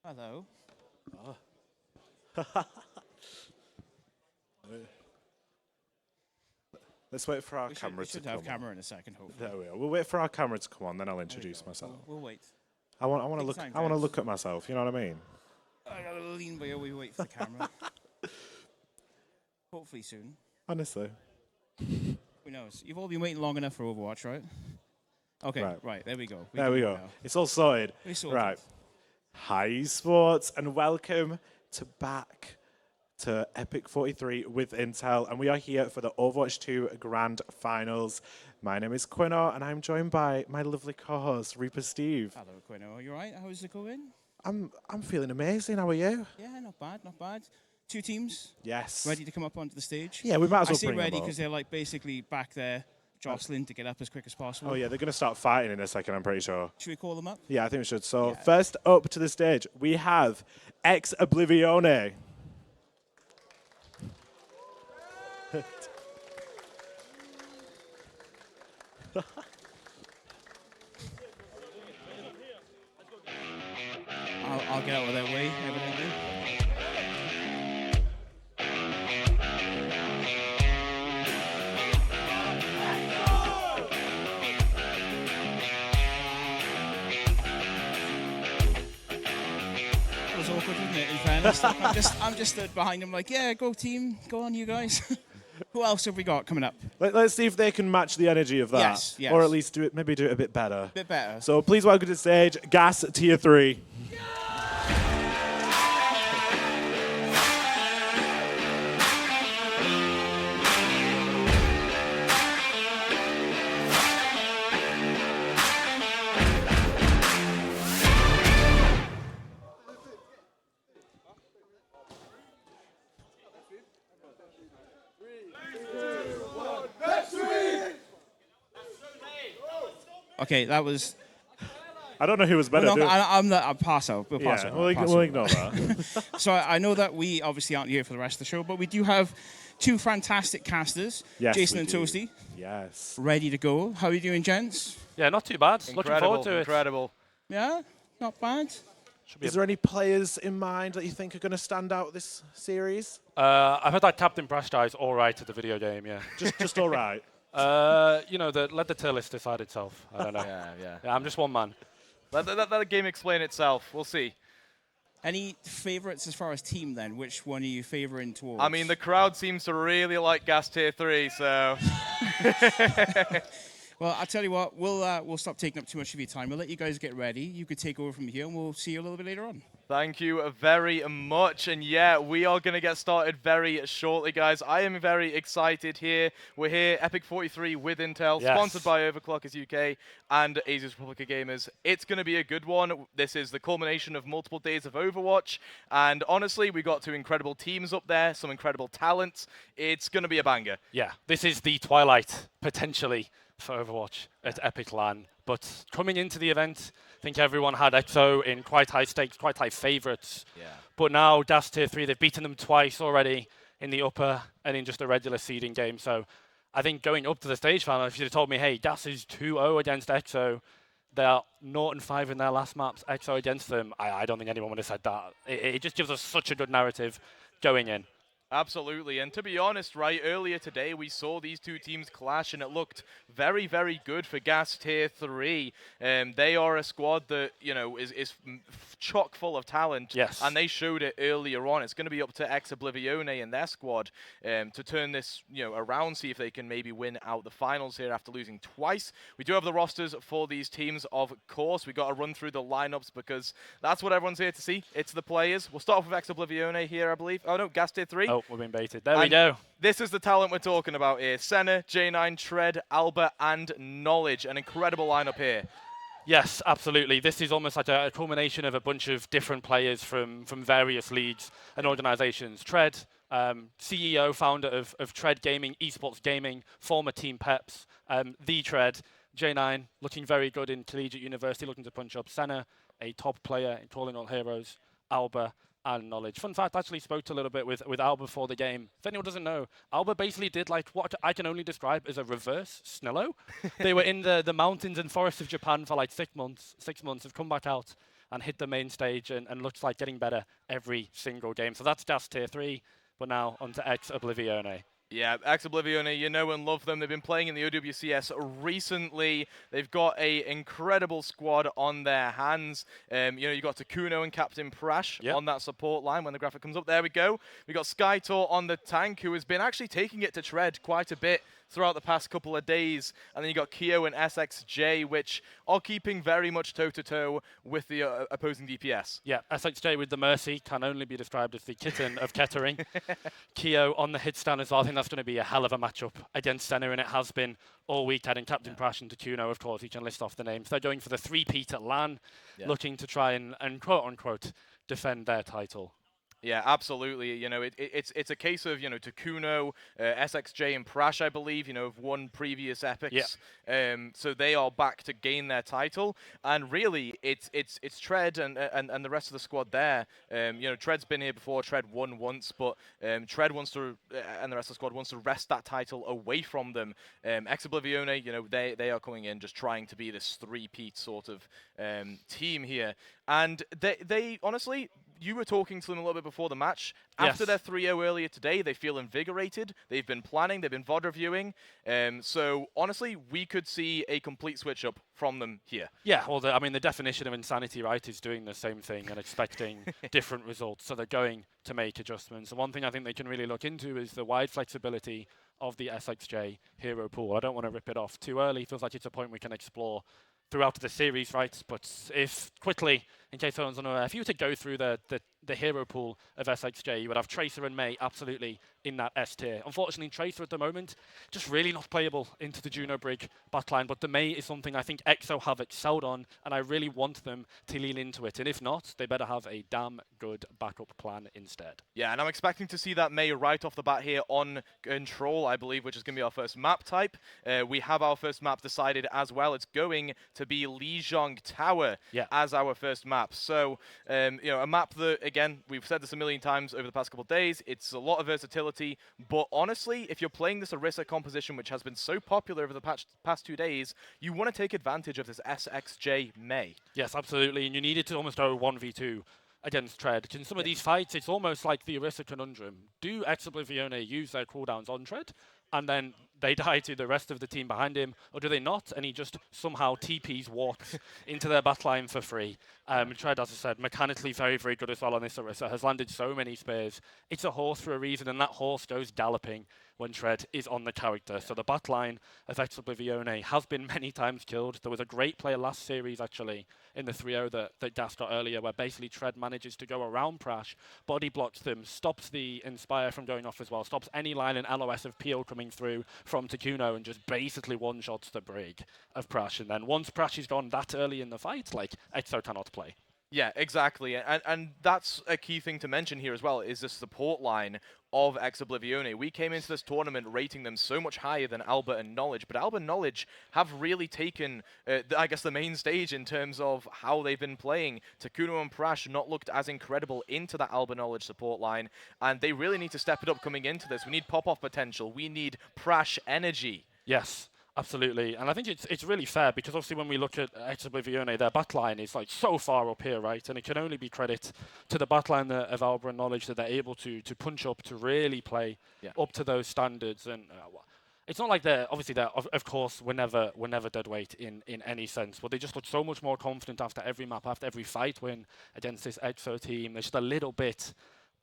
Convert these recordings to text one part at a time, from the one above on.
Hello. Let's wait for our We camera to should come have on. camera in a second, hopefully. There we are. We'll wait for our camera to come on, then I'll There we introduce go. myself. We'll wait. I want to Take look. time, I want to gents. look at myself. You know what I mean? I gotta lean while we wait for the camera. Hopefully soon. Honestly. Who knows? You've all been waiting long enough for Overwatch, right? Okay, Right. right. There we go. There we go. It's all sorted. We sorted. Right. Hi, sports, and welcome back to EPIC43 with Intel, and we are here for the Overwatch 2 Grand Finals. My name is Quino, and I'm joined by my lovely co-host, Reaper Steve. Hello, Quino. Are you alright? How's it going? I'm feeling amazing. How are you? Yeah, not bad, not bad. Two teams Yes. ready to come up onto the stage. Yeah, we might as well I say bring them ready up. because they're like basically back there jostling to get up as quick as possible. Oh yeah, they're going to start fighting in a second, I'm pretty sure. Should we call them up? Yeah, I think we should. So Yeah. first up to the stage, we have Ex Oblivione. I'll get out of their way, evidently. That was awkward, wasn't it? In fairness, like, I'm just stood behind them, like, yeah, go team, go on, you guys. Who else have we got coming up? Let's see if they can match the energy of that. Yes, yes. Or at least maybe do it a bit better. Bit better. So please welcome to the stage, Gas Tier 3. Okay, that was. I don't know who was better. I'll pass out. We'll pass Yeah, out. we'll Pass ignore out. that. So I know that we obviously aren't here for the rest of the show, but we do have two fantastic casters, Yes, Jason we and do. Toasty, Yes. ready to go. How are you doing, gents? Yeah, not too bad. Looking forward to it. Incredible. Yeah, not bad. Should be Is there any players in mind that you think are going to stand out this series? I've heard that Captain Brash guy's all right at the video game, yeah. Just all right. You know, let the tier list decide itself. I don't know. Yeah. Yeah, I'm just one man. Let the game explain itself. We'll see. Any favourites as far as team then? Which one are you favouring towards? I mean, the crowd seems to really like Gas Tier 3, so... Well, I'll tell you what, we'll stop taking up too much of your time. We'll let you guys get ready. You could take over from here, and we'll see you a little bit later on. Thank you very much. And yeah, we are going to get started very shortly, guys. I am very excited here. We're here, EPIC43 with Intel, Yes. sponsored by Overclockers UK and Asus Republica Gamers. It's going to be a good one. This is the culmination of multiple days of Overwatch. And honestly, we got two incredible teams up there, some incredible talent. It's going to be a banger. Yeah, this is the twilight, potentially, for Overwatch at Epic LAN. But coming into the event, I think everyone had EXO in quite high stakes, quite high favourites. Yeah. But now, DAS Tier 3, they've beaten them twice already in the upper and in just a regular seeding game. So I think going up to the stage final, if you'd have told me, hey, DAS is 2-0 against EXO, they are 0-5 in their last maps, EXO against them, I don't think anyone would have said that. It just gives us such a good narrative going in. Absolutely, and to be honest, right, earlier today we saw these two teams clash and it looked very, very good for Gas Tier 3. They are a squad that, you know, is chock full of talent. Yes. And they showed it earlier on. It's going to be up to Ex Oblivione and their squad to turn this, you know, around, see if they can maybe win out the finals here after losing twice. We do have the rosters for these teams, of course. We got to run through the lineups because that's what everyone's here to see. It's the players. We'll start off with Ex Oblivione here, I believe. Oh no, Gas Tier 3. Oh, we're being baited. There we go. This is the talent we're talking about here. Senna, J9, Tread, Alba, and Knowledge. An incredible lineup here. Yes, absolutely. This is almost like a culmination of a bunch of different players from various leagues and organizations. Tread, CEO, founder of Tread Gaming, Esports Gaming, former Team Peps. The Tread, J9, looking very good in Collegiate University, looking to punch up. Senna, a top player in Calling All Heroes. Alba, and Knowledge. Fun fact, I actually spoke to a little bit with Alba before the game. If anyone doesn't know, Alba basically did like what I can only describe as a reverse Snello. They were in the mountains and forests of Japan for like 6 months, have come back out, and hit the main stage and looks like getting better every single game. So that's just tier 3, but now on to X Oblivione. Yeah, EPIC43, you know and love them. They've been playing in the OWCS recently. They've got a incredible squad on their hands. You got Takuno and Captain Prash on that support line when the graphic comes up. There we go. We got Skytor on the tank, who has been actually taking it to Tread quite a bit throughout the past couple of days. And then you got Keo and SXJ, which are keeping very much toe-to-toe with the opposing DPS. Yeah, SXJ with the Mercy can only be described as the kitten of Kettering. Keo on the hit stand as well. I think that's going to be a hell of a matchup against Senna, and it has been all week. Adding Captain Prash and Takuno, of course, you can list off the names. They're going for the 3-peat at LAN, looking to try and quote-unquote defend their title. Yeah, absolutely. It's a case of, Takuno, SXJ, and Prash, I believe, have won previous epics. Yeah. So they are back to gain their title. And really, it's Tread and the rest of the squad there. Tread's been here before. Tread won once, but Tread wants to, and the rest of the squad wants to wrest that title away from them. EPIC43, they are coming in just trying to be this 3-peat sort of team here. And they honestly, you were talking to them a little bit before the match. After their 3-0 earlier today, they feel invigorated. They've been planning. They've been VOD reviewing. So, honestly, we could see a complete switch-up from them here. Yeah, well, the definition of insanity, right, is doing the same thing and expecting different results. So they're going to make adjustments. And one thing I think they can really look into is the wide flexibility of the SXJ hero pool. I don't want to rip it off too early. It feels like it's a point we can explore throughout the series, right? But if quickly, in case anyone's unaware, if you were to go through the hero pool of SXJ, you would have Tracer and Mei absolutely in that S tier. Unfortunately, Tracer at the moment, just really not playable into the Juno Brig backline, but the Mei is something I think EXO have excelled on, and I really want them to lean into it. And if not, they better have a damn good backup plan instead. Yeah, and I'm expecting to see that Mei right off the bat here on Control, I believe, which is going to be our first map type. We have our first map decided as well. It's going to be Lijiang Tower as our first map. So, a map that, again, we've said this a million times over the past couple of days. It's a lot of versatility, but honestly, if you're playing this Orisa composition, which has been so popular over the past 2 days, you want to take advantage of this SXJ Mei. Yes, absolutely, and you needed to almost go 1v2 against Tread. In some of these fights, it's almost like the Orisa conundrum. Do EPIC43 use their cooldowns on Tread, and then they die to the rest of the team behind him, or do they not? And he just somehow TPs, walks into their backline for free. Tread, as I said, mechanically very, very good as well on this Orisa, has landed so many spears. It's a horse for a reason, and that horse goes galloping when Tread is on the character. So the backline of EPIC43 has been many times killed. There was a great play last series, actually, in the 3-0 that Gas got earlier, where basically Tread manages to go around Prash, body blocks them, stops the Inspire from going off as well, stops any line in LOS of PO coming through from Takuno, and just basically one-shots the Brig of Prash. And then once Prash is gone that early in the fight, like, EXO cannot play. Yeah, exactly. And that's a key thing to mention here as well, is the support line of EPIC43. We came into this tournament rating them so much higher than Albert and Knowledge, but Albert and Knowledge have really taken, I guess, the main stage in terms of how they've been playing. Takuno and Prash not looked as incredible into that Albert Knowledge support line, and they really need to step it up coming into this. We need pop-off potential. We need Prash energy. Yes. Absolutely, and I think it's really fair, because obviously when we look at EPIC43, their backline is like so far up here, right? And it can only be credit to the backline of Alba and Knowledge that they're able to punch up, to really play up to those standards. And it's not like they're of course we're never dead weight in any sense, but they just look so much more confident after every map, after every fight win against this EXO team. There's just a little bit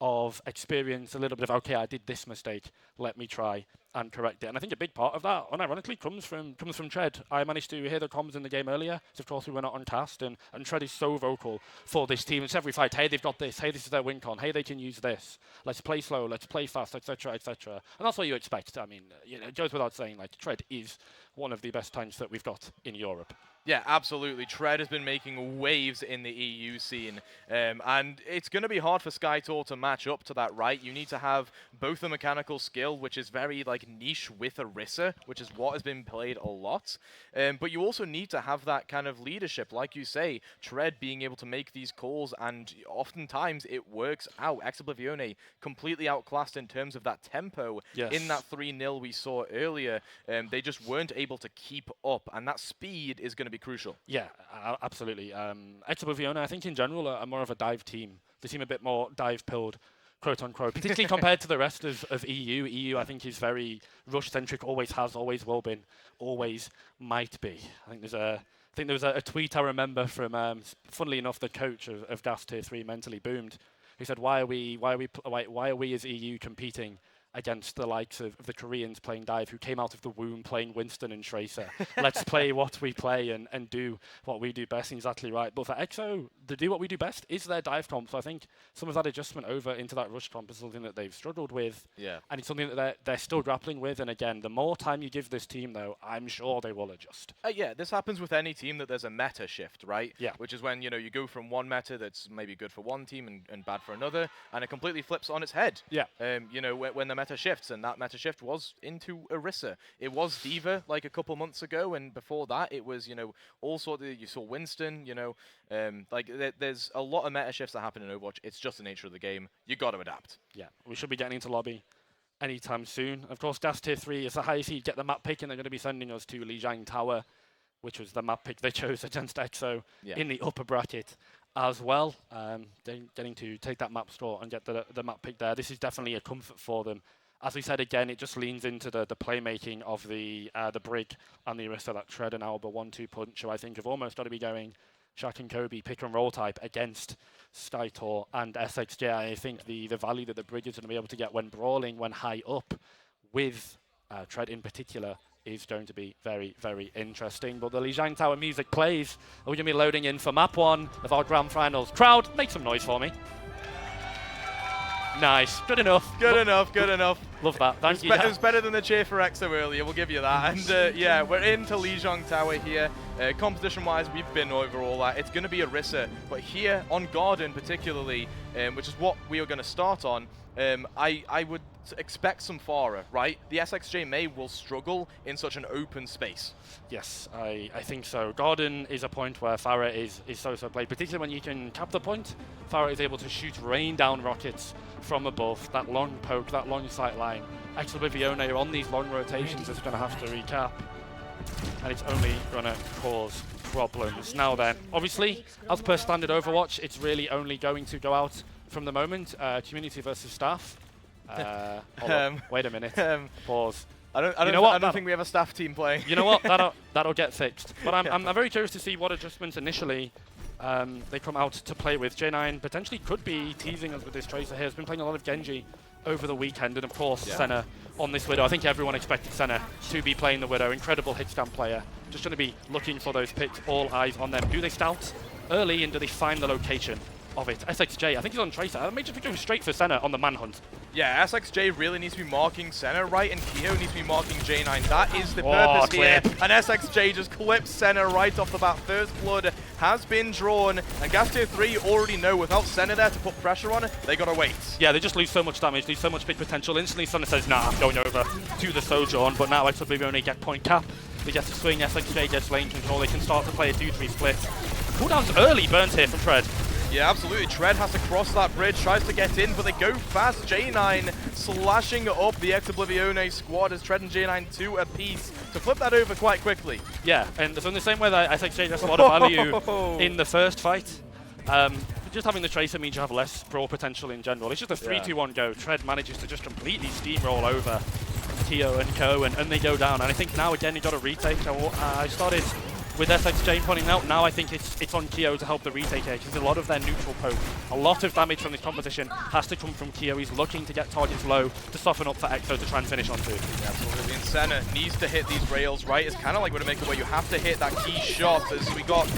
of experience, a little bit of, okay, I did this mistake, let me try and correct it. And I think a big part of that, unironically, comes from Tread. I managed to hear the comms in the game earlier, so of course we were not on cast, and Tread is so vocal for this team. It's every fight, hey, they've got this, hey, this is their win con, hey, they can use this, let's play slow, let's play fast, etc., etc. And that's what you expect. I mean, it goes without saying, like, Tread is one of the best tanks that we've got in Europe. Yeah, absolutely. Tread has been making waves in the EU scene, and it's going to be hard for Skytor to match up to that, right? You need to have both the mechanical skill, which is very like niche with Orisa, which is what has been played a lot, but you also need to have that kind of leadership, like you say, Tread being able to make these calls, and oftentimes it works out. EPIC43 completely outclassed in terms of that tempo. In that 3-0 we saw earlier. They just weren't able to keep up, and that speed is going to be crucial. Yeah, absolutely. Exoblivione, I think in general, are more of a dive team. They seem a bit more dive-pilled, quote-unquote, particularly compared to the rest of EU. EU, I think, is very rush-centric, always has, always will been, always might be. I think there was a tweet I remember from, funnily enough, the coach of Gas Tier 3, Mentally Boomed, who said, why are we as EU competing against the likes of the Koreans playing dive, who came out of the womb playing Winston and Tracer? Let's play what we play and do what we do best. Exactly right. But for EXO, to do what we do best is their dive comp. So I think some of that adjustment over into that rush comp is something that they've struggled with. Yeah. And it's something that they're still grappling with. And again, the more time you give this team, though, I'm sure they will adjust. Yeah, this happens with any team that there's a meta shift, right? Yeah. Which is when, you go from one meta that's maybe good for one team and bad for another, and it completely flips on its head. Yeah. When the meta shifts, and that meta shift was into Orisa. It was D.Va like a couple months ago, and before that it was, all sorts of, you saw Winston, there's a lot of meta shifts that happen in Overwatch. It's just the nature of the game. You got to adapt. Yeah, we should be getting into lobby anytime soon. Of course, Gas Tier 3 is the highest seed. Get the map pick, and they're going to be sending us to Lijiang Tower, which was the map pick they chose against EXO in the upper bracket as well. Getting to take that map store and get the map pick there. This is definitely a comfort for them. As we said again, it just leans into the playmaking of the Brig and the Orisa, that Tread and Alba 1-2 punch, who I think have almost got to be going Shaq and Kobe pick and roll type against Skytor and SXJ. I think the value that the Brig is going to be able to get when brawling, when high up, with Tread in particular, is going to be very, very interesting. But the Lijiang Tower music plays. We're going to be loading in for map 1 of our grand finals. Crowd, make some noise for me. Nice. Good enough. Good enough. Love that. Thank you. It was better than the cheer for EXO earlier, we'll give you that. And yeah, we're into Lijiang Tower here. Competition-wise, we've been over all that. It's going to be Orisa, but here on Garden particularly, which is what we are going to start on, I would expect some Pharah, right? The SXJ May will struggle in such an open space. Yes, I think so. Garden is a point where Pharah is so played, particularly when you can cap the point. Pharah is able to shoot rain down rockets from above, that long poke, that long sight line. Exoblivione are on these long rotations that's going to have to recap, and it's only going to cause problems. Now then, obviously, as per standard Overwatch, it's really only going to go out from the moment. Community versus staff. Wait a minute. Pause. I don't think we have a staff team playing. You know what? That'll get fixed. But I'm very curious to see what adjustments initially they come out to play with. J9 potentially could be teasing us with this Tracer here. Has been playing a lot of Genji over the weekend, and of course Senna on this Widow. I think everyone expected Senna to be playing the Widow. Incredible hit scan player. Just going to be looking for those picks. All eyes on them. Do they scout early, and do they find the location of it? SXJ, I think he's on Tracer. I may just be going straight for Senna on the manhunt. Yeah, SXJ really needs to be marking Senna right, and Keo needs to be marking J9. That is the purpose here. And SXJ just clips Senna right off the bat. First blood has been drawn, and Gas Tier 3 already know without Senna there to put pressure on, they gotta wait. Yeah, they just lose so much damage, lose so much big potential. Instantly, Senna says, nah, I'm going over to the Sojourn, but now Exoblivione get point cap. They get to swing, SXJ gets lane control. They can start to play a 2-3 split. Cooldowns early burns here from Tread. Yeah, absolutely. Tread has to cross that bridge, tries to get in, but they go fast. J9 slashing up the Exoblivione squad as Tread and J9 2 apiece to flip that over quite quickly. Yeah, and so in the same way that SXJ has a lot of value in the first fight, just having the Tracer means you have less brawl potential in general. It's just a 3-2-1 go. Tread manages to just completely steamroll over Keo and Co, and they go down. And I think now again you got a retake. I started with SXJ pointing out, now I think it's on Keo to help the retake here, because a lot of their neutral poke, a lot of damage from this composition has to come from Keo. He's looking to get targets low to soften up for EXO to try and finish on 2. Yeah, absolutely. And Senna needs to hit these rails, right? It's kind of like Widowmaker where you have to hit that key shot, as we got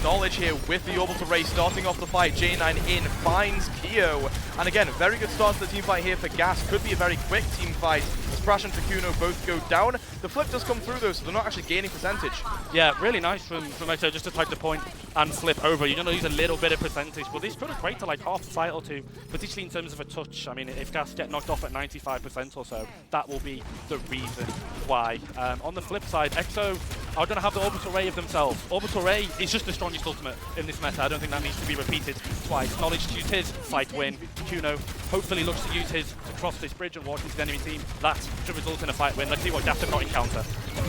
Knowledge here with the orbital ray starting off the fight. J9 in, finds Keo. And again, a very good start to the team fight here for Gas. Could be a very quick team fight. Sprash and Takuno both go down. The flip does come through though, so they're not actually gaining percentage. Yeah, really nice from EXO just to take the point and flip over. You're going to lose a little bit of percentage, but this could equate to like half a fight or two, particularly in terms of a touch. I mean, if Gas get knocked off at 95% or so, that will be the reason why. On the flip side, EXO are going to have the orbital ray of themselves. Orbital ray is just the strongest ultimate in this meta. I don't think that needs to be repeated twice. Knowledge to use his, fight win. Kuno hopefully looks to use his to cross this bridge and walk into the enemy team. That should result in a fight win. Let's see what Gas have got in counter.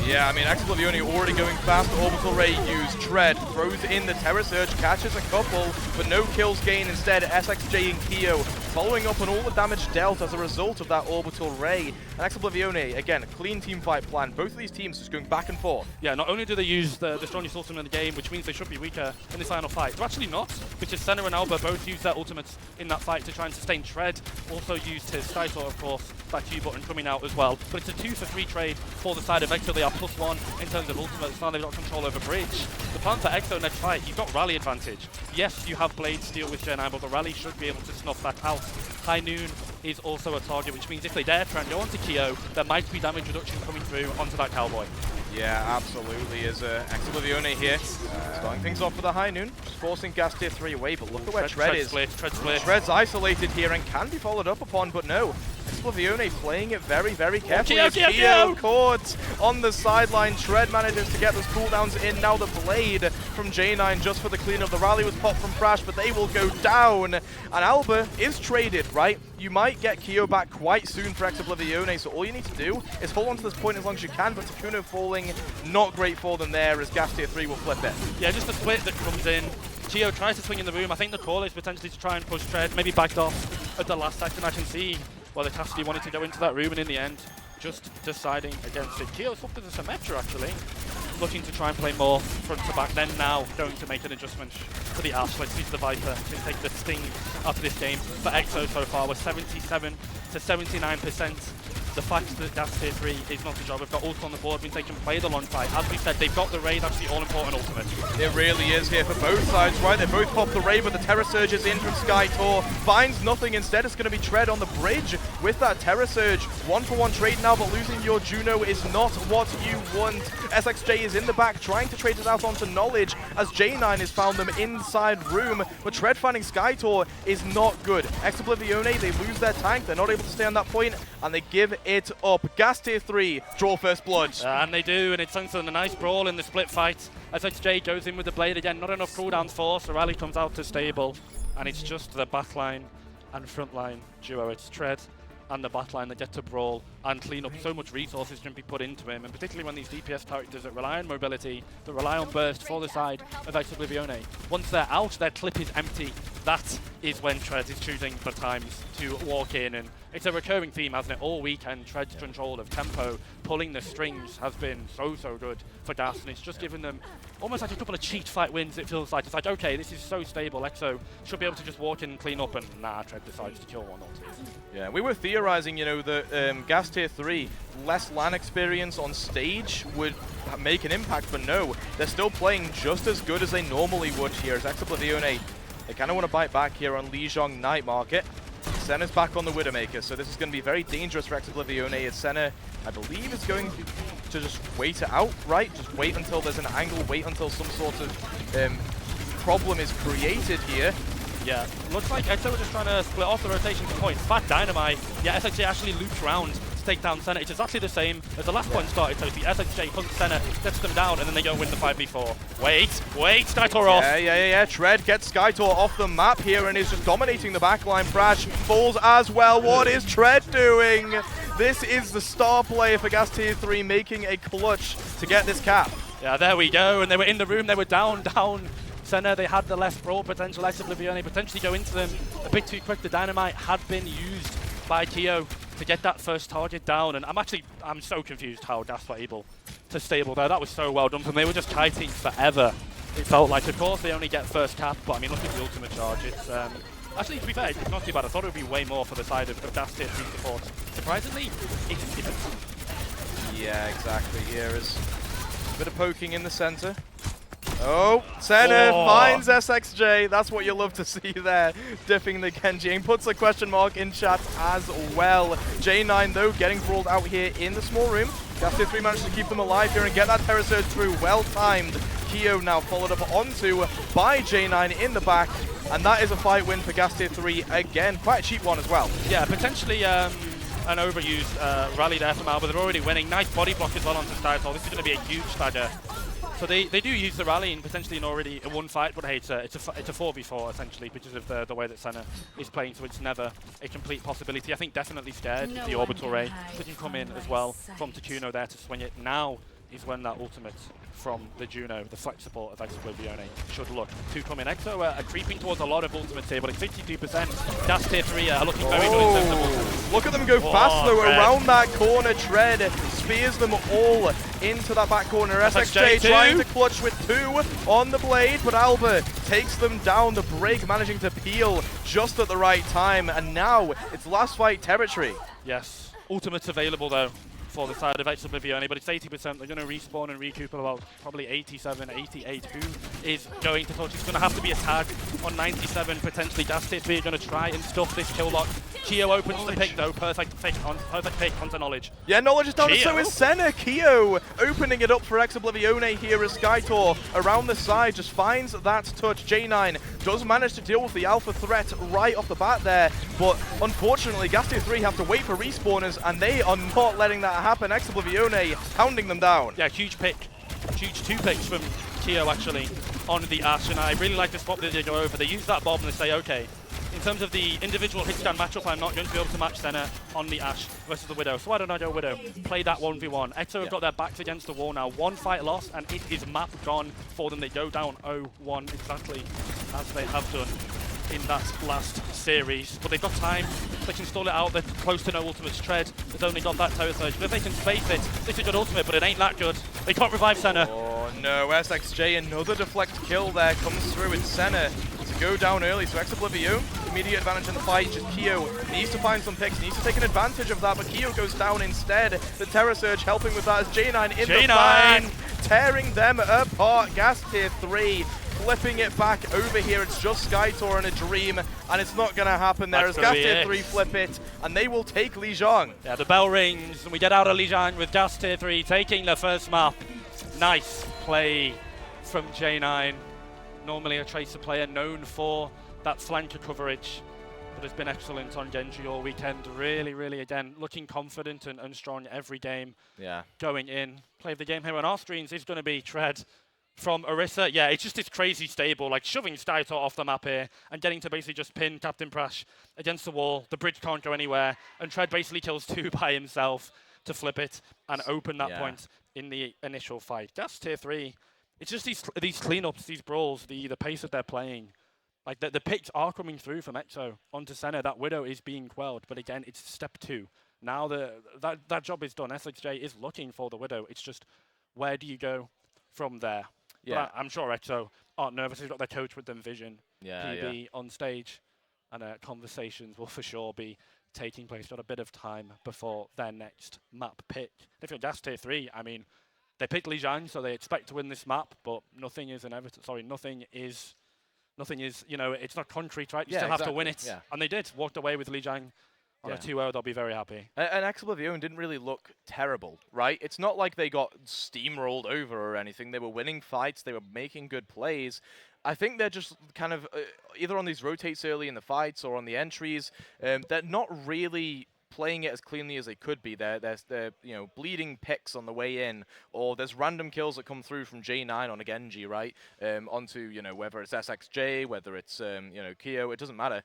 Yeah, I mean, EPIC43 already going fast. Orbital Ray used Tread, throws in the Terror Surge, catches a couple, but no kills gained. Instead, SXJ and Keo following up on all the damage dealt as a result of that Orbital Ray. And EPIC43, again, clean team fight plan. Both of these teams just going back and forth. Yeah, not only do they use the strongest ultimate in the game, which means they should be weaker in this final fight, they're actually not, because Senna and Alba both used their ultimates in that fight to try and sustain Tread. Also used his Skytor, of course, that Q button coming out as well. But it's a 2-for-3 trade for the side of Exo. They are +1 in terms of ultimates. Now they've got control over Bridge. The plan for Exo next fight, you've got rally advantage. Yes, you have Blade Steel with Gen 9, but the rally should be able to snuff that out. High Noon is also a target, which means if they dare try and go onto Keo, there might be damage reduction coming through onto that Cowboy. Yeah, absolutely. As EPIC43 here, starting things off with a High Noon, just forcing Gas Tier 3 away, but look at where Tread is. Tread split. Tread's isolated here and can be followed up upon, but no. EPIC43 playing it very, very carefully. Keo caught on the sideline. Tread manages to get those cooldowns in. Now the Blade from J9 just for the cleanup. The rally was popped from Thrash, but they will go down. And Alba is traded, right? You might get Keo back quite soon for EPIC43, so all you need to do is hold on to this point as long as you can, but Takuno falling, not great for them there as Gas Tier 3 will flip it. Yeah, just a split that comes in. Keo tries to swing in the room. I think the call is potentially to try and push Tread, maybe backed off at the last second. I can see why the Cassidy wanted to go into that room, and in the end, just deciding against it. Keo's up to the Symmetra, actually, looking to try and play more front to back, then now going to make an adjustment for the Ash. Let's see if the Viper can take the sting out of this game. For Exo so far, we're 77 to 79%. The fact that Gas Tier 3 is not the job. We've got ult on the board, means they can play the long fight. As we said, they've got the Ray, that's the all-important ultimate. It really is here for both sides, right? They both pop the Ray, but the Terror Surge is in from Skytor. Finds nothing. Instead, it's going to be Tread on the bridge with that Terror Surge. 1-for-1 trade now, but losing your Juno is not what you want. SXJ is in the back, trying to trade it out onto Knowledge, as J9 has found them inside room. But Tread finding Skytor is not good. EPIC43, they lose their tank. They're not able to stay on that point, and they give it up. Gas Tier 3 draw first blood. And they do, and it turns to a nice brawl in the split fight. SXJ goes in with the Blade again, not enough cooldowns for, so Rally comes out to stable, and it's just the backline and frontline duo. It's Tread and the backline that get to brawl and clean up. So much resources can be put into him, and particularly when these DPS characters that rely on mobility, that rely on burst for the side of EPIC43, once they're out, their clip is empty. That is when Tread is choosing the times to walk in, and it's a recurring theme, hasn't it? All weekend, Tread's control of tempo, pulling the strings has been so good for Gas, and it's just given them almost like a couple of cheat fight wins, it feels like. It's like, okay, this is so stable, Exo should be able to just walk in and clean up, and nah, Tread decides to kill one ulti. Yeah, we were theorizing, you know, that Gas Tier 3, less LAN experience on stage would make an impact, but no, they're still playing just as good as they normally would here as EPIC43. They kind of want to bite back here on Lijiang Night Market. Senna's back on the Widowmaker, so this is going to be very dangerous for EPIC43 as Senna, I believe, is going to just wait it out, right? Just wait until there's an angle, wait until some sort of problem is created here. Yeah, looks like Exo are just trying to split off the rotation to point. Fat Dynamite. Yeah, SXJ actually loops around to take down Senna. It's exactly the same as the last point started. So the SXJ hunts Senna, sets them down, and then they go win the 5v4. Wait, Skytor off. Yeah. Tread gets Skytor off the map here and is just dominating the backline. Thrash falls as well. What is Tread doing? This is the star player for Gas Tier 3 making a clutch to get this cap. Yeah, there we go. And they were in the room. They were down. Senna, they had the less brawl potential. EPIC43 potentially go into them a bit too quick. The Dynamite had been used by Keo to get that first target down, and I'm so confused how Gas were able to stable there. That was so well done, and they were just kiting forever. It felt like, of course, they only get first cap, but I mean, look at the ultimate charge. It's actually, to be fair, it's not too bad. I thought it would be way more for the side of Gas Tier 3 support. Surprisingly, it's even. Yeah, exactly. Here is a bit of poking in the center. Oh, Senna finds SXJ. That's what you love to see there, dipping the Genji, and puts a question mark in chat as well. J9, though, getting brawled out here in the small room. Gas Tier 3 managed to keep them alive here and get that Terror Surge through. Well-timed. Keo now followed up onto by J9 in the back, and that is a fight win for Gas Tier 3 again. Quite a cheap one as well. Yeah, potentially an overused rally there from Alba. They're already winning. Nice body block as well onto Skytor. This is going to be a huge stagger. So they do use the rally in potentially in already a one fight, but hey, it's a 4v4 essentially because of the way that Senna is playing, so it's never a complete possibility. I think definitely scared the Orbital Ray that can come in as well from Takuno there to swing it. Now is when that ultimate from the Juno, the flex support of EPIC43 should look to come in. EXO are creeping towards a lot of ultimates here, but it's 52%. Dash tier 3 are looking very, very sensible. Look at them go fast though, Tread. around that corner. Tread spears them all into that back corner. SXJ trying to clutch with 2 on the blade, but Alba takes them down. The break managing to peel just at the right time, and now it's last fight territory. Yes, ultimates available though for the side of EPIC43, but it's 80%. They're going to respawn and recoup at about probably 87, 88. Who is going to touch? It's going to have to be a tag on 97, potentially. Dash tier 3 are going to try and stuff this kill lock. Keo opens the pick though. Perfect pick onto Knowledge. Yeah, Knowledge is down, and so Keo. is Senna. Keo opening it up for EPIC43 here as Skytor around the side just finds that touch. J9 does manage to deal with the alpha threat right off the bat there, but unfortunately Gastier 3 have to wait for respawners, and they are not letting that happen. EPIC43 hounding them down. Yeah, huge pick. Huge 2 picks from Keo actually on the Ashe, and I really like the spot that they go over. They use that bomb and they say, okay, in terms of the individual hitstand matchup, I'm not going to be able to match Senna on the Ashe versus the Widow. So why don't I go Widow? Play that 1v1. EXO have got their backs against the wall now. 1 fight lost, and it is map gone for them. They go down 0-1 exactly as they have done in that last series. But they've got time. They can stall it out. They're close to no ultimates. Tread has only got that tower surge. But if they can space it, this is a good ultimate, but it ain't that good. They can't revive Senna. Oh no, SXJ, another deflect kill there comes through with Senna to go down early. So EPIC43, immediate advantage in the fight. Just Keo needs to find some picks, needs to take an advantage of that, but Keo goes down instead. The Terror Surge helping with that as J9 in the back, tearing them apart. Gas tier 3 flipping it back over here. It's just Skytor and a dream, and it's not going to happen there as Gas tier 3 flip it, and they will take Lijiang. Yeah, the bell rings, and we get out of Lijiang with Gas tier 3 taking the first map. Nice play from J9. Normally a Tracer player known for that flanker coverage, but has been excellent on Genji all weekend. Really, really, again, looking confident and strong every game going in. Play of the game here on our screens is going to be Tread from Orisa. Yeah, it's just this crazy stable, like shoving Skytor off the map here and getting to basically just pin Captain Prash against the wall. The bridge can't go anywhere, and Tread basically kills 2 by himself to flip it and open that point in the initial fight. Gas tier 3, it's just these cleanups, these brawls, the pace that they're playing. Like the picks are coming through from EXO onto Senna. That Widow is being quelled, but again, it's step 2. Now that job is done. SXJ is looking for the Widow. It's just, where do you go from there? Yeah, but I'm sure EXO aren't nervous. They've got their coach with them, Vision, PB on stage, and conversations will for sure be taking place. Got a bit of time before their next map pick. If you're Gas tier 3, I mean, they picked Lijiang, so they expect to win this map, but nothing is inevitable. Sorry, nothing is, you know, it's not concrete, right? You still have to win it. Yeah. And they did. Walked away with Lijiang on a 2-0. They'll be very happy. And EPIC43 didn't really look terrible, right? It's not like they got steamrolled over or anything. They were winning fights. They were making good plays. I think they're just kind of either on these rotates early in the fights or on the entries. They're not really playing it as cleanly as they could be. They're you know, bleeding picks on the way in, or there's random kills that come through from J9 on a Genji, right? Onto, you know, whether it's SXJ, whether it's you know, Keo, it doesn't matter.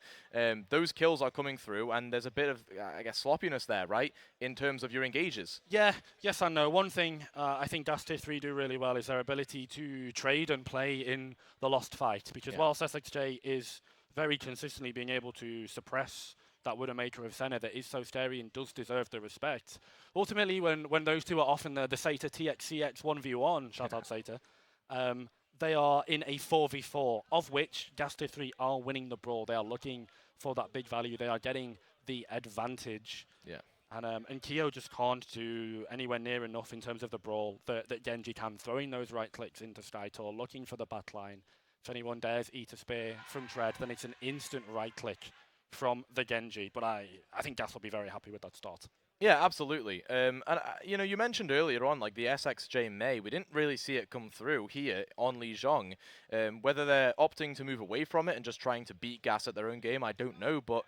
Those kills are coming through, and there's a bit of, I guess, sloppiness there, right? In terms of your engages. Yeah, yes and no. One thing I think Gas tier 3 do really well is their ability to trade and play in the lost fight, because whilst SXJ is very consistently being able to suppress that Widowmaker of Senna that is so scary and does deserve the respect. Ultimately, when those two are off in the Sata TXCX 1v1, shout out Sata, they are in a 4v4, of which Gas tier 3 are winning the brawl. They are looking for that big value. They are getting the advantage. Yeah. And Keo just can't do anywhere near enough in terms of the brawl that Genji can, throwing those right clicks into Skytor, looking for the backline. If anyone dares eat a spear from Tread, then it's an instant right click from the Genji, but I think Gas will be very happy with that start. Yeah, absolutely. And you know, you mentioned earlier on, like the SXJ Mei, we didn't really see it come through here on Lijiang. Whether they're opting to move away from it and just trying to beat Gas at their own game, I don't know. But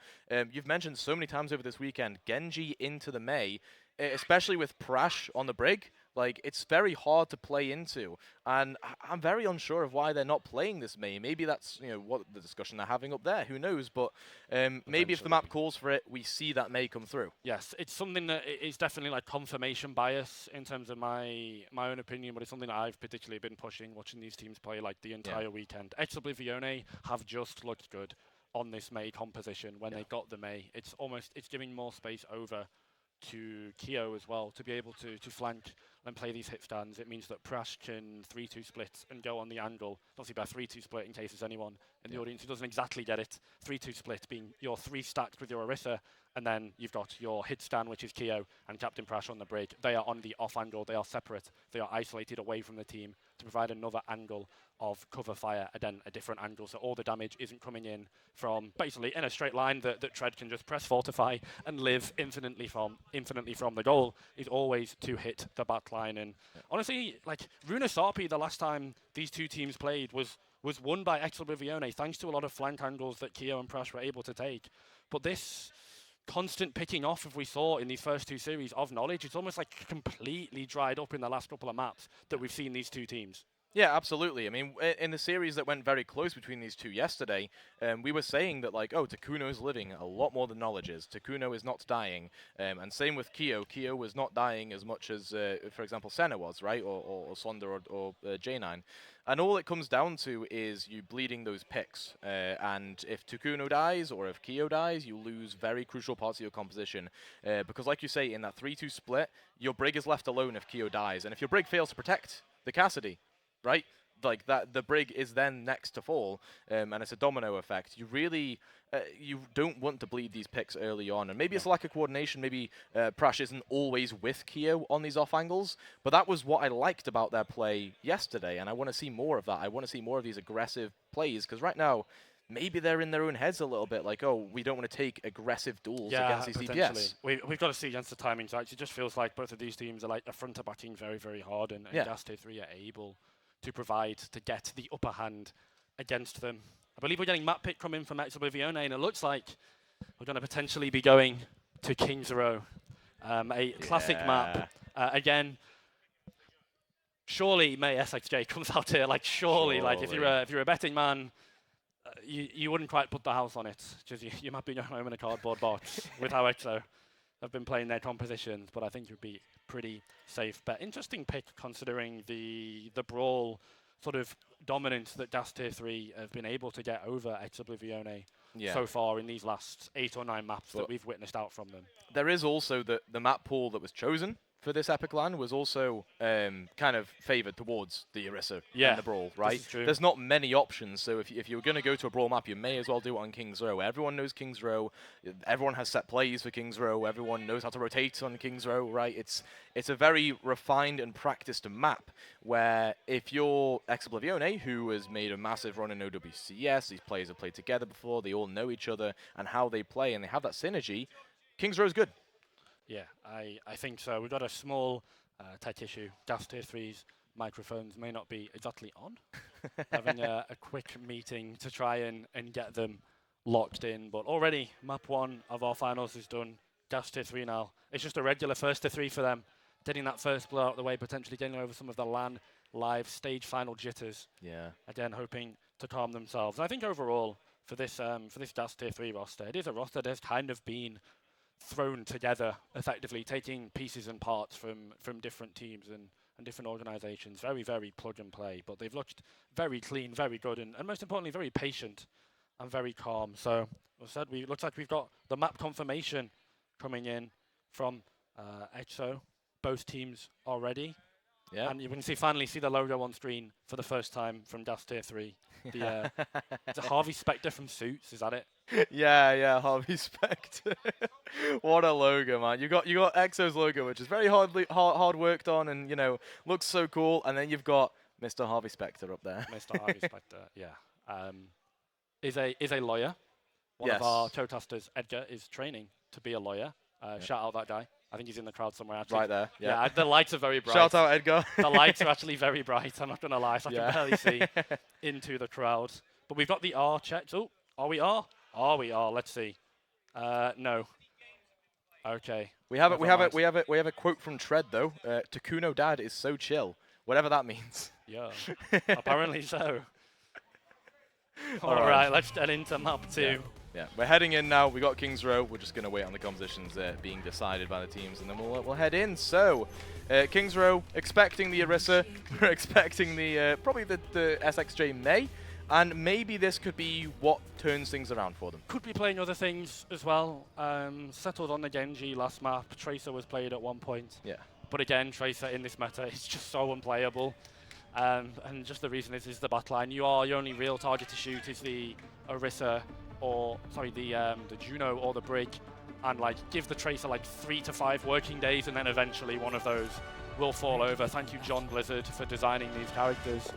you've mentioned so many times over this weekend, Genji into the Mei, especially with Prash on the Brig. Like, it's very hard to play into, and I'm very unsure of why they're not playing this May. Maybe that's, you know, what the discussion they're having up there. Who knows? But maybe if the map calls for it, we see that May come through. Yes, it's something that is definitely like confirmation bias in terms of my own opinion, but it's something that I've particularly been pushing, watching these teams play like the entire weekend. Exoblivione have just looked good on this May composition when they got the May. It's giving more space over to Keo as well to be able to flank and play these hit stands. It means that Prash can 3-2 split and go on the angle. Obviously by 3-2 split, in case there's anyone in the audience who doesn't exactly get it, 3-2 split being your 3 stacked with your Orisa, and then you've got your hit stand, which is Keo, and Captain Prash on the break. They are on the off angle. They are separate. They are isolated away from the team to provide another angle of cover fire, and then a different angle, so all the damage isn't coming in from basically in a straight line that Tread can just press fortify and live infinitely from the goal. Is always to hit the back line. And honestly, like Runa Sarpi, the last time these two teams played was won by Exoblivione thanks to a lot of flank angles that Keo and Prash were able to take. But this constant picking off, if we saw in these first 2 series of knowledge, it's almost like completely dried up in the last couple of maps that we've seen these two teams. Yeah, absolutely. I mean, in the series that went very close between these two yesterday, we were saying that, like, oh, Takuno is living a lot more than Knowledge is. Takuno is not dying. And same with Keo. Keo was not dying as much as, for example, Senna was, right? Or Sonda or J9. And all it comes down to is you bleeding those picks. And if Takuno dies or if Keo dies, you lose very crucial parts of your composition. Because like you say, in that 3-2 split, your Brig is left alone if Keo dies. And if your Brig fails to protect the Cassidy, right? Like that, the Brig is then next to fall, and it's a domino effect. You really, you don't want to bleed these picks early on, and maybe it's a lack of coordination. Maybe Prash isn't always with Keo on these off angles, but that was what I liked about their play yesterday, and I want to see more of that. I want to see more of these aggressive plays, because right now, maybe they're in their own heads a little bit, like, oh, we don't want to take aggressive duels against these DPS. We've got to see against the timings. It just feels like both of these teams are like the front to backing very, very hard, and Gaste 3 are able to provide, to get the upper hand against them. I believe we're getting map pick coming from Exoblivione, and it looks like we're going to potentially be going to King's Row, a classic map. Again, surely May SXJ comes out here, like surely. Like if you're a betting man, you wouldn't quite put the house on it, because you might be going home in a cardboard box with how Exo have been playing their compositions, but I think it would be pretty safe bet. Interesting pick considering the brawl sort of dominance that Gaste 3 have been able to get over Exoblivione so far in these last 8 or 9 maps that we've witnessed out from them. There is also the map pool that was chosen for this Epic LAN was also kind of favoured towards the Orisa and the Brawl, right? There's not many options, so if you're going to go to a Brawl map, you may as well do it on King's Row. Everyone knows King's Row. Everyone has set plays for King's Row. Everyone knows how to rotate on King's Row, right? It's a very refined and practiced map where if you're Exoblivione, who has made a massive run in OWCS, these players have played together before, they all know each other and how they play, and they have that synergy, King's Row is good. Yeah, I think so. We've got a small tech issue. Gaste 3's microphones may not be exactly on. Having a quick meeting to try and get them locked in. But already, map 1 of our finals is done. Gaste 3 now. It's just a regular first to 3 for them. Getting that first blow out of the way, potentially getting over some of the LAN live stage final jitters. Yeah. Again, hoping to calm themselves. And I think overall, for this Gaste 3 roster, it is a roster that has kind of been thrown together effectively, taking pieces and parts from different teams and different organizations. Very, very plug and play, but they've looked very clean, very good, and most importantly, very patient and very calm. So, as I said, looks like we've got the map confirmation coming in from EXO, both teams already. Yeah. And you can finally see the logo on screen for the first time from Gaste 3. The it's a Harvey Specter from Suits, is that it? Yeah, Harvey Specter. What a logo, man! You got EXO's logo, which is very hard worked on, and looks so cool. And then you've got Mr. Harvey Specter up there. Mr. Harvey Specter, yeah, is a lawyer. One of our co-casters, Edgar, is training to be a lawyer. Shout out that guy. I think he's in the crowd somewhere, actually. Right there, yeah. The lights are very bright. Shout out, Edgar. The lights are actually very bright, I'm not going to lie, so I can barely see into the crowd. But we've got the R checked. Oh, are we R? Are we R? Let's see. No. Okay. We have Never mind. a quote from Tread though. Takuno Dad is so chill, whatever that means. Yeah. Apparently so. All All right. right, let's get into map 2. Yeah, we're heading in now. We got Kings Row. We're just gonna wait on the compositions being decided by the teams, and then we'll head in. So, Kings Row expecting the Orisa. We're expecting the probably the SXJ May, and maybe this could be what turns things around for them. Could be playing other things as well. Settled on the Genji last map. Tracer was played at one point. Yeah. But again, Tracer in this meta is just so unplayable. And just the reason is the back line. Your only real target to shoot is the Orisa, or sorry, the Juno or the Brig, and like give the Tracer like 3 to 5 working days, and then eventually one of those will fall over. Thank you, John Blizzard, for designing these characters.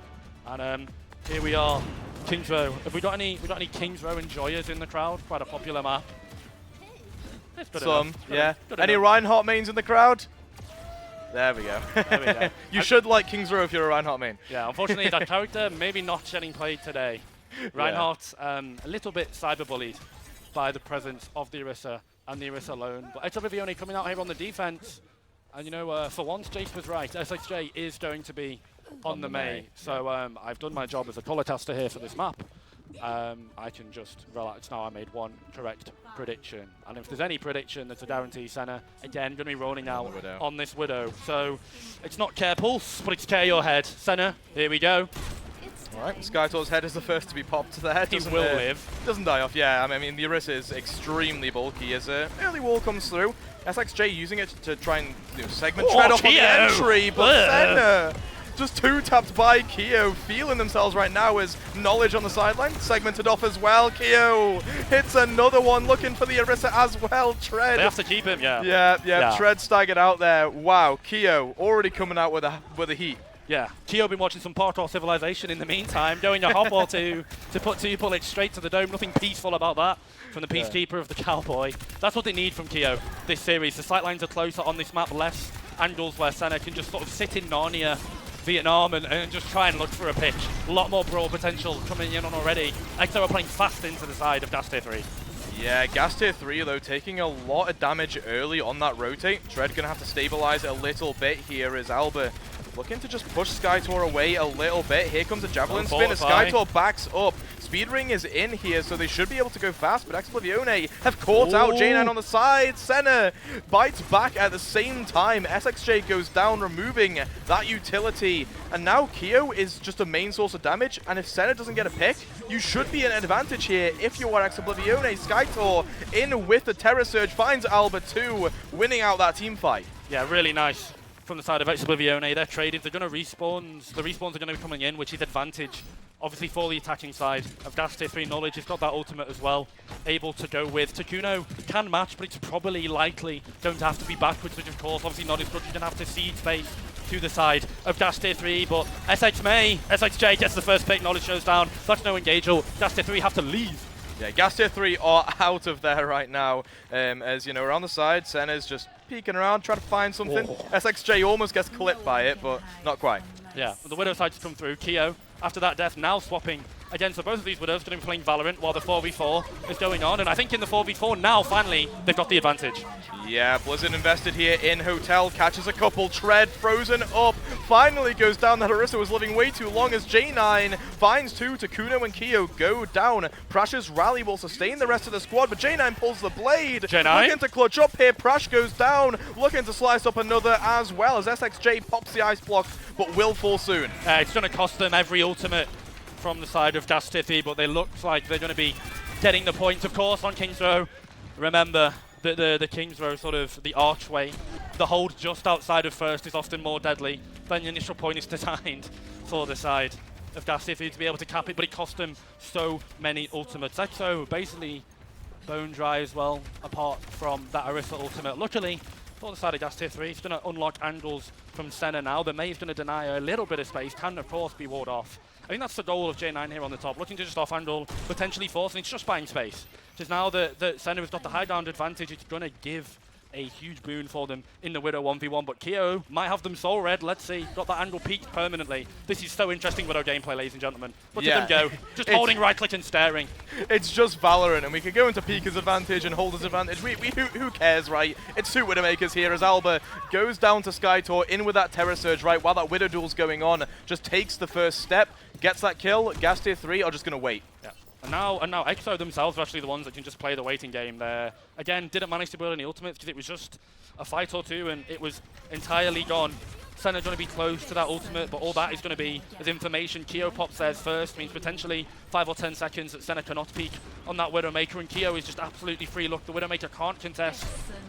And here we are, Kings Row. Have we got any Kings Row enjoyers in the crowd? Quite a popular map. It's good Some, enough. yeah. Good Any enough. Reinhardt mains in the crowd? There we go. There we go. You should like Kings Row if you're a Reinhardt main. Yeah, unfortunately that character maybe not getting played today. Reinhardt a little bit cyberbullied by the presence of the Orisa and the Orisa alone. But EPIC43 coming out here on the defense. And you know, for once Jace was right. SXJ is going to be on the May. So I've done my job as a color tester here for this map. I can just relax now. I made one correct prediction, and if there's any prediction that's a guarantee, Senna again going to be rolling out on this Widow. So it's not care pulse, but it's care your head. Senna, here we go. All right, Skytor's head is the first to be popped to the head. He will live. Doesn't die off. Yeah, I mean the Orisa is extremely bulky as an early wall comes through. SXJ using it to try and segment Tread off on the entry, but Senna just 2-tapped by Keo, feeling themselves right now as Knowledge on the sideline, segmented off as well. Keo hits another one, looking for the Orisa as well. Tread. They have to keep him, yeah. Yeah. Tread staggered out there. Wow, Keo already coming out with a heat. Yeah, Keo been watching some Part or Civilization in the meantime, going a hop or two to put 2 bullets straight to the dome. Nothing peaceful about that from the Peacekeeper of the Cowboy. That's what they need from Keo this series. The sight lines are closer on this map, less angles where Senna can just sort of sit in Narnia, Vietnam, and just try and look for a pitch. A lot more brawl potential coming in on already. Exo are playing fast into the side of Gas Tier 3. Yeah, Gas Tier 3 though taking a lot of damage early on that rotate. Tread gonna have to stabilize a little bit here as Alba looking to just push Skytor away a little bit. Here comes a Javelin spin as Skytor backs up. Speed Ring is in here, so they should be able to go fast, but EPIC43 have caught out J9 on the side. Senna bites back at the same time. SXJ goes down, removing that utility. And now Keo is just a main source of damage, and if Senna doesn't get a pick, you should be an advantage here if you are EPIC43. Skytor in with the Terror Surge, finds Alba 2, winning out that team fight. Yeah, really nice from the side of EPIC43. They're traded. They're going to respawn. The respawns are going to be coming in, which is advantage, obviously, for the attacking side of Gas Tier 3. Knowledge has got that ultimate as well, able to go with. Takuno can match, but it's probably likely going to have to be backwards, which, of course, obviously not as good. You're going to have to seed space to the side of Gas Tier 3, but SXJ gets the first pick. Knowledge shows down. That's no engage-all. Gas Tier 3 have to leave. Yeah, Gas Tier 3 are out of there right now. As you know, around the side, Senna's just peeking around, trying to find something. SXJ almost gets clipped by it, but not quite. Yeah, the Widow side's come through. Keo, after that death, now swapping again. So both of these Widows going to be playing Valorant while the 4v4 is going on. And I think in the 4v4 now, finally, they've got the advantage. Yeah, Blizzard invested here in Hotel, catches a couple. Tread frozen up, finally goes down. That Orisa was living way too long as J9 finds 2. Takuno and Keo go down. Prash's rally will sustain the rest of the squad, but J9 pulls the blade. J9 looking to clutch up here. Prash goes down, looking to slice up another as well as SXJ pops the ice block, but will fall soon. It's going to cost them every ultimate from the side of Gas Tier 3, but they look like they're going to be getting the point, of course, on Kings Row. Remember, the Kings Row, sort of the archway, the hold just outside of first is often more deadly than the initial point is designed for the side of Gas Tier 3 to be able to cap it, but it cost them so many ultimates. EXO basically bone dry as well, apart from that Orisa ultimate. Luckily, for the side of Gas Tier 3, it's going to unlock angles from Senna now. The May's going to deny a little bit of space, can of course be walled off. I think that's the goal of J9 here on the top, looking to just off-angle, potentially force, and it's just buying space. Because now that Senna has got the high ground advantage, it's going to give a huge boon for them in the Widow 1v1, but Keo might have them soul red. Let's see. Got that angle peaked permanently. This is so interesting Widow gameplay, ladies and gentlemen. Look at them go. Just holding right click and staring. It's just Valorant, and we could go into Pika's advantage and Holder's advantage. Who cares, right? It's two Widowmakers here as Alba goes down to Skytor, in with that Terror Surge, right, while that Widow duel's going on. Just takes the first step, gets that kill. Gas tier 3 are just going to wait. Yeah. And now EXO themselves are actually the ones that can just play the waiting game there. Again, didn't manage to build any ultimates because it was just a fight or two and it was entirely gone. Senna's going to be close to that ultimate, but all that is going to be as information. Keo pops theirs first, means potentially 5 or 10 seconds that Senna cannot peek on that Widowmaker, and Keo is just absolutely free. Look, the Widowmaker can't contest,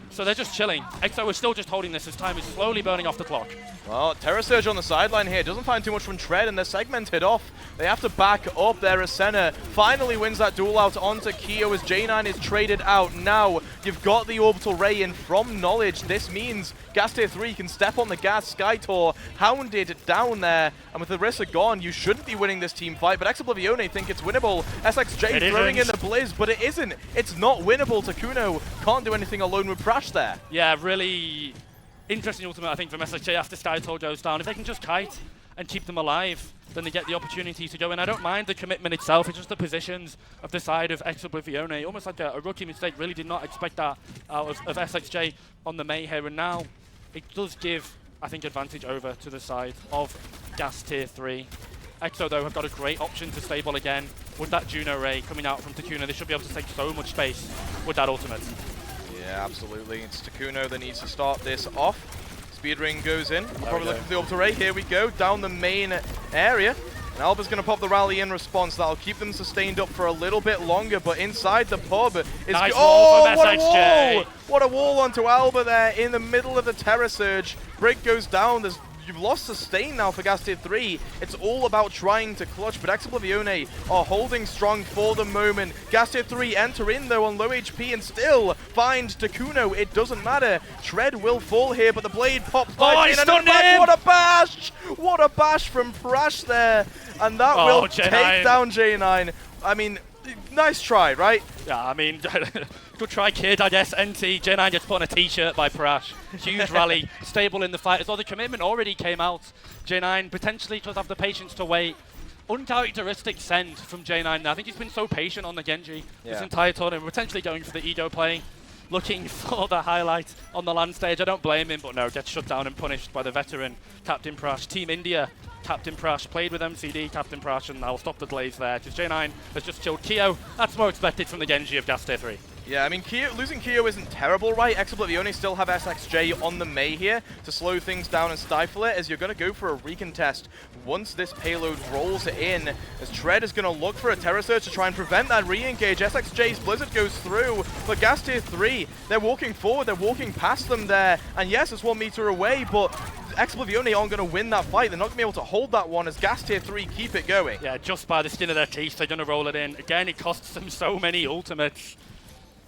so they're just chilling. EXO is still just holding this as time is slowly burning off the clock. Well, Terror Surge on the sideline here. Doesn't find too much from Tread, and they're segmented off. They have to back up there as Senna finally wins that duel out onto Keo as J9 is traded out. Now, you've got the Orbital Ray in from Knowledge. This means Gas Tier 3 can step on the gas. Skytor hounded down there, and with Orisa gone, you shouldn't be winning this team fight, but Exoblivione think it's winnable. SXJ throwing in the Blizz, but it isn't. It's not winnable. Takuno can't do anything alone with Prash there. Yeah, really interesting ultimate, I think, from SXJ after Skytor goes down. If they can just kite and keep them alive, then they get the opportunity to go in. I don't mind the commitment itself, it's just the positions of the side of Exoblivione. Almost like a rookie mistake, really did not expect that out of SXJ on the May here, and now it does give, I think, advantage over to the side of Gas Tier 3. EXO, though, have got a great option to stable again. With that Juno Ray coming out from Takuna, they should be able to take so much space with that ultimate. Yeah, absolutely. It's Takuno that needs to start this off. Speed Ring goes in. Probably looking for the Orbital Ray. Here we go, down the main area. And Alba's going to pop the rally in response. That'll keep them sustained up for a little bit longer, but inside the pub is... Nice wall from what a SXJ. wall! What a wall onto Alba there in the middle of the Terror Surge. Brick goes down. You've lost sustain now for Gas Tier 3. It's all about trying to clutch, but Exoblivione are holding strong for the moment. Gas Tier 3 enter in, though, on low HP and still find Takuno. It doesn't matter. Tread will fall here, but the blade pops right in. And what a bash! What a bash from Prash there. And that will take down J9. I mean, nice try, right? Yeah, I mean, good try, kid, I guess. NT, J9 just put on a t-shirt by Prash. Huge rally, stable in the fight. As though the commitment already came out. J9 potentially does have the patience to wait. Uncharacteristic send from J9. I think he's been so patient on the Genji this entire tournament, potentially going for the ego play. Looking for the highlight on the land stage. I don't blame him, but no, gets shut down and punished by the veteran Captain Prash. Team India, Captain Prash, played with MCD, Captain Prash, and I'll stop the delays there, because J9 has just killed Keo. That's more expected from the Genji of Gas Tier 3. Yeah, I mean, losing Keo isn't terrible, right? Exoblivione still have SXJ on the May here to slow things down and stifle it, as you're going to go for a recontest once this payload rolls in, as Tread is going to look for a Terror Surge to try and prevent that re-engage. SXJ's Blizzard goes through, but Gas Tier 3, they're walking forward, they're walking past them there, and yes, it's 1 meter away, but Exoblivione aren't going to win that fight. They're not going to be able to hold that one as Gas Tier 3 keep it going. Yeah, just by the skin of their teeth, they're going to roll it in. Again, it costs them so many ultimates.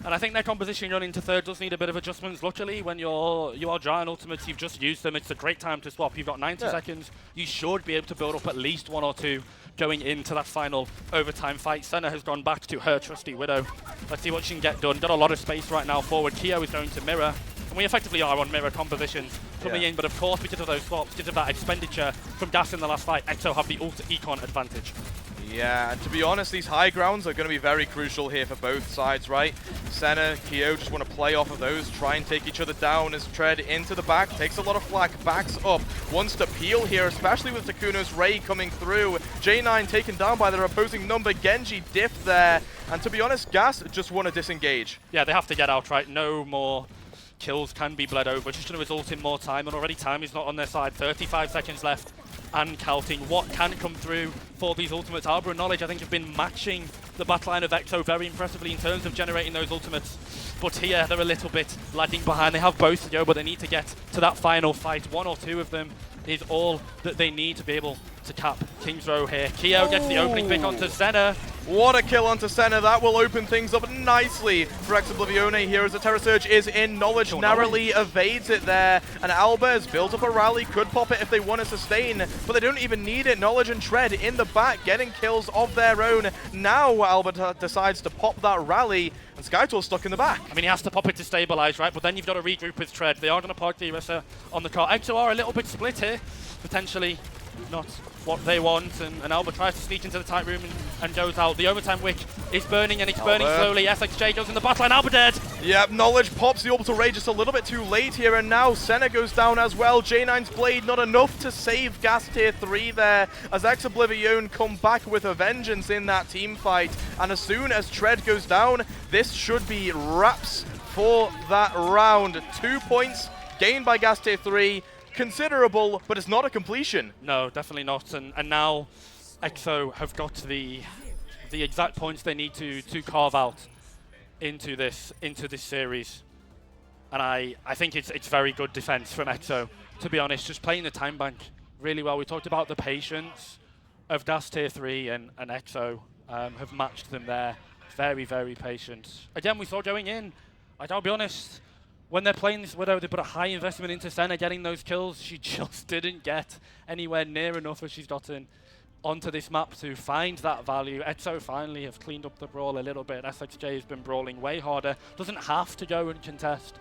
And I think their composition running into third does need a bit of adjustments. Luckily, when you are drawing ultimates, you've just used them. It's a great time to swap. You've got 90 seconds. You should be able to build up at least 1 or 2 going into that final overtime fight. Senna has gone back to her trusty Widow. Let's see what she can get done. Got a lot of space right now forward. Keo is going to mirror. And we effectively are on mirror compositions coming in. But of course, because of those swaps, because of that expenditure from Gas in the last fight, EXO have the ult econ advantage. Yeah, and to be honest, these high grounds are going to be very crucial here for both sides, right? Senna, Keo just want to play off of those, try and take each other down as Tread into the back, takes a lot of flak, backs up, wants to peel here, especially with Takuno's Ray coming through. J9 taken down by their opposing number, Genji diff there, and to be honest, Gas just want to disengage. Yeah, they have to get out, right? No more kills can be bled over, just going to result in more time, and already time is not on their side. 35 seconds left and counting. What can come through for these ultimates? Arbor and Knowledge, I think, have been matching the backline of EXO very impressively in terms of generating those ultimates. But here, they're a little bit lagging behind. They have both to go, but they need to get to that final fight. 1 or 2 of them is all that they need to be able to cap King's Row here. Keo gets the opening pick onto Senna. What a kill onto Senna. That will open things up. nicely for EPIC43 here as the Terror Surge is in. Knowledge narrowly evades it there, and Alba has built up a rally, could pop it if they want to sustain, but they don't even need it. Knowledge and Tread in the back, getting kills of their own. Now Alba decides to pop that rally, and Skytor's stuck in the back. I mean, he has to pop it to stabilize, right? But then you've got to regroup with Tread. They are going to park the Orisa on the car. EXO are a little bit split here, potentially not what they want, and Alba tries to sneak into the tight room and goes out. The overtime wick is burning, and it's burning slowly. SXJ goes in the battle, and Alba dead. Yep, Knowledge pops the Orbital Ray just a little bit too late here, and now Senna goes down as well. J9's Blade not enough to save Gas Tier 3 there, as EPIC43 come back with a vengeance in that team fight, and as soon as Tread goes down, this should be wraps for that round. 2 points gained by Gas Tier 3. Considerable, but it's not a completion. No, definitely not. And now EXO have got the exact points they need to carve out into this series. And I think it's very good defense from EXO, to be honest. Just playing the time bank really well. We talked about the patience of Gas Tier 3 and EXO have matched them there. Very, very patient. Again, we saw going in, I'll be honest, when they're playing this Widow, they put a high investment into Senna getting those kills. She just didn't get anywhere near enough as she's gotten onto this map to find that value. EXO finally have cleaned up the brawl a little bit. SXJ has been brawling way harder. Doesn't have to go and contest.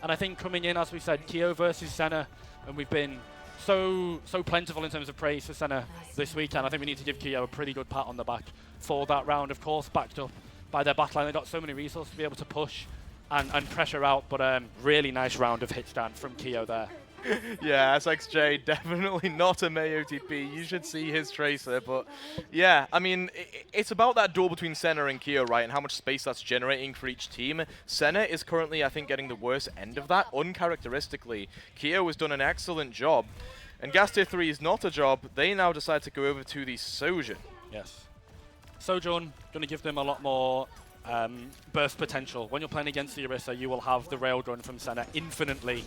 And I think coming in, as we said, Keo versus Senna, and we've been so plentiful in terms of praise for Senna this weekend. I think we need to give Keo a pretty good pat on the back for that round. Of course, backed up by their backline. They've got so many resources to be able to push and pressure out, but really nice round of hit stand from Keo there. Yeah, SXJ definitely not a May OTP. You should see his tracer, but yeah, I mean, it's about that duel between Senna and Keo, right, and how much space that's generating for each team. Senna is currently, I think, getting the worst end of that, uncharacteristically. Keo has done an excellent job, and Gas Tier 3 is not a job. They now decide to go over to the Sojourn. Yes. Sojourn, going to give them a lot more burst potential. When you're playing against the Orisa, you will have the railgun from Senna infinitely.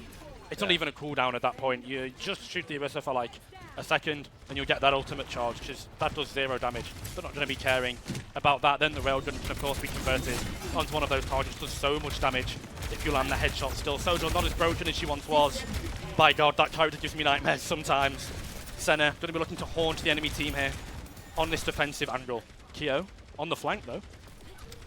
It's not even a cooldown at that point. You just shoot the Orisa for like a second, and you'll get that ultimate charge, because that does 0 damage. They're not going to be caring about that. Then the railgun can, of course, be converted onto one of those targets. Does so much damage if you land the headshot still. Sojourn not as broken as she once was. By God, that character gives me nightmares sometimes. Senna going to be looking to haunt the enemy team here on this defensive angle. Keo on the flank, though.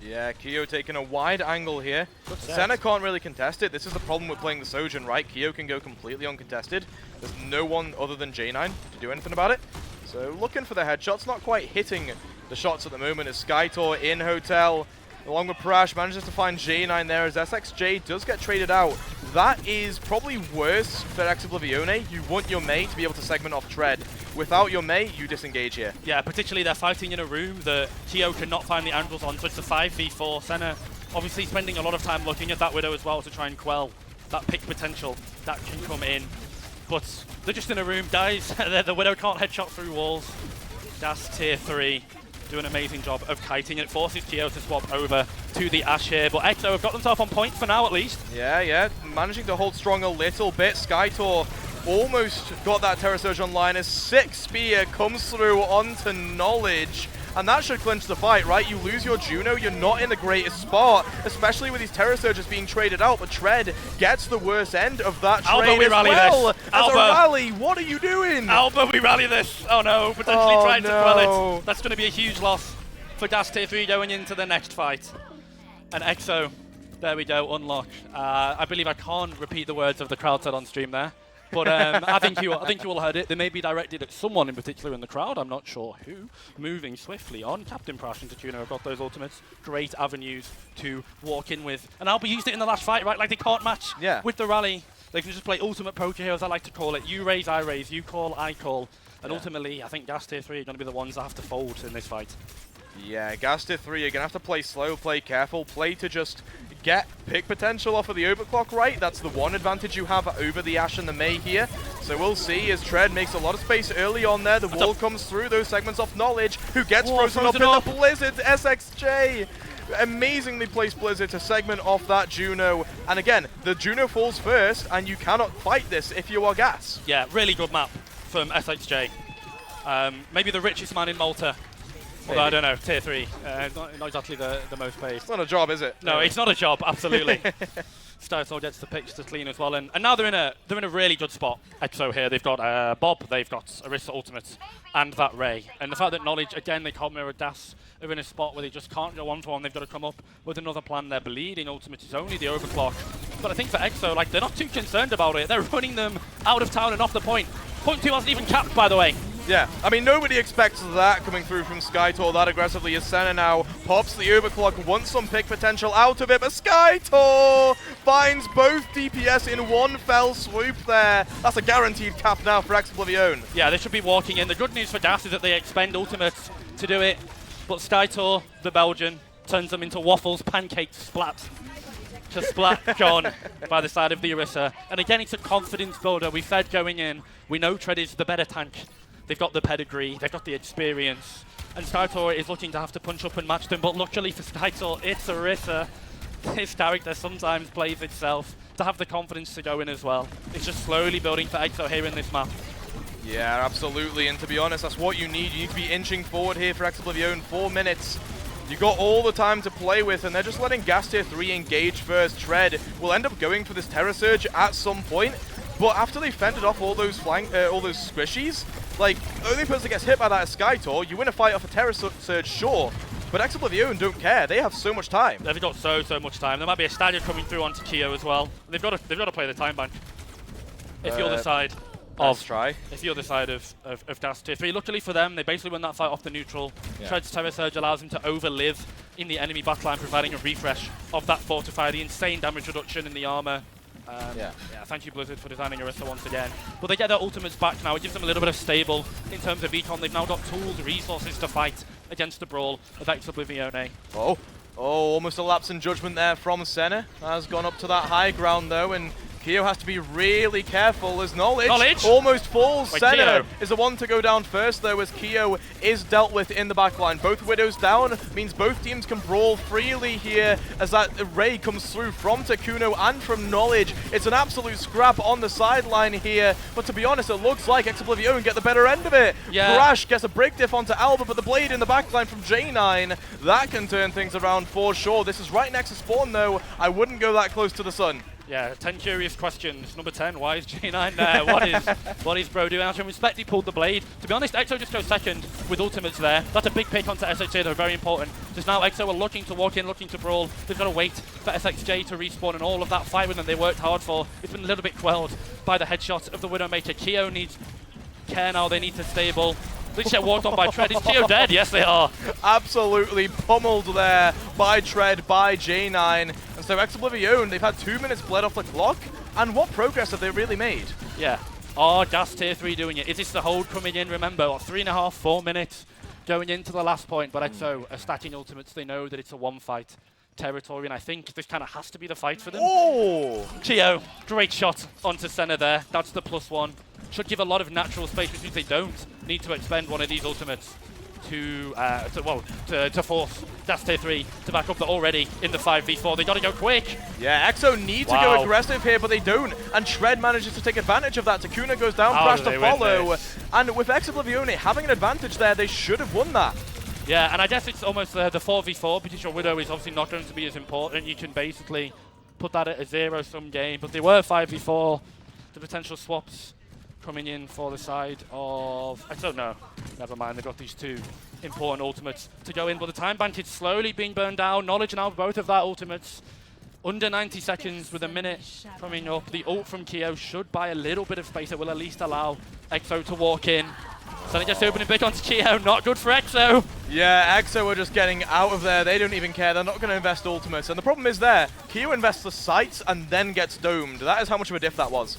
Yeah, Keo taking a wide angle here. Senna can't really contest it. This is the problem with playing the Sojourn, right? Keo can go completely uncontested. There's no one other than J9 to do anything about it. So looking for the headshots, not quite hitting the shots at the moment as Skytor in Hotel, along with Prash, manages to find J9 there as SXJ does get traded out. That is probably worse for EPIC43. You want your Mei to be able to segment off Tread. Without your Mei, you disengage here. Yeah, particularly they're fighting in a room that Keo cannot find the angles on, so it's a 5v4. Senna obviously spending a lot of time looking at that Widow as well to try and quell that pick potential that can come in. But they're just in a room, guys. The Widow can't headshot through walls. Gas Tier 3 do an amazing job of kiting. It forces Keo to swap over to the Ash here, but EXO have got themselves on point for now at least. Yeah, managing to hold strong a little bit. Skytor almost got that Terror Surge online as 6 Spear comes through onto Knowledge. And that should clinch the fight, right? You lose your Juno, you're not in the greatest spot, especially with these Terror Surges being traded out, but Tread gets the worst end of that trade as well. As a rally, what are you doing? Alba, we rally this. Oh no, potentially trying to quell it. That's going to be a huge loss for Gas Tier 3 going into the next fight. And EXO, there we go, unlock. I believe I can't repeat the words of the crowd said on stream there. But I think you all heard it. They may be directed at someone in particular in the crowd. I'm not sure who. Moving swiftly on. Captain Prash and Tatuna have got those ultimates. Great avenues to walk in with. And Alba used it in the last fight, right? Like they can't match with the rally. They can just play ultimate poker here, as I like to call it. You raise, I raise. You call, I call. And ultimately, I think Gas Tier 3 are going to be the ones that have to fold in this fight. Yeah, Gas Tier 3 are going to have to play slow, play careful, play to just get pick potential off of the overclock, right? That's the one advantage you have over the Ashe and the Mei here. So we'll see as Tread makes a lot of space early on there. The wall comes through those segments off Knowledge, who gets frozen up in the Blizzard. SXJ amazingly placed Blizzard to segment off that Juno. And again, the Juno falls first, and you cannot fight this if you are Gas. Yeah, really good map from SXJ. Maybe the richest man in Malta Although I don't know, tier 3, not exactly the most paid. It's not a job, is it? No, it's not a job, absolutely. Startor gets the picks to clean as well, and now they're in a really good spot. EXO here, they've got Bob, they've got Orisa Ultimate, and that Ray. And the fact that Knowledge, again, they can't mirror Das, are in a spot where they just can't go on for one. They've got to come up with another plan. Their bleeding Ultimate is only the overclock. But I think for EXO, like, they're not too concerned about it. They're running them out of town and off the point. Point 2 wasn't even capped, by the way. Yeah, I mean, nobody expects that coming through from Skytor that aggressively as Senna now pops the overclock, wants some pick potential out of it, but Skytor finds both DPS in one fell swoop there. That's a guaranteed cap now for Oblivion. Yeah, they should be walking in. The good news for Das is that they expend ultimates to do it, but Skytor, the Belgian, turns them into waffles, pancakes, splat. Just splat gone by the side of the Orisa. And again, it's a confidence builder. We said going in, we know Tread is the better tank. They've got the pedigree, they've got the experience, and Skytor is looking to have to punch up and match them, but luckily for Skytor, it's Orisa. His character sometimes plays itself to have the confidence to go in as well. It's just slowly building for EXO here in this map. Yeah, absolutely, and to be honest, that's what you need. You need to be inching forward here for Oblivion. 4 minutes. You got all the time to play with, and they're just letting Gas Tier 3 engage first. Tread will end up going for this Terror Surge at some point, but after they fended off all those squishies, like, the only person that gets hit by that is Skytor. You win a fight off a Terror Surge, sure, but Oblivion don't care. They have so much time. They've got so much time. There might be a Stadia coming through onto Keo as well. They've got to play the time bank. If you're the side of if you're the side of Das Tier 3. Luckily for them, they basically win that fight off the neutral. Yeah. Tread's Terror Surge allows them to overlive in the enemy backline, providing a refresh of that Fortify, the insane damage reduction in the armor. Yeah, thank you Blizzard for designing Orisa once again. But they get their ultimates back now. It gives them a little bit of stable in terms of econ. They've now got tools, resources to fight against the brawl of Oblivion. Oh, almost a lapse in judgment there from Senna. Has gone up to that high ground though, and Keo has to be really careful as Knowledge almost falls. Wait, Senna Keo is the one to go down first though, as Keo is dealt with in the backline. Both Widows down means both teams can brawl freely here as that Ray comes through from Takuno and from Knowledge. It's an absolute scrap on the sideline here, but to be honest, it looks like Oblivion get the better end of it. Yeah. Crash gets a break diff onto Alba, but the blade in the backline from J9, that can turn things around for sure. This is right next to spawn though. I wouldn't go that close to the sun. Yeah, 10 curious questions. Number 10, why is J9 there? What is Bro doing? Out of respect, he pulled the blade. To be honest, EXO just goes second with ultimates there. That's a big pick onto SXJ, they're very important. Just now, EXO are looking to walk in, looking to brawl. They've got to wait for SXJ to respawn, and all of that fight with them they worked hard for. It's been a little bit quelled by the headshot of the Widowmaker. Keo needs care now, they need to stable. They just get walked on by Tread. Is Keo dead? Yes, they are. Absolutely pummeled there by Tread, by J9. And so Oblivion, they've had 2 minutes bled off the clock. And what progress have they really made? Yeah. Oh, Das Tier 3 doing it. Is this the hold coming in? Remember, what, 3.5, 4 minutes going into the last point. But EXO are stacking ultimates. They know that it's a one-fight territory, and I think this kind of has to be the fight for them. Oh! Keo, great shot onto Senna there. That's the +1. Should give a lot of natural space, which means they don't need to expend one of these ultimates to force Das Tier 3 to back up. They're already in the 5v4. They got to go quick. Yeah, EXO need to go aggressive here, but they don't. And Tread manages to take advantage of that. Takuna goes down, Crash to follow. And with Oblivion having an advantage there, they should have won that. Yeah, and I guess it's almost the 4v4 because your Widow is obviously not going to be as important. You can basically put that at a zero-sum game, but they were 5v4. The potential swaps coming in for the side of... I don't know. Never mind, they've got these two important ultimates to go in, but the time bank is slowly being burned down. Knowledge now both of that ultimates. Under 90 seconds with a minute coming up. The ult from Keo should buy a little bit of space. It will at least allow EXO to walk in. So they just opening big onto Keo. Not good for EXO. Yeah, EXO are just getting out of there. They don't even care. They're not going to invest ultimates. And the problem is there, Keo invests the sights and then gets domed. That is how much of a diff that was.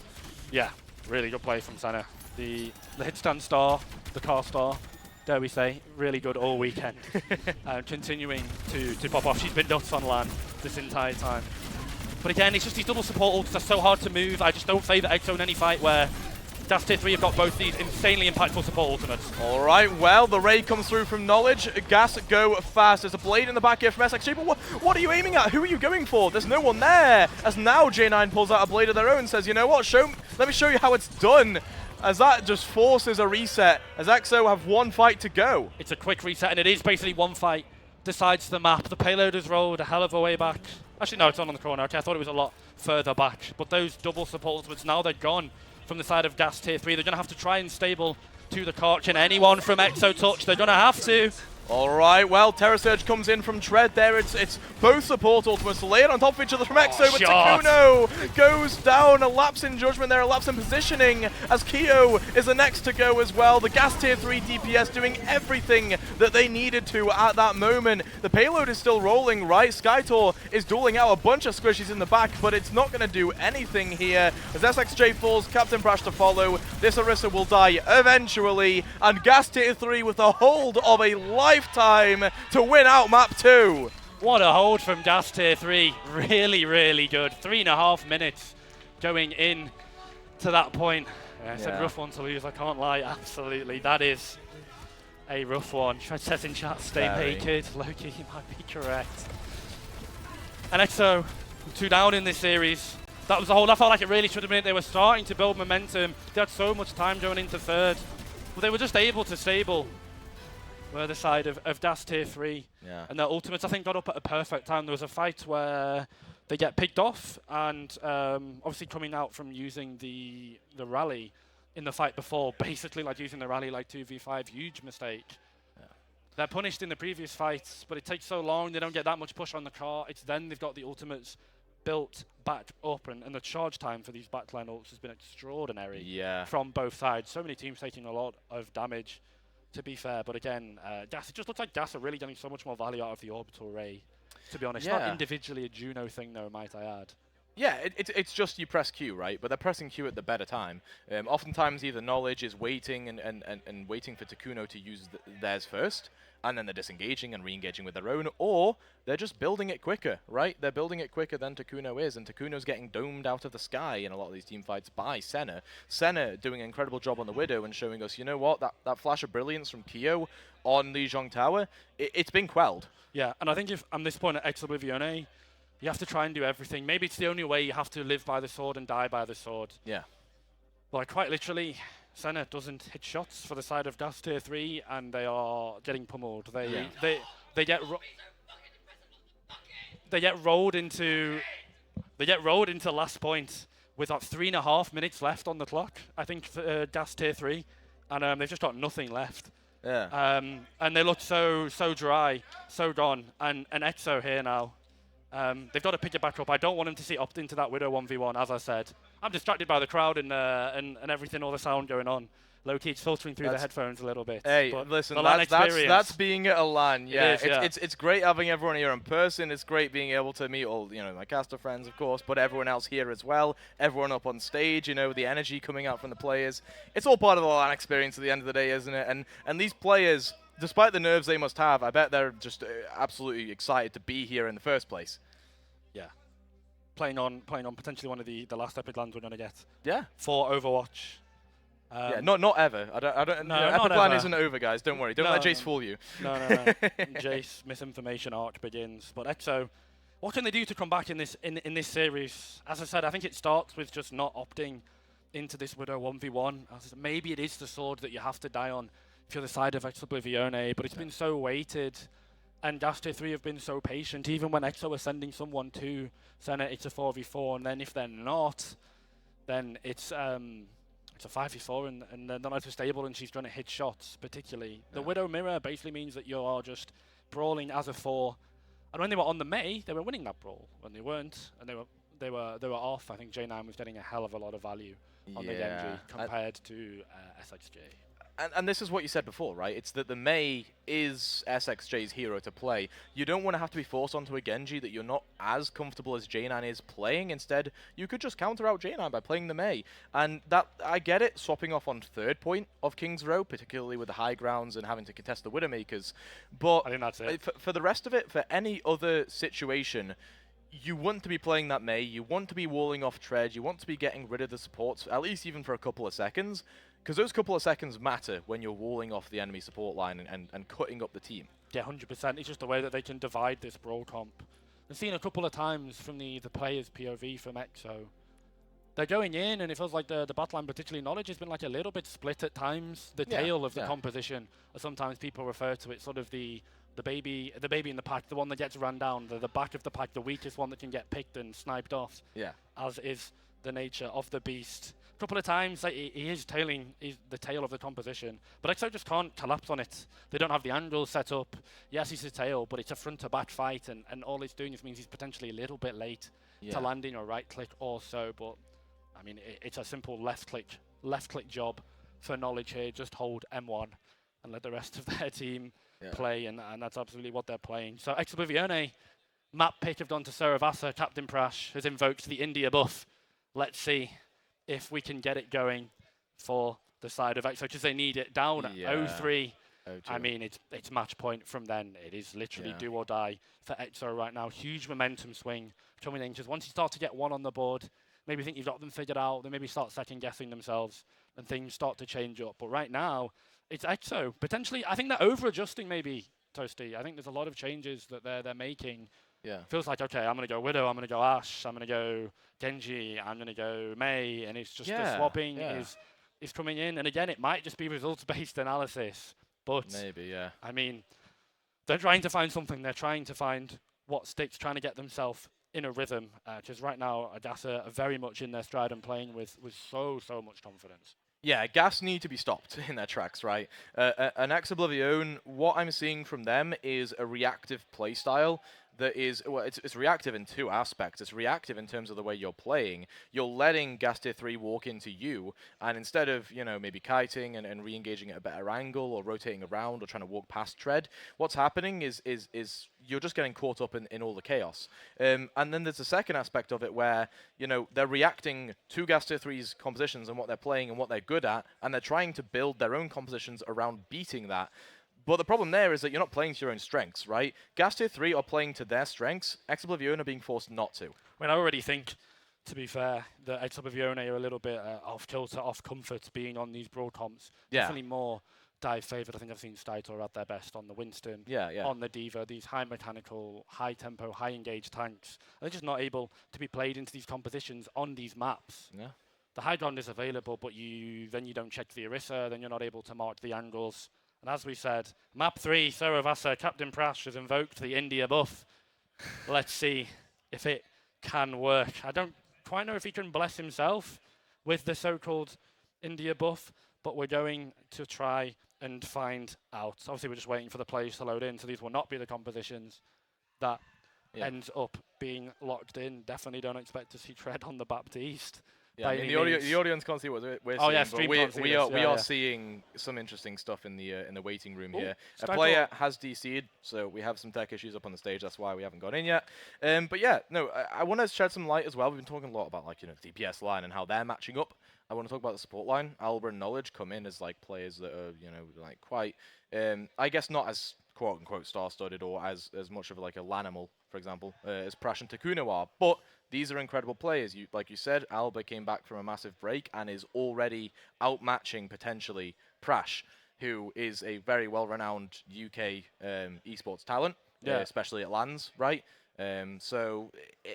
Yeah, really good play from Senna. The hitstand star, the car star, dare we say, really good all weekend. Continuing to pop off. She's been nuts on LAN this entire time. But again, it's just these double support ults are so hard to move. I just don't favour EXO in any fight where Das Tier 3 have got both these insanely impactful support ultimates. All right, well, the raid comes through from Knowledge. Gas go fast. There's a blade in the back here from SXJ, but what are you aiming at? Who are you going for? There's no one there. As now J9 pulls out a blade of their own and says, you know what, let me show you how it's done. as that just forces a reset, as EXO have one fight to go. It's a quick reset, and it is basically one fight decides the map. The payload has rolled a hell of a way back. Actually, no, it's on the corner. Okay, I thought it was a lot further back. But those double support ultimates, now they're gone from the side of Gas Tier 3. They're going to have to try and stable to the Karch, and anyone from EXO Touch, they're going to have to. All right, well, Terra Surge comes in from Tread there. It's both support ultimates layered on top of each other from EXO, but shot. Takuno goes down. A lapse in judgment there, a lapse in positioning, as Keo is the next to go as well. The Gas Tier 3 DPS doing everything that they needed to at that moment. The payload is still rolling, right? Skytor is dueling out a bunch of squishies in the back, but it's not going to do anything here. As SXJ falls, Captain Prash to follow. This Orisa will die eventually, and Gas Tier 3 with the hold of a lifetime to win out map 2. What a hold from Gas Tier 3. Really, really good. 3.5 minutes going in to that point. It's a rough one to lose, I can't lie. Absolutely. That is a rough one. Tread says in chat, stay naked. Loki, you might be correct. And EXO, 2 down in this series. That was the hold. I felt like it really should have been. They were starting to build momentum. They had so much time going into third. But they were just able to stable. Were the side of Gas Tier 3. Yeah. And their ultimates, I think, got up at a perfect time. There was a fight where they get picked off, and obviously coming out from using the rally in the fight before, basically like using the rally like 2v5, huge mistake. Yeah. They're punished in the previous fights, but it takes so long, they don't get that much push on the car. It's then they've got the ultimates built back up, and the charge time for these backline ults has been extraordinary from both sides. So many teams taking a lot of damage, to be fair, but again, it just looks like Gas are really getting so much more value out of the orbital ray, to be honest. Not individually a Juno thing, though, might I add. Yeah, it's just you press Q, right? But they're pressing Q at the better time. Oftentimes, either Knowledge is waiting and waiting for Takuno to use theirs first, and then they're disengaging and re-engaging with their own, or they're just building it quicker, right? They're building it quicker than Takuno is, and Takuno's getting domed out of the sky in a lot of these team fights by Senna. Senna doing an incredible job on the Widow and showing us, you know what, that flash of brilliance from Keo on Lijiang Tower, it's been quelled. Yeah, and I think if on this point at Ex Oblivione, you have to try and do everything. Maybe it's the only way you have to live by the sword and die by the sword. Yeah. But quite literally, Senna doesn't hit shots for the side of Gas Tier 3, and they are getting pummeled. They get rolled into last point with like 3.5 minutes left on the clock. I think for Gas Tier 3, and they've just got nothing left. Yeah. And they look so dry, so gone. And EXO here now. They've got to pick it back up. I don't want them to see opt into that Widow 1v1, as I said. I'm distracted by the crowd and everything, all the sound going on. Low-key, it's filtering through the headphones a little bit. Hey, listen, that's being at a LAN. Yeah, it's great having everyone here in person. It's great being able to meet all, my caster friends, of course, but everyone else here as well. Everyone up on stage, the energy coming out from the players. It's all part of the LAN experience at the end of the day, isn't it? And these players, despite the nerves they must have, I bet they're just absolutely excited to be here in the first place. Yeah. Playing on potentially one of the last Epic LANs we're going to get. Yeah. For Overwatch. Yeah, not ever. I don't. No, Epic LAN isn't over, guys. Don't worry. Don't let Jace fool you. No. Jace misinformation arc begins. But EXO, what can they do to come back in this series? As I said, I think it starts with just not opting into this Widow 1v1. Maybe it is the sword that you have to die on if you're the side of Ex Oblivione, but it's been so weighted, and Gas Tier 3 have been so patient. Even when EXO are sending someone to Senna, it's a 4v4, and then if they're not, then it's a 5v4, and they're not so stable, and she's trying to hit shots, particularly. The Widow Mirror basically means that you are just brawling as a 4. And when they were on the Mei, they were winning that brawl. When they weren't, and they were off, I think J9 was getting a hell of a lot of value on the Genji compared to SXJ. And this is what you said before, right? It's that the Mei is SXJ's hero to play. You don't want to have to be forced onto a Genji that you're not as comfortable as J9 is playing. Instead, you could just counter out J9 by playing the Mei. And that, I get it, swapping off on third point of King's Row, particularly with the high grounds and having to contest the Widowmakers. But I think that's it. For the rest of it, for any other situation, you want to be playing that Mei, you want to be walling off Tread, you want to be getting rid of the supports, at least even for a couple of seconds. Because those couple of seconds matter when you're walling off the enemy support line and cutting up the team. Yeah, 100%. It's just the way that they can divide this brawl comp. I've seen a couple of times from the players' POV from EXO. they're going in, and it feels like the battle line, particularly Knowledge, has been like a little bit split at times. The tail of the composition, as sometimes people refer to it, sort of the baby in the pack, the one that gets run down, the back of the pack, the weakest one that can get picked and sniped off. Yeah. As is the nature of the beast. A couple of times he is tailing the tail of the composition, but EXO just can't collapse on it. They don't have the angle set up. Yes, he's a tail, but it's a front to back fight, and all it's doing means he's potentially a little bit late to landing a right click or so. But I mean, it's a simple left click job for Knowledge here. Just hold M1 and let the rest of their team play, and that's absolutely what they're playing. So Exoblivione, map pick have gone to Saravasa. Captain Prash has invoked the India buff. Let's see if we can get it going for the side of EXO, because they need it down at 0-3. I mean, it's match point from then. It is literally do or die for EXO right now. Huge momentum swing coming in, because once you start to get one on the board, maybe think you've got them figured out, they maybe start second guessing themselves and things start to change up. But right now, it's EXO. Potentially, I think they're over-adjusting maybe, Toasty. I think there's a lot of changes that they're making. Yeah. Feels like, okay, I'm going to go Widow, I'm going to go Ashe, I'm going to go Genji, I'm going to go Mei, and it's just the swapping is coming in. And again, it might just be results-based analysis, but maybe, I mean, they're trying to find something. They're trying to find what sticks, trying to get themselves in a rhythm, because right now, Agasa are very much in their stride and playing with so much confidence. Yeah, Gas need to be stopped in their tracks, right? An Exoblivione, what I'm seeing from them is a reactive playstyle that is, well, it's reactive in two aspects. It's reactive in terms of the way you're playing. You're letting Gas Tier 3 walk into you, and instead of, you know, maybe kiting and re-engaging at a better angle or rotating around or trying to walk past Tread, what's happening is you're just getting caught up in all the chaos. And then there's the second aspect of it where, you know, they're reacting to Gas Tier 3's compositions and what they're playing and what they're good at, and they're trying to build their own compositions around beating that. But the problem there is that you're not playing to your own strengths, right? Gas Tier 3 are playing to their strengths. Exoblivione are being forced not to. I mean, I already think, to be fair, that Exoblivione are a little bit off kilter, off comfort, being on these broad comps. Definitely more dive favoured. I think I've seen Stytor at their best on the Winston, on the Diva, these high mechanical, high tempo, high engaged tanks. They're just not able to be played into these compositions on these maps. Yeah. The high ground is available, but then you don't check the Orisa, then you're not able to mark the angles. And as we said, map 3, Saravasa, Captain Prash has invoked the India buff. Let's see if it can work. I don't quite know if he can bless himself with the so-called India buff, but we're going to try and find out. Obviously, we're just waiting for the plays to load in, so these will not be the compositions that end up being locked in. Definitely don't expect to see Tread on the Baptiste. Yeah, I mean, the audience can't see what we're seeing, but we are seeing some interesting stuff in the waiting room here. A player has DC'd, so we have some tech issues up on the stage. That's why we haven't got in yet. But yeah, no, I want to shed some light as well. We've been talking a lot about, like, you know, the DPS line and how they're matching up. I want to talk about the support line. Alba and Knowledge come in as, like, players that are, you know, like, quite, I guess not as quote-unquote star-studded or as much of, like, a Lanimal, for example, as Prash and Takuno are. But these are incredible players. Like you said, Alba came back from a massive break and is already outmatching, potentially, Prash, who is a very well-renowned UK esports talent, especially at LANs, right? So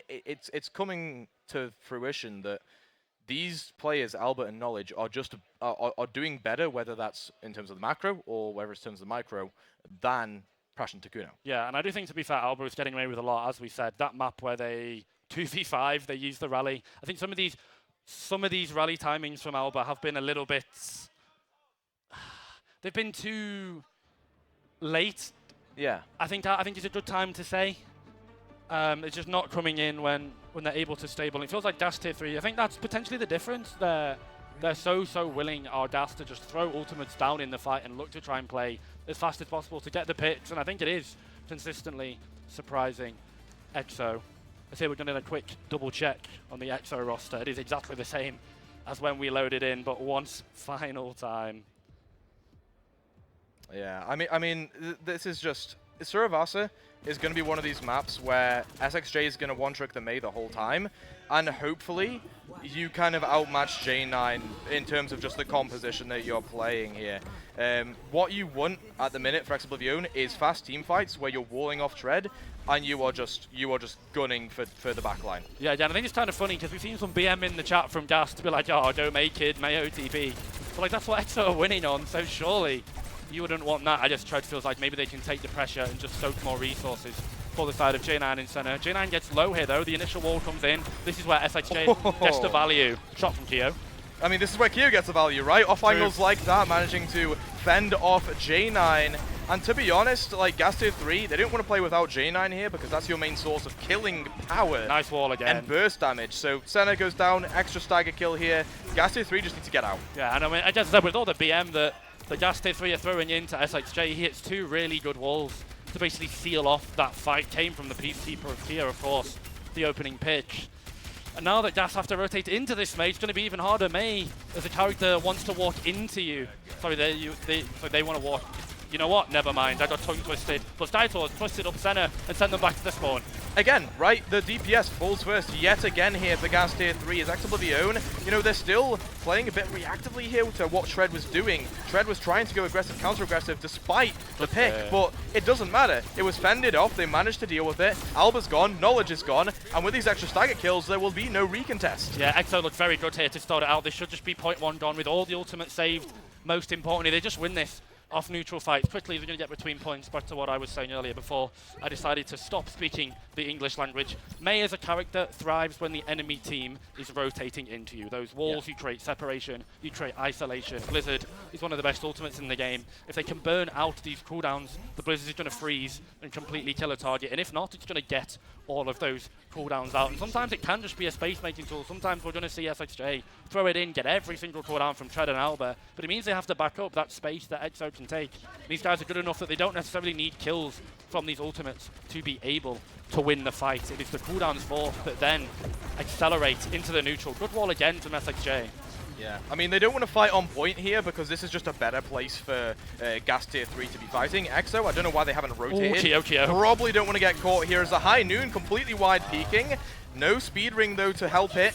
it's coming to fruition that these players, Alba and Knowledge, are just are doing better, whether that's in terms of the macro or whether it's in terms of the micro, than Prash and Takuno. Yeah, and I do think, to be fair, Alba is getting away with a lot, as we said. That map where they 2v5, they use the rally. I think some of these rally timings from Alba have been a little bit. They've been too late. Yeah. I think it's a good time to say. It's just not coming in when they're able to stable. It feels like Gas Tier 3. I think that's potentially the difference. They're so willing, our Gas, to just throw ultimates down in the fight and look to try and play as fast as possible to get the picks. And I think it is consistently surprising EXO. I say we're going to do a quick double check on the EXO roster. It is exactly the same as when we loaded in, but once final time. Yeah, I mean, this is just Saravasa is going to be one of these maps where SXJ is going to one-trick the Mei the whole time, and hopefully you kind of outmatch J9 in terms of just the composition that you're playing here. What you want at the minute for Exoblivione is fast team fights where you're walling off Tread and you are just gunning for the back line. Yeah, I think it's kind of funny because we've seen some BM in the chat from Gas to be like, oh, don't make it, May OTP. But like that's what EXO are winning on, so surely you wouldn't want that. I just Tread feels like maybe they can take the pressure and just soak more resources for the side of J9 in center. J9 gets low here though, the initial wall comes in. This is where SXJ gets the value. Shot from Keo. I mean, this is where Keo gets the value, right? Off angles like that, managing to fend off J9. And to be honest, like Gas Tier 3, they didn't want to play without J9 here because that's your main source of killing power. Nice wall again. And burst damage. So Senna goes down, extra stagger kill here. Gas Tier 3 just need to get out. Yeah, and I mean, I just said with all the BM that the Gas Tier 3 are throwing into SXJ, he hits 2 really good walls to basically seal off that fight. Came from the Peacekeeper of Kia, of course, the opening pitch. And now that Gas have to rotate into this May, it's going to be even harder. May, as a character, wants to walk into you. Sorry, they want to walk. You know what? Never mind. I got tongue twisted. Plus Daitor twisted up center and sent them back to the spawn. Again, right, the DPS falls first yet again here for Gas Tier 3 as Oblivion. You know, they're still playing a bit reactively here to what Tread was doing. Tread was trying to go aggressive, counter-aggressive despite the pick, but it doesn't matter. It was fended off, they managed to deal with it. Alba's gone, Knowledge is gone, and with these extra stagger kills, there will be no recontest. Yeah, EXO looked very good here to start it out. This should just be 0.1 gone with all the ultimates saved. Most importantly, they just win this off neutral fights. Quickly, they're going to get between points, back to what I was saying earlier before I decided to stop speaking the English language. May as a character thrives when the enemy team is rotating into you. Those walls, you create separation, you create isolation. Blizzard is one of the best ultimates in the game. If they can burn out these cooldowns, the Blizzard is going to freeze and completely kill a target. And if not, it's going to get all of those cooldowns out. And sometimes it can just be a space-making tool. Sometimes we're going to see SXJ throw it in, get every single cooldown from Tread and Alba. But it means they have to back up that space that EXO can take. These guys are good enough that they don't necessarily need kills from these ultimates to be able to win the fight. It is the cooldowns for that then accelerate into the neutral. Good wall again from SXJ. Yeah, I mean, they don't want to fight on point here because this is just a better place for Gas Tier 3 to be fighting. EXO, I don't know why they haven't rotated. Keo. Probably don't want to get caught here as the High Noon completely wide peeking. No speed ring, though, to help it.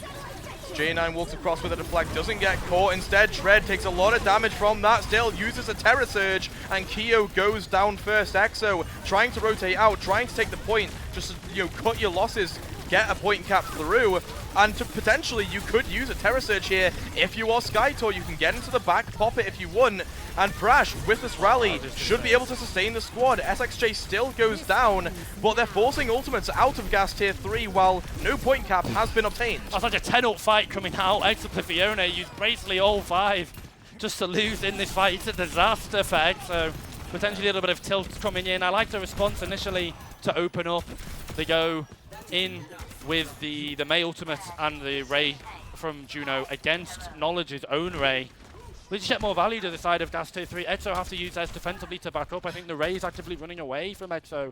J9 walks across with a deflect, doesn't get caught. Instead, Tread takes a lot of damage from that. Still uses a Terror Surge, and Keo goes down first. EXO trying to rotate out, trying to take the point, just cut your losses, get a point cap through. And to potentially, you could use a Terror Surge here. If you are Skytor, you can get into the back, pop it if you want. And Brash, with this rally, should be able to sustain the squad. SXJ still goes down, but they're forcing ultimates out of Gas Tier 3 while no point cap has been obtained. That's like a 10-up fight coming out. Oblivion used basically all 5 just to lose in this fight. It's a disaster for EXO. Potentially a little bit of tilt coming in. I like the response initially to open up. They go in with the May ultimate and the Ray from Juno against Knowledge's own Ray. We just get more value to the side of Gas Tier 3. EXO have to use theirs defensively to back up. I think the Ray is actively running away from EXO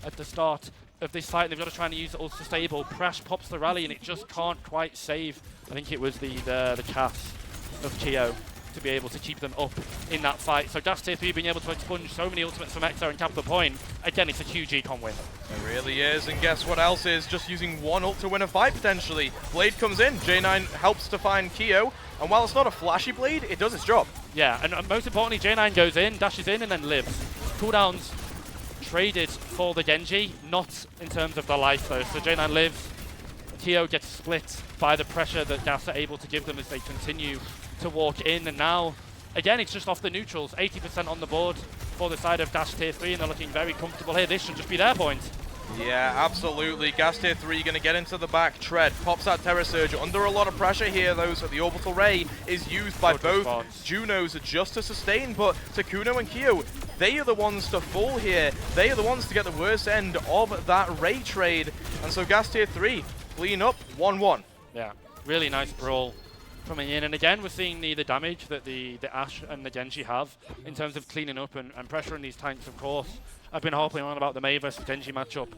at the start of this fight. They've got to try and use it also stable. Crash pops the rally and it just can't quite save. I think it was the cast of Keo to be able to keep them up in that fight. So Gas Tier 3 being able to expunge so many ultimates from EXO and cap the point, again, it's a huge econ win. It really is, and guess what else is? Just using one ult to win a fight, potentially. Blade comes in, J9 helps to find Keo, and while it's not a flashy Blade, it does its job. Yeah, and most importantly, J9 goes in, dashes in, and then lives. Cooldowns traded for the Genji, not in terms of the life though. So J9 lives, Keo gets split by the pressure that Gas are able to give them as they continue to walk in, and now again it's just off the neutrals. 80% on the board for the side of Gas Tier 3, and they're looking very comfortable here. This should just be their point. Yeah, absolutely. Gas Tier 3 going to get into the back. Tread pops that Terror Surge under a lot of pressure here, though, so the Orbital Ray is used by both Junos just to sustain, but Takuno and Keo, they are the ones to fall here. They are the ones to get the worst end of that Ray trade, and so Gas Tier 3 clean up 1-1. Yeah, really nice brawl coming in, and again we're seeing the damage that the Ashe and the Genji have in terms of cleaning up and pressuring these tanks. Of course, I've been harping on about the May vs Genji matchup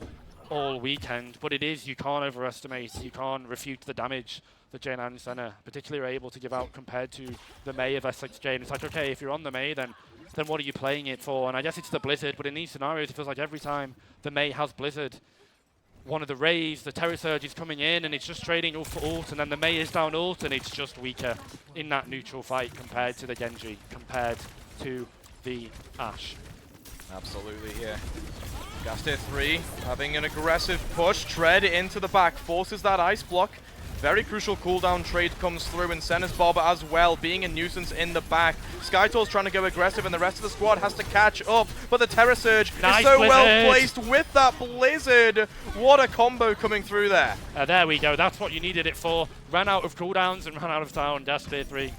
all weekend, but it is, you can't overestimate, you can't refute the damage that J9 and Senna particularly are able to give out compared to the May of SXJ. And it's like, okay, if you're on the May, then what are you playing it for? And I guess it's the Blizzard, but in these scenarios it feels like every time the May has Blizzard, one of the Rays, the Terror Surge is coming in and it's just trading ult for ult, and then the May is down ult and it's just weaker in that neutral fight compared to the Genji, compared to the Ashe. Absolutely here. Gas tier 3 having an aggressive push. Tread into the back, forces that ice block. Very crucial cooldown trade comes through, and Senna's Bob as well, being a nuisance in the back. Skytor's trying to go aggressive, and the rest of the squad has to catch up. But the Terror Surge is so well placed with that Blizzard. What a combo coming through there. There we go. That's what you needed it for. Ran out of cooldowns and ran out of town. Gas tier 3.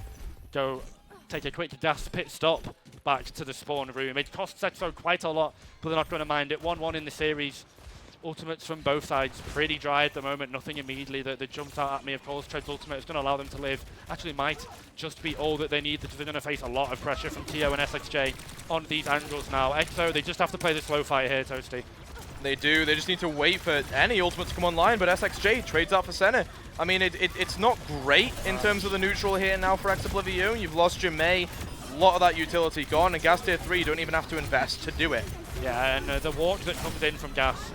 Go take a quick gas pit stop back to the spawn room. It costs Exo quite a lot, but they're not going to mind it. 1-1 in the series. Ultimates from both sides pretty dry at the moment. Nothing immediately that jumps out at me. Of course, Tread's ultimate is going to allow them to live. Actually might just be all that they need, because they're going to face a lot of pressure from TO and SXJ on these angles now. Exo, they just have to play the slow fight here, Toasty. They do. They just need to wait for any ultimate to come online, but SXJ trades out for Senna. I mean, it's not great in terms of the neutral here now for Oblivion. You've lost Jimei. A lot of that utility gone, and Gas tier 3 don't even have to invest to do it. Yeah, and the walk that comes in from Gas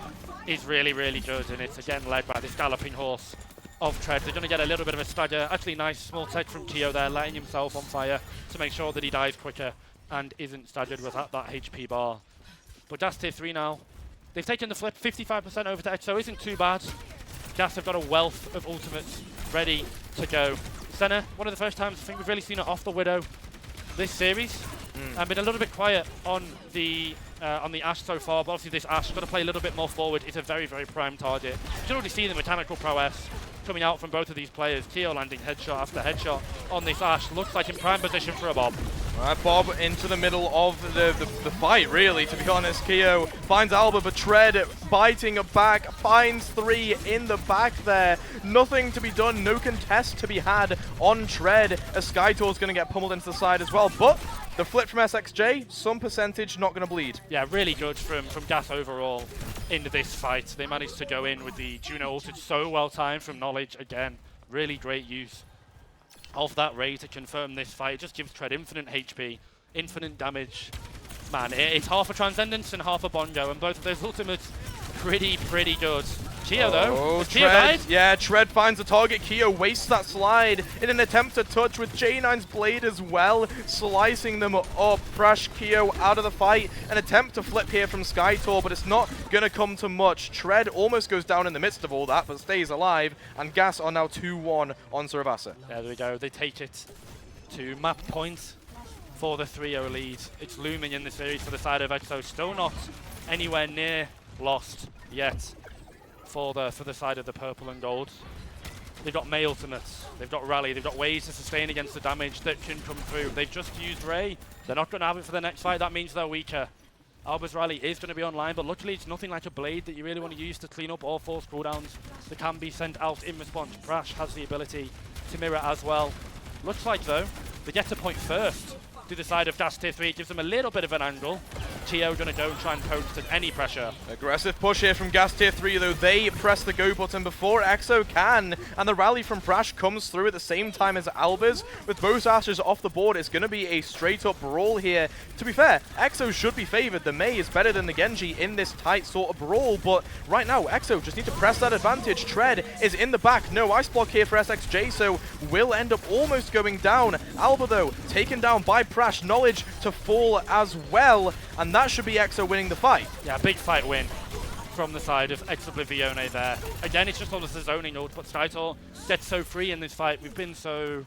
is really, really good, and it's again led by this galloping horse of Tread. They're going to get a little bit of a stagger. Actually, nice small tech from Tio there, letting himself on fire to make sure that he dies quicker and isn't staggered with that HP bar. But Gas tier 3 now, they've taken the flip. 55% over to Exo isn't too bad. Gas have got a wealth of ultimates ready to go. Senna, one of the first times I think we've really seen it off the Widow this series. And been a little bit quiet on the Ashe so far, but obviously this Ashe got to play a little bit more forward. It's a very, very prime target. You can already see the mechanical prowess coming out from both of these players. Tio landing headshot after headshot on this Ashe. Looks like in prime position for a Bob. Alright, Bob into the middle of the fight, really, to be honest. Keo finds Alba, but Tread biting back, finds 3 in the back there. Nothing to be done, no contest to be had on Tread, as Skytor's going to get pummeled into the side as well. But the flip from SXJ, some percentage not going to bleed. Yeah, really good from Gas overall into this fight. They managed to go in with the Juno ult. It's so well timed from Knowledge. Again, really great use of that Ray to confirm this fight. It just gives Tread infinite HP, infinite damage. Man, it's half a Transcendence and half a Bongo, and both of those ultimates pretty good. Keo though, Keo died? Yeah, Tread finds the target. Keo wastes that slide in an attempt to touch with J9's blade as well, slicing them up. Prash Keo out of the fight. An attempt to flip here from Skytor, but it's not gonna come to much. Tread almost goes down in the midst of all that, but stays alive, and Gas are now 2-1 on Saravasa. There we go, they take it to map point for the 3-0 lead. It's looming in the series for the side of Exo, still not anywhere near lost yet. For the side of the purple and gold. They've got May ultimates, they've got Rally, they've got ways to sustain against the damage that can come through. They've just used Ray. They're not going to have it for the next fight. That means they're weaker. Alba's Rally is going to be online, but luckily it's nothing like a blade that you really want to use to clean up all 4 cooldowns that can be sent out in response. Prash has the ability to mirror as well. Looks like though, they get to point first to the side of Gas tier 3. It gives them a little bit of an angle. Tio going to go and try and poke to any pressure. Aggressive push here from Gas tier 3, though. They press the go button before Exo can, and the rally from Prash comes through at the same time as Albers. With both Ashes off the board, it's going to be a straight-up brawl here. To be fair, Exo should be favored. The Mei is better than the Genji in this tight sort of brawl, but right now, Exo just need to press that advantage. Tread is in the back. No ice block here for SXJ, so will end up almost going down. Alba, though, taken down by Prash. Knowledge to fall as well, and that should be Exo winning the fight. Yeah, big fight win from the side of Oblivion there. Again, it's just all the zoning ult, but Skytor gets so free in this fight. We've been so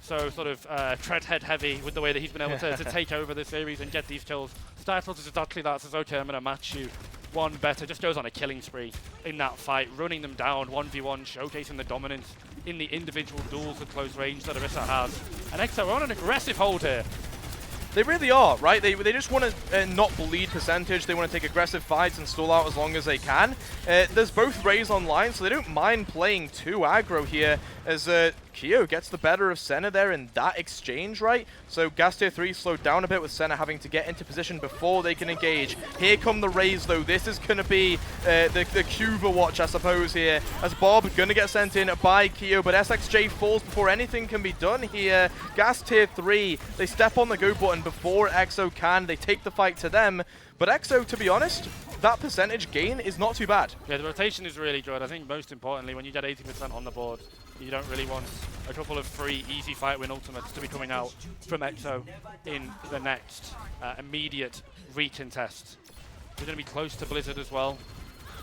sort of tread head heavy with the way that he's been able to take over the series and get these kills. Skytor does exactly that, says, okay, I'm going to match you one better. Just goes on a killing spree in that fight, running them down 1v1, showcasing the dominance in the individual duels at close range that Orisa has. And Exo are on an aggressive hold here. They really are, right? They just want to not bleed percentage. They want to take aggressive fights and stall out as long as they can. There's both Rays online, so they don't mind playing too aggro here, as Keo gets the better of Senna there in that exchange, right? So Gas tier 3 slowed down a bit with Senna having to get into position before they can engage. Here come the Rays, though. This is going to be the Cuba watch, I suppose, here, as Bob going to get sent in by Keo, but SXJ falls before anything can be done here. Gas tier 3, they step on the go button before Exo can. They take the fight to them, but Exo, to be honest, that percentage gain is not too bad. Yeah, the rotation is really good. I think most importantly, when you get 80% on the board, you don't really want a couple of free, easy fight win ultimates to be coming out from EXO in the next immediate recontest. We're going to be close to Blizzard as well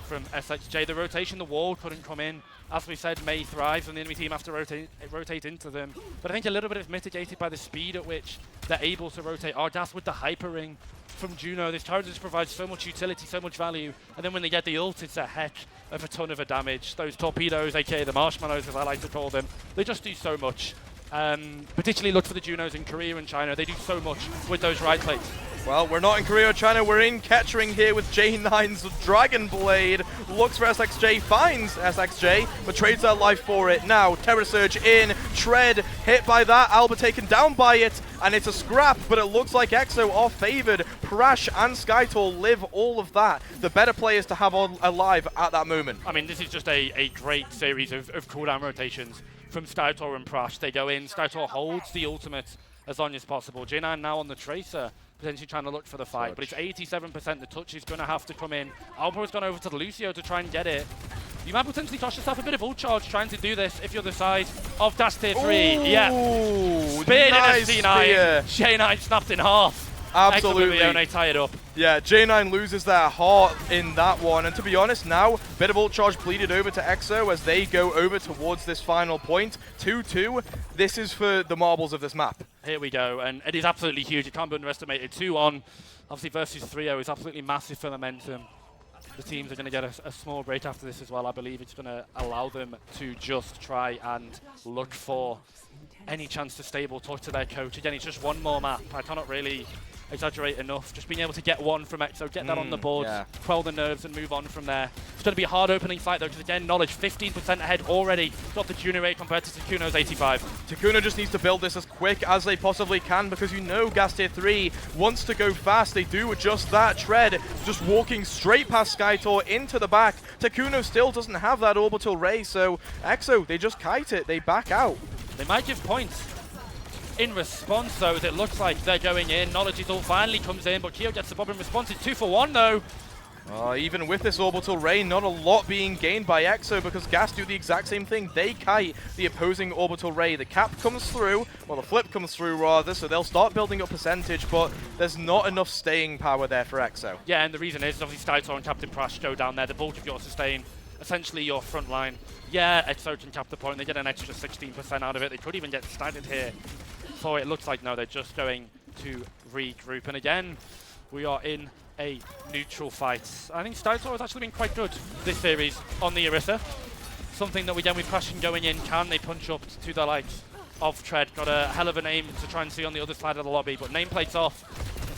from SXJ. The rotation, the wall couldn't come in. As we said, May thrives, and the enemy team have to rotate into them. But I think a little bit is mitigated by the speed at which they're able to rotate. Ardas with the hyper ring from Juno. This turret just provides so much utility, so much value. And then when they get the ult, it's a heck of a ton of damage. Those torpedoes, aka the marshmallows as I like to call them, they just do so much. Particularly look for the Junos in Korea and China. They do so much with those right clicks. Well, we're not in Korea or China, we're in Kettering here with J9's Dragon Blade. Looks for SXJ, finds SXJ, but trades their life for it. Now, Terror Surge in, Tread hit by that, Alba taken down by it, and it's a scrap, but it looks like EXO are favored. Prash and Skytor live all of that. The better players to have alive at that moment. I mean, this is just a great series of cooldown rotations from Skytor and Prash. They go in, Skytor holds the ultimate as long as possible. J9 now on the Tracer, potentially trying to look for the fight, but it's 87%. The touch is going to have to come in. Alba has gone over to the Lucio to try and get it. You might potentially cost yourself a bit of ult charge trying to do this if you're the side of Dash Tier 3. Ooh, yeah. Speared nice in a C9. J9 snapped in half. Absolutely. Exo tie it up. Yeah, J9 loses their heart in that one. And to be honest now, bit of ult charge bleeded over to EXO as they go over towards this final point. 2-2. This is for the marbles of this map. Here we go, and it is absolutely huge. It can't be underestimated. 2-1, obviously versus 3-0 is absolutely massive for momentum. The teams are going to get a small break after this as well. I believe it's going to allow them to just try and look for any chance to stable, talk to their coach. Again, it's just one more map. I cannot really exaggerate enough. Just being able to get one from EXO, get that on the board, quell the nerves and move on from there. It's going to be a hard opening fight though, because again, Knowledge 15% ahead already. Got the junior rate compared to Takuno's 85. Takuna just needs to build this as quick as they possibly can, because you know Gas Tier 3 wants to go fast. They do just that. Tread just walking straight past Skytor into the back. Takuno still doesn't have that orbital ray, so EXO, they just kite it. They back out. They might give points in response, though, as it looks like they're going in. Knowledge's ult finally comes in, but Keo gets the bob in response. It's 2 for 1, though. Even with this orbital ray, not a lot being gained by EXO, because Gas do the exact same thing. They kite the opposing orbital ray. The cap comes through, well, the flip comes through rather, so they'll start building up percentage, but there's not enough staying power there for EXO. Yeah, and the reason is obviously Skytor and Captain Prash go down there. The bulk of your sustain, essentially your front line. Yeah, EXO can cap the point. They get an extra 16% out of it. They could even get staggered here. So it looks like, no, they're just going to regroup. And again, we are in a neutral fight. I think Skytor has actually been quite good this series on the Orisa. Something that, again, with Crashing going in, can they punch up to the likes of Tread? Got a hell of a name to try and see on the other side of the lobby, but nameplate's off.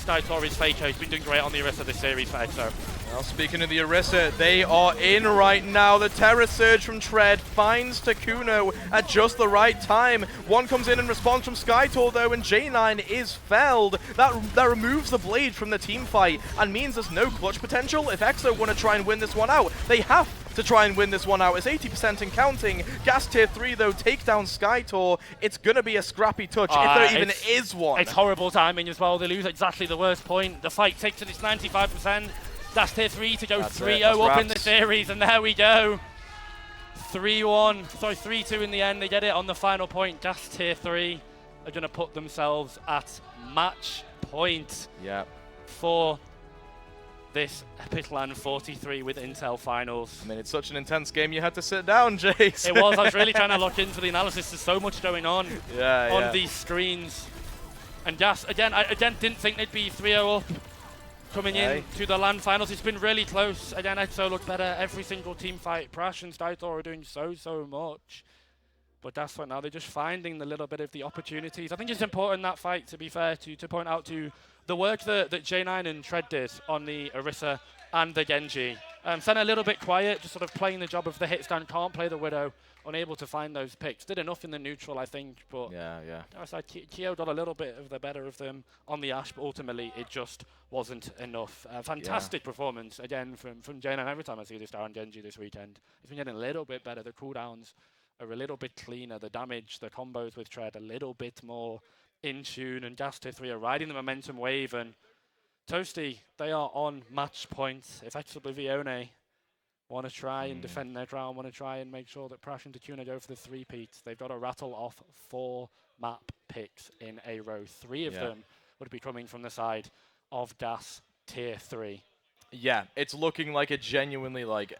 Skytor is Faker. He's been doing great on the Orisa this series for EXO. Well, speaking of the Orisa, they are in right now. The Terror Surge from Tread finds Takuno at just the right time. One comes in response from Skytor, though, and J9 is felled. That removes the blade from the team fight and means there's no clutch potential. If EXO want to try and win this one out, they have to try and win this one out. It's 80% and counting. Gas Tier 3, though, take down Skytor. It's going to be a scrappy touch, if there even is one. It's horrible timing as well. They lose exactly the worst point. The fight takes it, it's 95%. That's Tier 3 to go 3-0 up in the series, and there we go. 3-2 in the end. They get it on the final point. Gas Tier 3 are going to put themselves at match point for this EPIC43 with Intel finals. I mean, it's such an intense game, you had to sit down, Jace. It was. I was really trying to look into the analysis. There's so much going on these screens. And Gas, again, I didn't think they'd be 3-0 up coming in to the LAN finals. It's been really close. Again, EXO look better. Every single team fight. Prash and Skytor are doing so much. But that's what now they're just finding the little bit of the opportunities. I think it's important, that fight, to be fair, to point out to the work that J9 and Tread did on the Orisa and the Genji. Sent a little bit quiet, just sort of playing the job of the hit stand, can't play the Widow, unable to find those picks. Did enough in the neutral, I think, but Keo got a little bit of the better of them on the Ashe, but ultimately it just wasn't enough. Fantastic performance, again, from J9. Every time I see this down Genji this weekend, it's been getting a little bit better. The cooldowns are a little bit cleaner. The damage, the combos with Tread, a little bit more in tune, and Gas Tier 3 are riding the momentum wave, and Toasty, they are on match point. If EPIC43 want to try and defend their ground, want to try and make sure that Prash and Takuna go for the three-peat, they've got to rattle off 4 map picks in a row. 3 of them would be coming from the side of Gas Tier 3. Yeah, it's looking like a genuinely, like,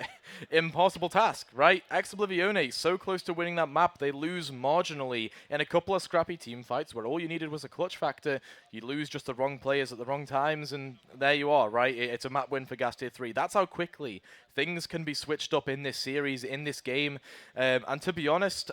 impossible task, right? EPIC43 so close to winning that map, they lose marginally in a couple of scrappy team fights where all you needed was a clutch factor. You lose just the wrong players at the wrong times, and there you are, right? It's a map win for Gas Tier 3. That's how quickly things can be switched up in this series, in this game. And to be honest,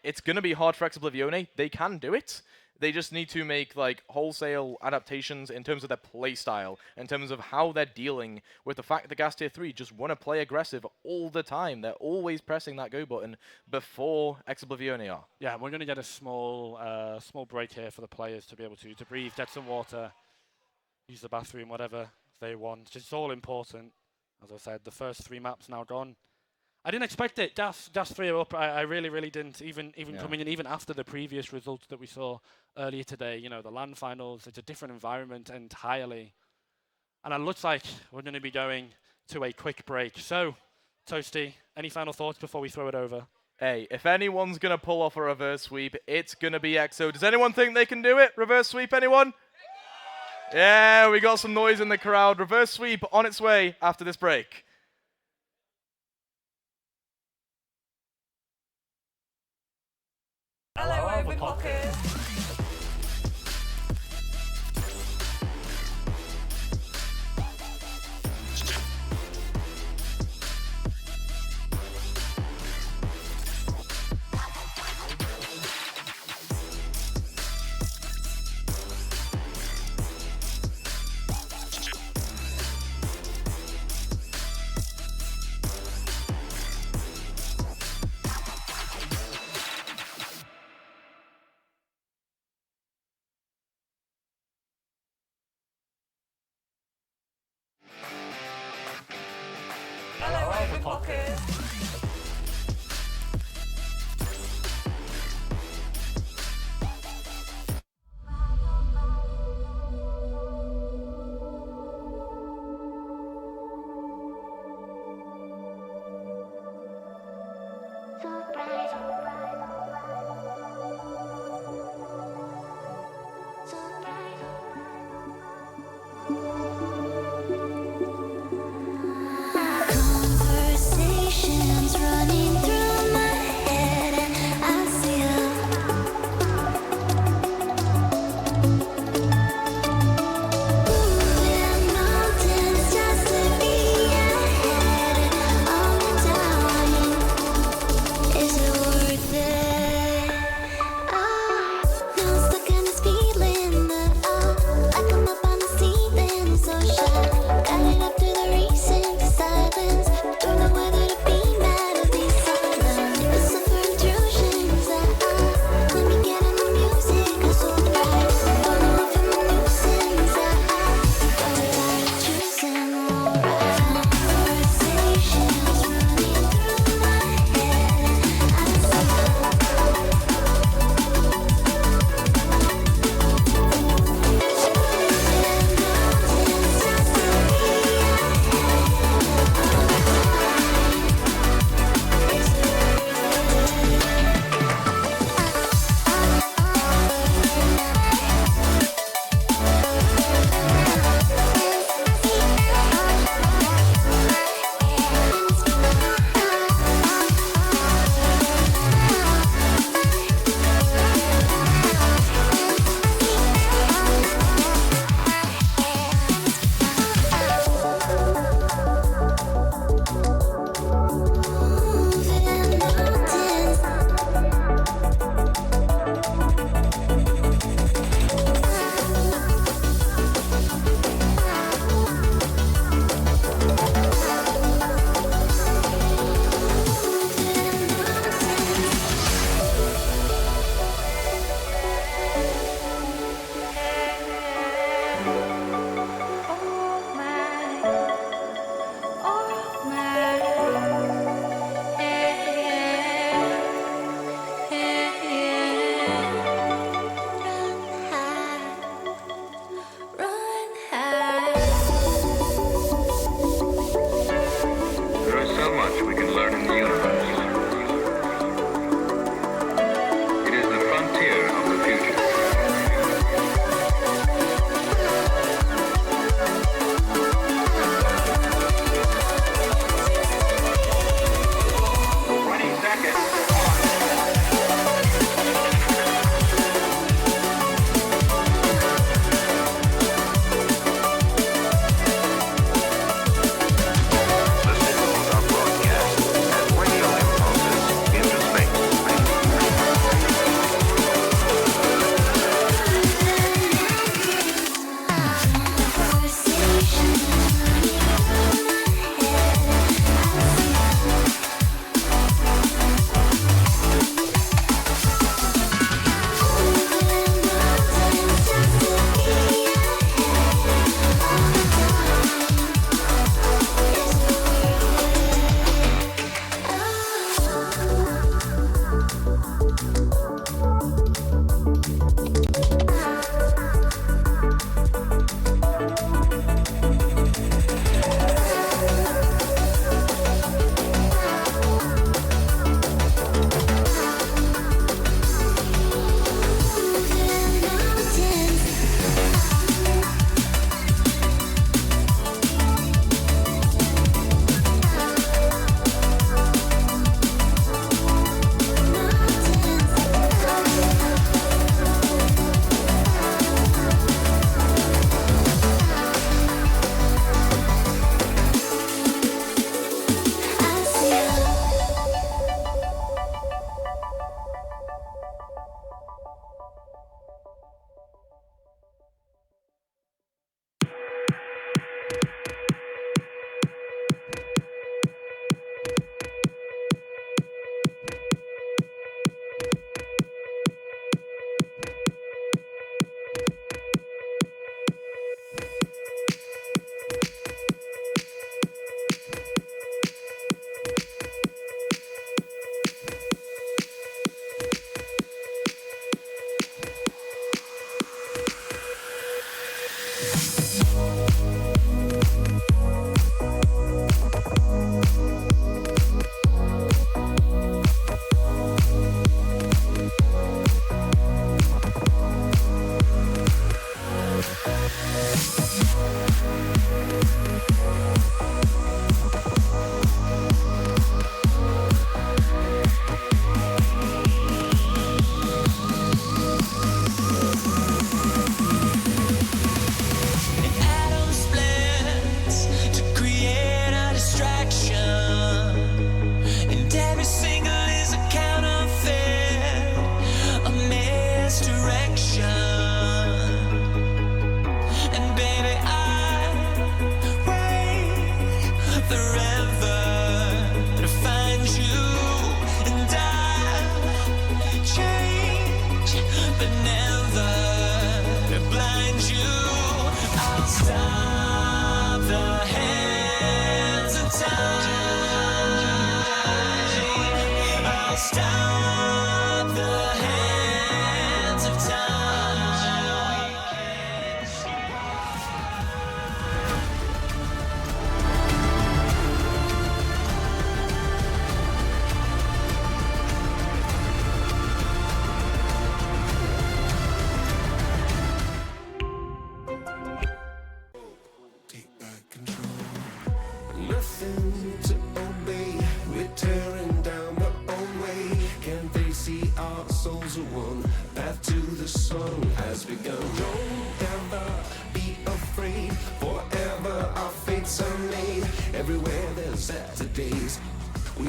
it's going to be hard for EPIC43. They can do it. They just need to make like wholesale adaptations in terms of their play style, in terms of how they're dealing with the fact that Gas Tier 3 just want to play aggressive all the time. They're always pressing that go button before EPIC43 are. Yeah, we're going to get a small break here for the players to be able to breathe, get some water, use the bathroom, whatever they want. It's all important. As I said, the first 3 maps now gone. I didn't expect it. Gas 3 are up. I really didn't. Even coming in, even after the previous results that we saw earlier today, you know, the LAN finals, it's a different environment entirely. And it looks like we're going to be going to a quick break. So, Toasty, any final thoughts before we throw it over? Hey, if anyone's going to pull off a reverse sweep, it's going to be EXO. Does anyone think they can do it? Reverse sweep, anyone? Yeah, we got some noise in the crowd. Reverse sweep on its way after this break. Hello, Overclockers.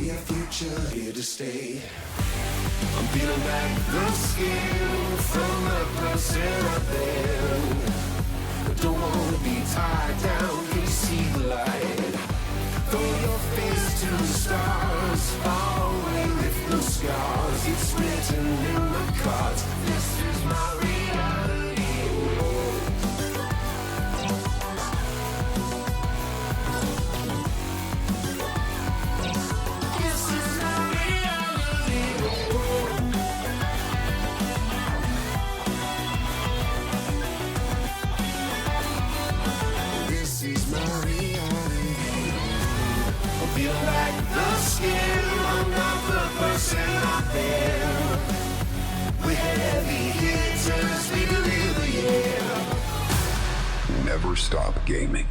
be a future here to stay. I'm peeling back the skin from the person I've been. I don't wanna be tied down, can you see the light? Throw your face to the stars, far away with no scars. It's written in the cards, this is my reality. This is my reality. This is my reality. I feel like the skin, I'm not the person I've been. We're heavy hitters, we deliver, yeah. Never stop gaming.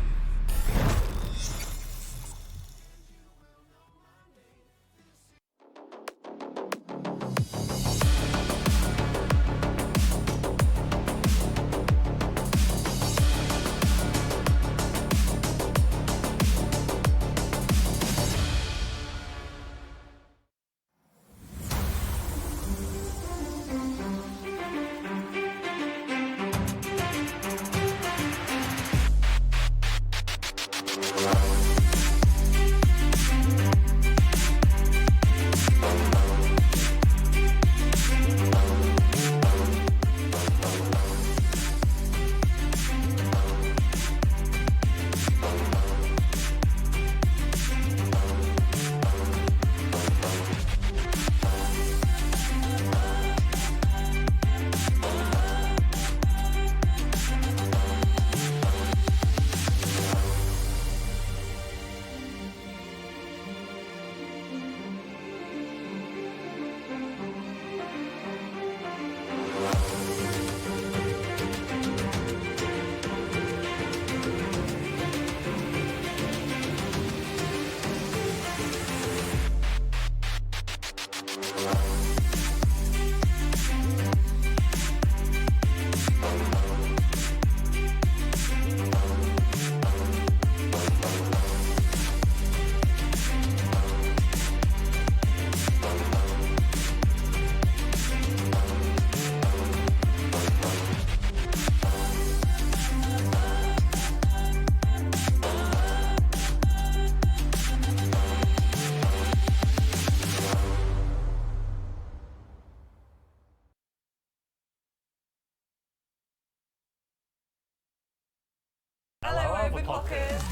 Hello, Overclockers.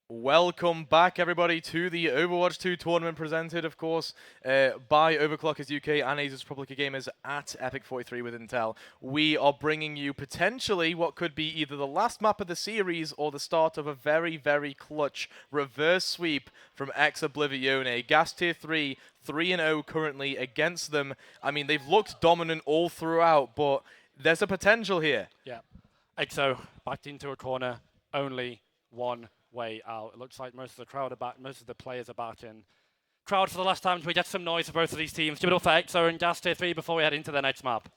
Welcome back, everybody, to the Overwatch 2 tournament presented, of course, by Overclockers UK and Asus Republica Gamers at EPIC43 with Intel. We are bringing you potentially what could be either the last map of the series or the start of a very, very clutch reverse sweep from Oblivione. Gas Tier 3, 3-0 currently against them. I mean, they've looked dominant all throughout, but there's a potential here. Yeah. EXO backed into a corner, only one way out. It looks like most of the crowd are back, most of the players are back in. Crowd for the last time, can we get some noise for both of these teams? Give it up for EXO and Gas Tier 3 before we head into the next map.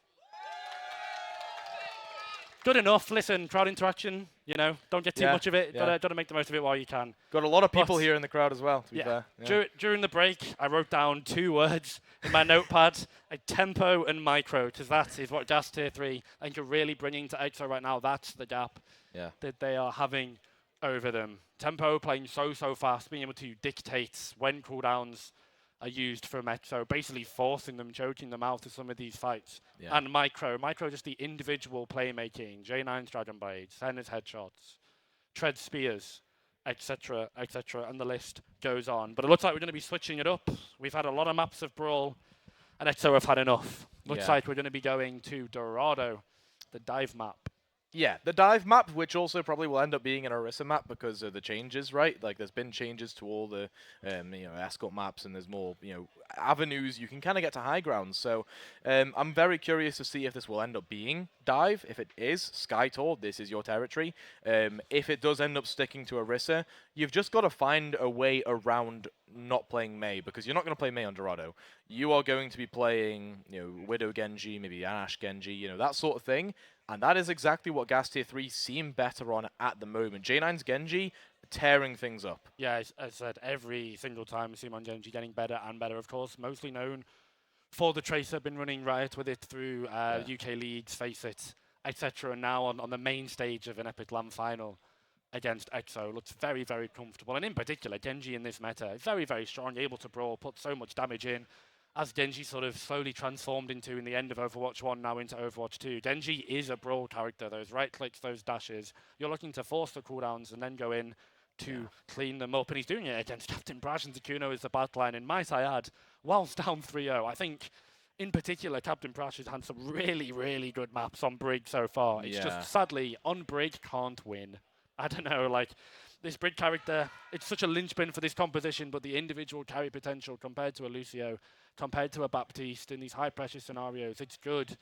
Good enough. Listen, crowd interaction, you know, don't get too much of it. Gotta make the most of it while you can. Got a lot of people here in the crowd as well, to be fair. Yeah. During the break, I wrote down 2 words in my notepad, a tempo and micro, because that is what Gas Tier 3 I think are really bringing to EXO right now. That's the gap that they are having over them. Tempo playing so fast, being able to dictate when cooldowns are used from EXO, basically forcing them, choking them out of some of these fights. And micro just the individual playmaking, J9's Dragon Blades, Senna's headshots, Tread Spears, etc., and the list goes on. But it looks like we're going to be switching it up. We've had a lot of maps of Brawl, and EXO have had enough. Looks like we're going to be going to Dorado, the dive map. Yeah, the dive map, which also probably will end up being an Orisa map because of the changes, right? Like, there's been changes to all the, escort maps, and there's more, avenues you can kind of get to high ground. So, I'm very curious to see if this will end up being dive. If it is Sky Tour, this is your territory. If it does end up sticking to Orisa, you've just got to find a way around not playing Mei, because you're not going to play Mei on Dorado. You are going to be playing, Widow Genji, maybe Anash Genji, that sort of thing. And that is exactly what Gas Tier 3 seem better on at the moment. J9's Genji tearing things up. Yeah, as I said, every single time we see him on Genji getting better and better, of course. Mostly known for the Tracer, been running Riot with it through UK leagues, Face It, etc. And now on the main stage of an Epic LAN final against EXO, looks very, very comfortable. And in particular, Genji in this meta is very, very strong, able to brawl, put so much damage in. As Genji sort of slowly transformed into in the end of Overwatch 1, now into Overwatch 2. Genji is a brawl character, those right clicks, those dashes. You're looking to force the cooldowns and then go in to clean them up. And he's doing it against Captain Brash, and Takuno is the backline. And might I add, whilst down 3-0, I think in particular Captain Brash has had some really, really good maps on Brig so far. It's just sadly, on Brig can't win. I don't know, like, this Brig character, it's such a linchpin for this composition, but the individual carry potential compared to a Lucio, compared to a Baptiste in these high-pressure scenarios, it's good.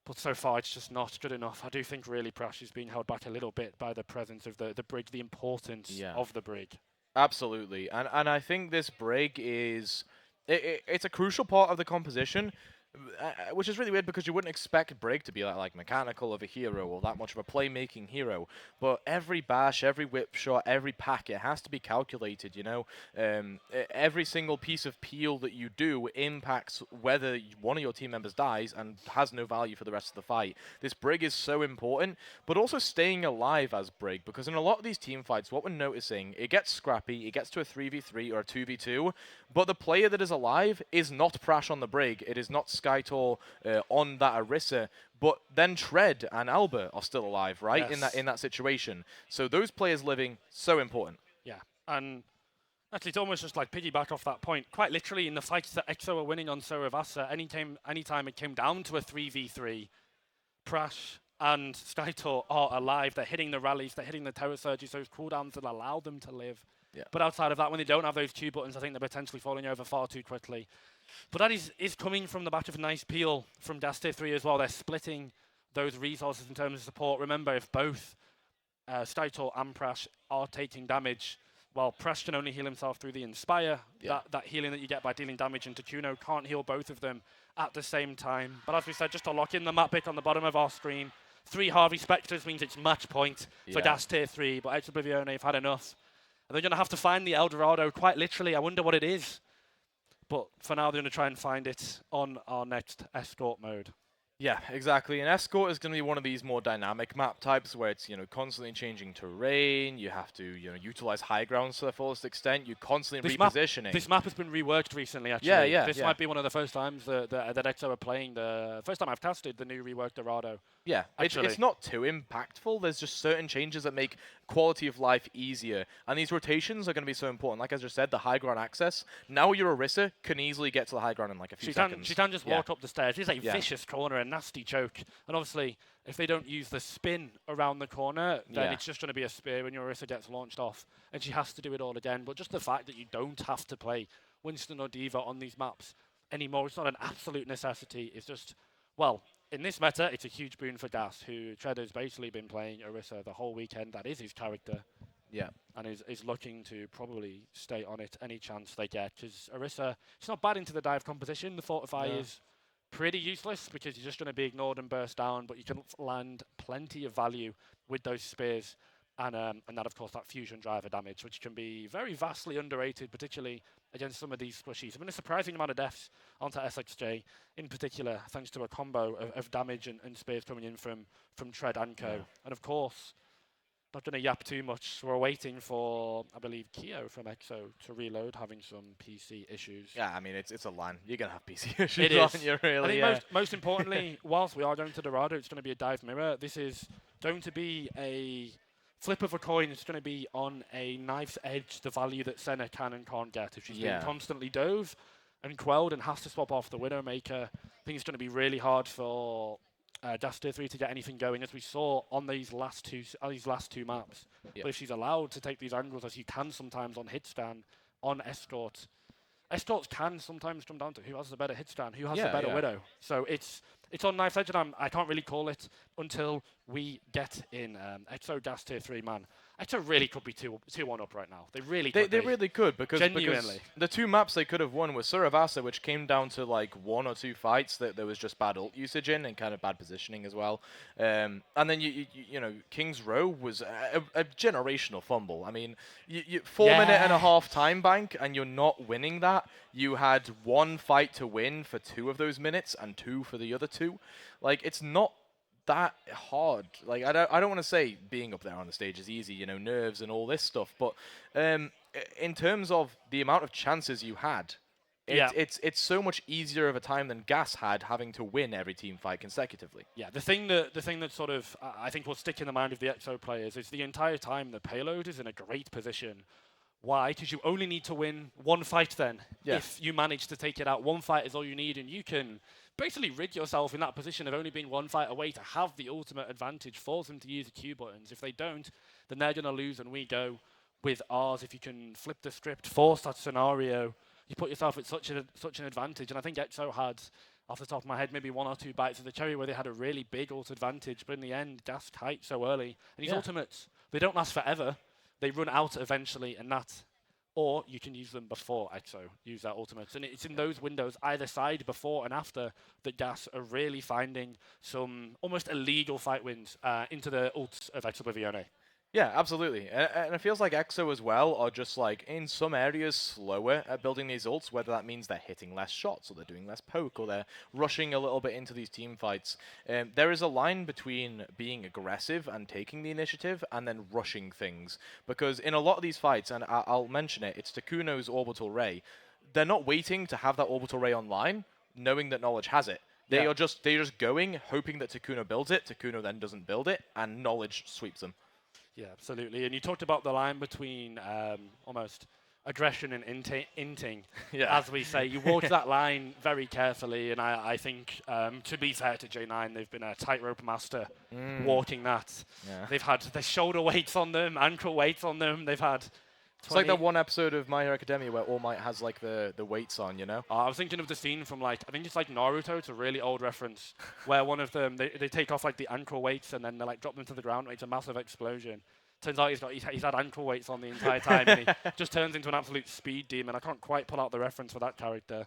But so far, it's just not good enough. I do think really Prash is being held back a little bit by the presence of the Brig, the importance of the Brig. Absolutely. And I think this Brig is... it's a crucial part of the composition, which is really weird because you wouldn't expect Brig to be like mechanical of a hero or that much of a playmaking hero. But every bash, every whip shot, every pack, it has to be calculated, Every single piece of peel that you do impacts whether one of your team members dies and has no value for the rest of the fight. This Brig is so important, but also staying alive as Brig, because in a lot of these team fights, what we're noticing, it gets scrappy, it gets to a 3v3 or a 2v2, but the player that is alive is not Prash on the Brig, it is not Skytor on that Orisa, but then Tread and Albert are still alive, right? Yes. In that situation. So those players living, so important. Yeah, and actually it's almost just like piggyback off that point. Quite literally in the fights that EXO are winning on Soravasa, anytime it came down to a 3v3, Prash and Skytor are alive. They're hitting the rallies, they're hitting the terror surges, those cooldowns that allow them to live. Yeah. But outside of that, when they don't have those Q buttons, I think they're potentially falling over far too quickly. But that is coming from the back of a nice peel from Gas Tier 3 as well. They're splitting those resources in terms of support. Remember, if both Skytor and Prash are taking damage, well, Prash can only heal himself through the Inspire. Yeah. That healing that you get by dealing damage into Kuno can't heal both of them at the same time. But as we said, just to lock in the map pick on the bottom of our screen, 3 Harvey Spectres means it's match point for Gas Tier 3, but Oblivion have had enough. And they're going to have to find the El Dorado, quite literally. I wonder what it is. But for now, they're going to try and find it on our next escort mode. Yeah, exactly. And Escort is going to be one of these more dynamic map types where it's, constantly changing terrain. You have to, utilize high grounds to the fullest extent. You're constantly repositioning. This map has been reworked recently, actually. This might be one of the first times that EXO are playing the first time I've casted the new reworked Dorado. Yeah, it's not too impactful. There's just certain changes that make quality of life easier. And these rotations are going to be so important. Like I just said, the high ground access. Now your Orisa can easily get to the high ground in like a few seconds. She can just walk up the stairs. It's a vicious corner, a nasty choke. And obviously, if they don't use the spin around the corner, then it's just going to be a spear when your Orisa gets launched off. And she has to do it all again. But just the fact that you don't have to play Winston or Diva on these maps anymore, it's not an absolute necessity. It's just, well, in this meta, it's a huge boon for Gas, who Treader's basically been playing Orisa the whole weekend. That is his character. Yeah. And is looking to probably stay on it any chance they get. Because Orisa, it's not bad into the dive composition. The Fortify is pretty useless because you're just going to be ignored and burst down, but you can land plenty of value with those spears. And that, of course, that fusion driver damage, which can be very vastly underrated, particularly against some of these squishies. I mean, a surprising amount of deaths onto SXJ, in particular, thanks to a combo of damage and spears coming in from Tread and Co. And, of course, not going to yap too much. We're waiting for, I believe, Keo from EXO to reload, having some PC issues. Yeah, I mean, it's a LAN. You're going to have PC issues, it is. aren't you, really? I think most importantly, whilst we are going to Dorado, it's going to be a dive mirror. This is going to be a flip of a coin. It's going to be on a knife's edge, the value that Senna can and can't get. If she's been constantly dove and quelled and has to swap off the Widowmaker, I think it's going to be really hard for Dash Tier 3 to get anything going, as we saw on these last two maps. Yeah. But if she's allowed to take these angles, as you can sometimes on hit stand, on escorts can sometimes come down to who has the better hit stand, who has the better widow. So it's on knife's edge, and I can't really call it until we get in EXO Dash Tier 3, man. EXO really could be 2-1 up right now. They really could. They really could, because genuinely. the two maps they could have won were Suravasa, which came down to like 1 or 2 fights that there was just bad ult usage in and kind of bad positioning as well. And then you know, King's Row was a generational fumble. I mean, 4-minute and a half time bank, and you're not winning that. You had 1 fight to win for 2 of those minutes and 2 for the other 2. Like, it's not that hard. Like, I don't want to say being up there on the stage is easy, you know, nerves and all this stuff, but in terms of the amount of chances you had, it's so much easier of a time than Gas had, having to win every team fight consecutively. Yeah, the thing that sort of I think will stick in the mind of the EXO players is the entire time the payload is in a great position. Why? Because you only need to win 1 fight then. Yeah. If you manage to take it out, 1 fight is all you need, and you can basically rig yourself in that position of only being 1 fight away to have the ultimate advantage, force them to use the Q buttons. If they don't, then they're going to lose, and we go with ours. If you can flip the script, force that scenario, you put yourself at such an advantage. And I think EXO had, off the top of my head, maybe 1 or 2 bites of the cherry where they had a really big ult advantage, but in the end, Gas kite so early. And these ultimates, they don't last forever. They run out eventually, and or you can use them before EXO use their ultimates. And it's in those windows, either side, before and after, that Gas are really finding some almost illegal fight wins into the ults of ExoBlivione. Yeah, absolutely. And it feels like EXO as well are just like in some areas slower at building these ults, whether that means they're hitting less shots or they're doing less poke or they're rushing a little bit into these team fights. There is a line between being aggressive and taking the initiative and then rushing things. Because in a lot of these fights, and I'll mention it, it's Takuno's Orbital Ray. They're not waiting to have that Orbital Ray online, knowing that Knowledge has it. They're just going, hoping that Takuno builds it. Takuno then doesn't build it, and Knowledge sweeps them. Yeah, absolutely. And you talked about the line between almost aggression and inting, as we say. You walked that line very carefully, and I think, to be fair to J9, they've been a tightrope master walking that. Yeah. They've had their shoulder weights on them, ankle weights on them. They've had... It's like that one episode of My Hero Academia where All Might has like the weights on, you know? I was thinking of the scene from like, I think it's like Naruto, it's a really old reference, where one of them, they take off like the ankle weights and then they like drop them to the ground and it's a massive explosion. Turns out he's had ankle weights on the entire time and he just turns into an absolute speed demon. I can't quite pull out the reference for that character.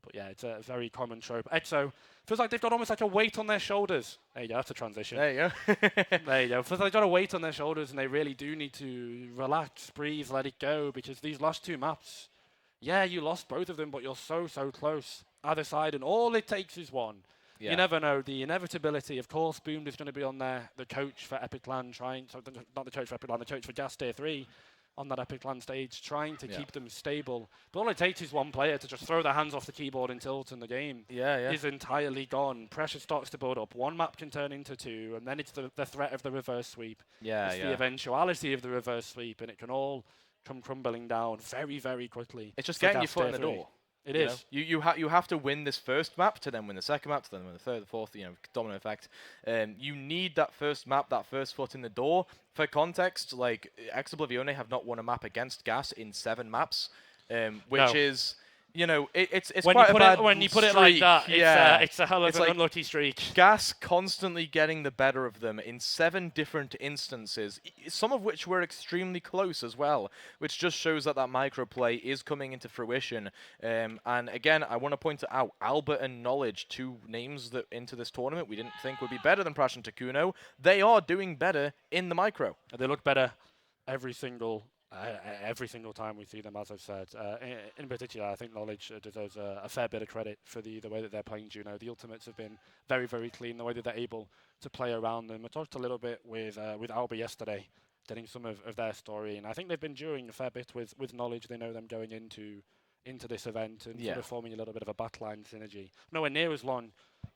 But yeah, it's a very common trope. EXO feels like they've got almost like a weight on their shoulders. There you go, that's a transition. There you go. There you go. Feels like they've got a weight on their shoulders and they really do need to relax, breathe, let it go, because these last 2 maps, yeah, you lost both of them, but you're so close either side, and all it takes is 1. Yeah. You never know. The inevitability, of course, Boom is going to be on there, the coach for Epic Land, not the coach for Epic Land, the coach for Gas Tier 3, on that Epic Land stage, trying to keep them stable. But all it takes is 1 player to just throw their hands off the keyboard and tilt, and the game is entirely gone. Pressure starts to build up. 1 map can turn into 2, and then it's the threat of the reverse sweep. It's the eventuality of the reverse sweep, and it can all come crumbling down very, very quickly. It's just getting your foot in the door. It is. You have to win this first map to then win the second map to then win the third, the fourth. You know, domino effect. You need that first map, that first foot in the door. For context, like ExoBlivione have not won a map against Gas in 7 maps, which is. You know, it's when quite you a bad when you put streak. it like that, it's a hell of an unlucky streak. Gas constantly getting the better of them in 7 different instances, some of which were extremely close as well, which just shows that microplay is coming into fruition. And again, I want to point it out, Albert and Knowledge, 2 names that into this tournament we didn't think would be better than Prash and Takuno. They are doing better in the micro. They look better every single time we see them, as I've said. In particular, I think Knowledge deserves a fair bit of credit for the way that they're playing Juno. The ultimates have been very, very clean, the way that they're able to play around them. I talked a little bit with Alba yesterday, getting some of their story, and I think they've been doing a fair bit with Knowledge. They know them going into this event and sort of forming a little bit of a backline synergy. Nowhere near as long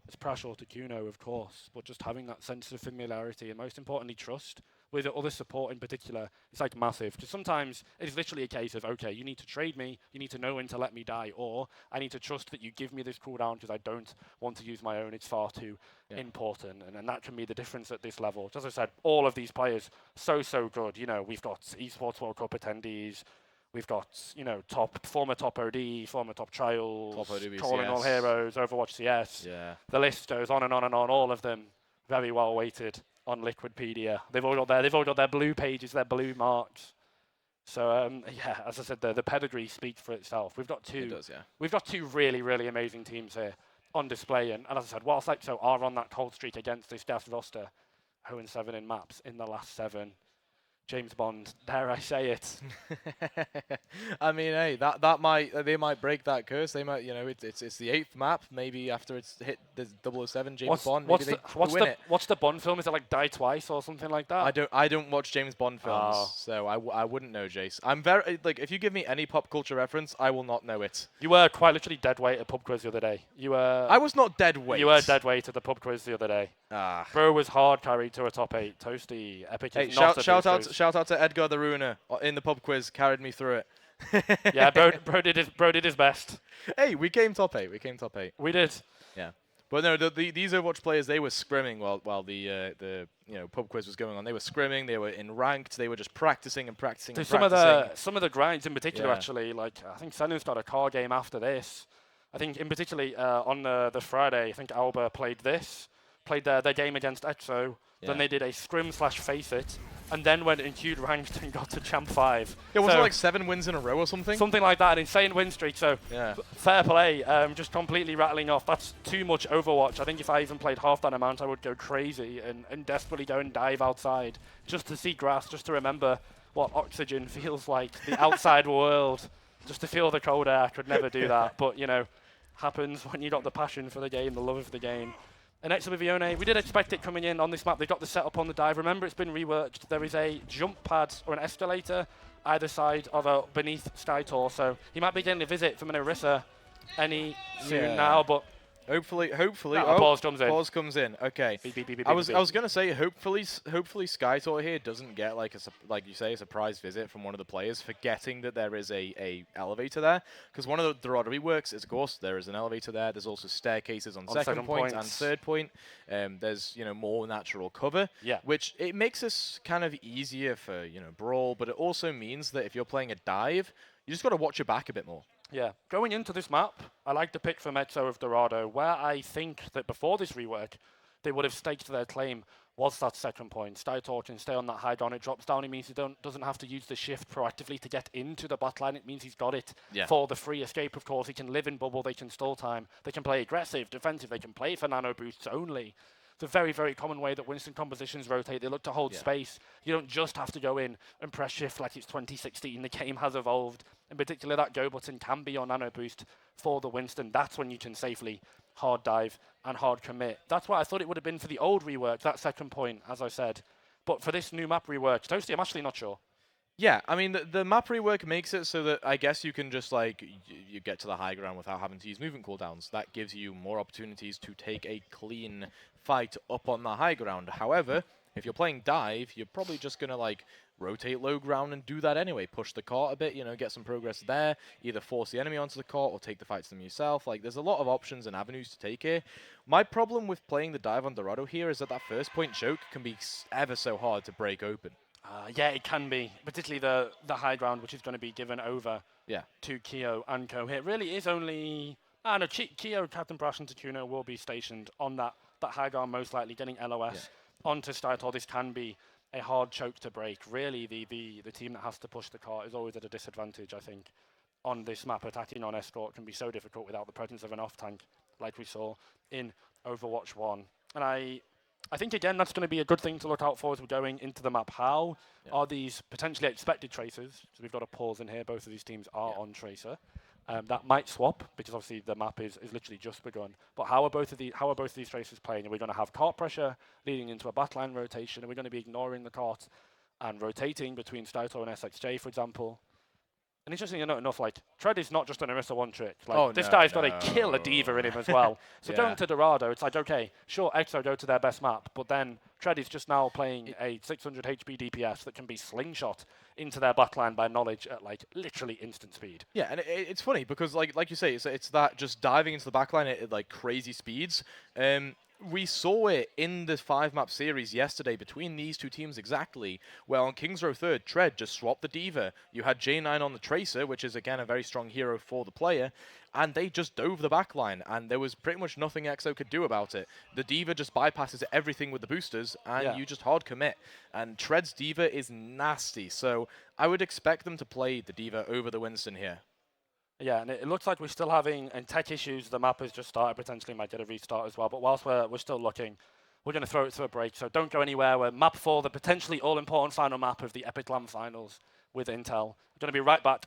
as Prash or Takuno, of course, but just having that sense of familiarity and most importantly trust. with the other support in particular, it's like massive. Because sometimes it's literally a case of, okay, you need to trade me, you need to know when to let me die, or I need to trust that you give me this cooldown because I don't want to use my own. It's far too important, and that can be the difference at this level. As I said, all of these players so good. You know, we've got esports World Cup attendees. We've got, you know, former top OD, former top trials, Top OD, calling all heroes, Overwatch CS. Yeah. The list goes on and on and on. All of them very well weighted on Liquidpedia. They've all got their blue pages, their blue marks. So yeah, as I said, the pedigree speaks for itself. We've got two. It does, yeah. We've got two really amazing teams here on display. And as I said, whilst Exo are on that cold streak against this Death roster, 0-7 in maps in the last 7. James Bond, dare I say it? I mean, hey, they might break that curse. They might, you know, it's the 8th map. Maybe after it's hit the 007 James Bond, maybe they win it. What's the Bond film? Is it like Die Twice or something like that? I don't watch James Bond films, so I wouldn't know, Jace. I'm very like, if you give me any pop culture reference, I will not know it. You were quite literally dead weight at pub quiz the other day. You were. I was not dead weight. You were dead weight at the pub quiz the other day. Bro was hard carried to a top 8. Toasty, Epic is not a shout out to Edgar the Ruiner in the pub quiz, carried me through it. Yeah, bro did his best. Hey, we came top 8. We did. Yeah. But no, these Overwatch players, they were scrimming while the pub quiz was going on. They were scrimming, they were in ranked, they were just practicing and practicing. There's and practicing. some of the grinds in particular actually. Like I think Senna's got a car game after this. I think in particular on the Friday, I think Alba played their game against Exo. Yeah. Then they did a scrim/face it, and then went and queued ranked and got to Champ 5. Yeah, was it like 7 wins in a row or something? Something like that, an insane win streak. So yeah. Fair play, just completely rattling off. That's too much Overwatch. I think if I even played half that amount, I would go crazy and desperately go and dive outside just to see grass, just to remember what oxygen feels like, the outside world, just to feel the cold air. I could never do that, but you know, happens when you got the passion for the game, the love of the game. And next with Vione, we did expect it coming in on this map. They got the setup on the dive. Remember, it's been reworked. There is a jump pad or an escalator either side of beneath Sky Tour. So he might be getting a visit from an Orisa any soon now, but hopefully. Pause comes in. Pause comes in. Okay. Beep, beep, beep, beep, I was beep. gonna say hopefully SkyTour here doesn't get like like you say a surprise visit from one of the players, forgetting that there is a elevator there. Because one of the Dorado reworks is, of course, there is an elevator there. There's also staircases on second point and third point. There's more natural cover. Yeah. Which it makes us kind of easier for brawl, but it also means that if you're playing a dive, you just got to watch your back a bit more. Yeah, going into this map, I like the pick from Exo of Dorado, where I think that before this rework, they would have staked their claim was that second point. Skytor can stay on that high ground, it drops down, it means he doesn't have to use the shift proactively to get into the bot line, it means he's got it for the free escape, of course. He can live in bubble, they can stall time, they can play aggressive, defensive, they can play for nano boosts only. It's a very, very common way that Winston compositions rotate. They look to hold space. You don't just have to go in and press shift like it's 2016. The game has evolved. In particular, that go button can be your nano boost for the Winston. That's when you can safely hard dive and hard commit. That's what I thought it would have been for the old rework, that second point, as I said. But for this new map rework, Toasty, I'm actually not sure. Yeah, I mean, the map rework makes it so that I guess you can just, like, you get to the high ground without having to use movement cooldowns. That gives you more opportunities to take a clean fight up on the high ground. However, if you're playing dive, you're probably just going to, like, rotate low ground and do that anyway. Push the cart a bit, get some progress there. Either force the enemy onto the cart or take the fight to them yourself. Like, there's a lot of options and avenues to take here. My problem with playing the dive on Dorado here is that first point choke can be ever so hard to break open. Yeah, it can be, particularly the high ground, which is going to be given over to Keo and Co. Here. It really is only... no, Keo, Captain Brash and Takuno will be stationed on that high ground, most likely, getting LOS onto Stytor. This can be a hard choke to break. Really, the team that has to push the cart is always at a disadvantage, I think, on this map. Attacking on Escort can be so difficult without the presence of an off-tank, like we saw in Overwatch 1. And I think, again, that's going to be a good thing to look out for as we're going into the map. How are these potentially expected tracers? So we've got a pause in here. Both of these teams are on tracer. That might swap, because obviously the map is literally just begun. But how are both of these tracers playing? Are we going to have cart pressure leading into a backline rotation? Are we going to be ignoring the cart and rotating between Stytor and SXJ, for example? And interestingly enough, like, Tread is not just an Orisa one trick. Like, Oh, this no, guy's got a no. killer diva in him as well. So Yeah. going to Dorado, it's like, okay, sure, EXO go to their best map, but then Tread is just now playing a 600 HP DPS that can be slingshot into their backline by Knowledge at, like, literally instant speed. Yeah, and it's funny because, like you say, it's that just diving into the backline at like crazy speeds. We saw it in the 5-map series yesterday between these two teams exactly, where on Kings Row 3rd, Tread just swapped the Diva. You had J9 on the Tracer, which is, again, a very strong hero for the player, and they just dove the backline, and there was pretty much nothing EXO could do about it. The Diva just bypasses everything with the boosters, and you just hard commit. And Tread's Diva is nasty, so I would expect them to play the Diva over the Winston here. Yeah, and it looks like we're still having tech issues. The map has just started, potentially might get a restart as well. But whilst we're still looking, we're going to throw it to a break. So don't go anywhere. We're map 4, the potentially all-important final map of the Epic LAN finals with Intel. We're going to be right back.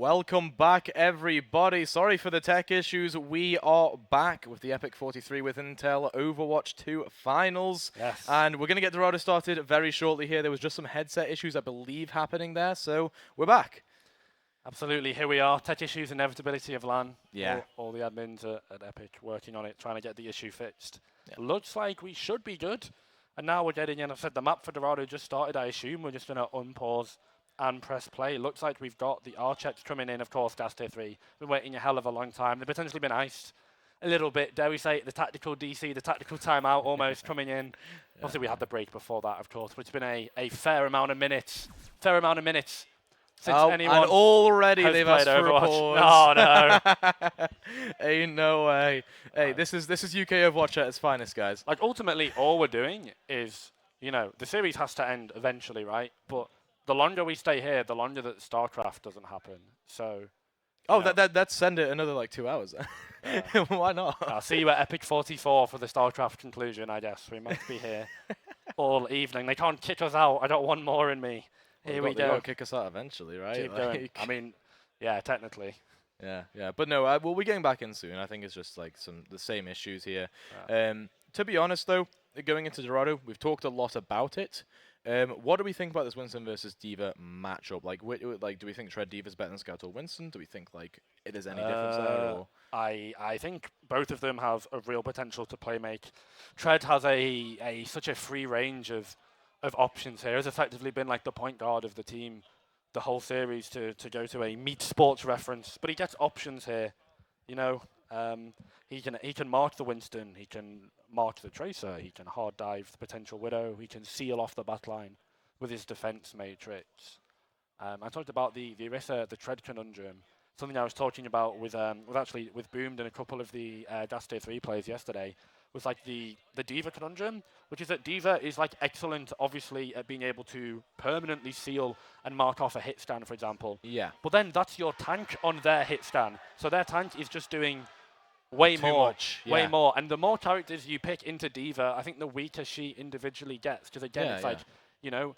Welcome back, everybody. Sorry for the tech issues. We are back with the EPIC43 with Intel Overwatch 2 Finals. Yes. And we're going to get Dorado started very shortly here. There was just some headset issues, I believe, happening there. So we're back. Absolutely, here we are. Tech issues, inevitability of LAN. Yeah. All the admins at Epic working on it, trying to get the issue fixed. Yeah. Looks like we should be good. And now we're getting in. I've said the map for Dorado just started. I assume we're just going to unpause and press play. Looks like we've got the R checks coming in, of course, Gas Tier 3. Been waiting a hell of a long time. They've potentially been iced a little bit. Dare we say it, the tactical DC, the tactical timeout almost coming in. Yeah. Obviously, we had the break before that, of course, but it's been a fair amount of minutes. Since anyone and already they've asked for a pause. Oh, no. Ain't no way. Hey, this is UK Overwatch at its finest, guys. Like, ultimately, all we're doing is, you know, the series has to end eventually, right? But the longer we stay here, the longer that StarCraft doesn't happen. So. Oh, that's send it another like 2 hours. Why not? I'll see you at EPIC44 for the StarCraft conclusion, I guess. We might be here all evening. They can't kick us out. I got one more in me. Here we go. They'll kick us out eventually, right? Keep going. I mean, yeah, technically. Yeah. But no, we'll be getting back in soon. I think it's just like the same issues here. Yeah. To be honest, though, going into Dorado, we've talked a lot about it. What do we think about this Winston versus D.Va matchup? Like, do we think Tread D.Va's better than Scout or Winston? Do we think like there's any difference there? Or? I think both of them have a real potential to play make. Tread has such a free range of options here. Has effectively been like the point guard of the team the whole series, to go to a Meat Sports reference. But he gets options here. You know, he can mark the Winston, he can mark the Tracer, he can hard dive the potential Widow, he can seal off the backline with his defense matrix. I talked about the Orisa, the Tread conundrum. Something I was talking about with Boomed and a couple of the Gas Tier 3 players yesterday was like the D.Va conundrum, which is that D.Va is like excellent, obviously, at being able to permanently seal and mark off a hit scan, for example. Yeah. But then that's your tank on their hit scan. So their tank is just doing way more. And the more characters you pick into D.Va, I think the weaker she individually gets. Because again, it's like, you know,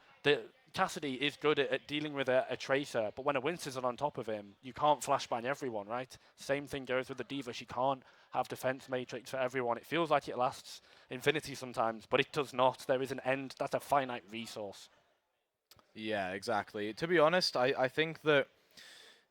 Cassidy is good at dealing with a Tracer, but when a Winston's on top of him, you can't flashbang everyone, right? Same thing goes with the D.Va. She can't have defense matrix for everyone. It feels like it lasts infinity sometimes, but it does not. There is an end. That's a finite resource. Yeah, exactly. To be honest, I think that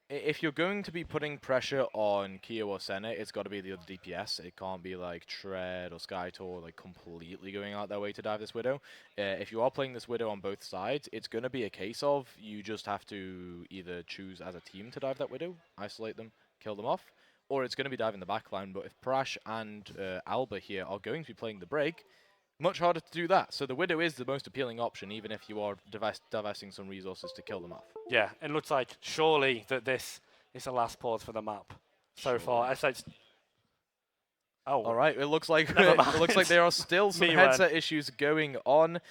if you're going to be putting pressure on Keo or Senna, it's got to be the other DPS. It can't be like Tread or Skytor like completely going out their way to dive this Widow. If you are playing this Widow on both sides, it's going to be a case of you just have to either choose as a team to dive that Widow, isolate them, kill them off, or it's going to be diving the backline. But if Prash and Alba here are going to be playing the break, much harder to do that. So the Widow is the most appealing option, even if you are divesting some resources to kill them off. Yeah, it looks like surely that this is the last pause for the map so far. Oh, all right. It looks like there are still some headset issues going on.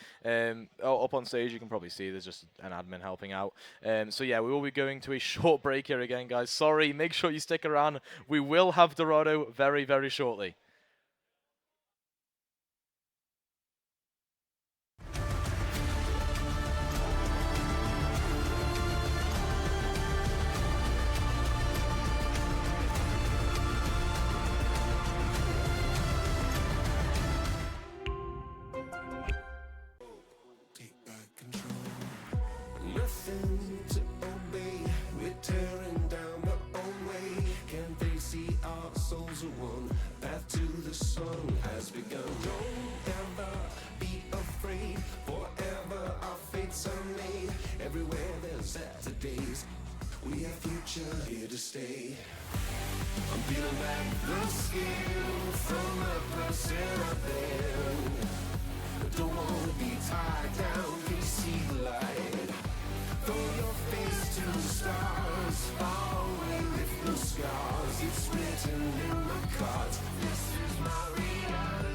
Up on stage, you can probably see there's just an admin helping out. So yeah, we will be going to a short break here again, guys. Sorry. Make sure you stick around. We will have Dorado very, very shortly. We have future here to stay. I'm peeling back the skin from the person I've been. I don't want to be tied down, can you see the light? Throw your face to the stars, far away with no scars. It's written in my cards, this is my reality.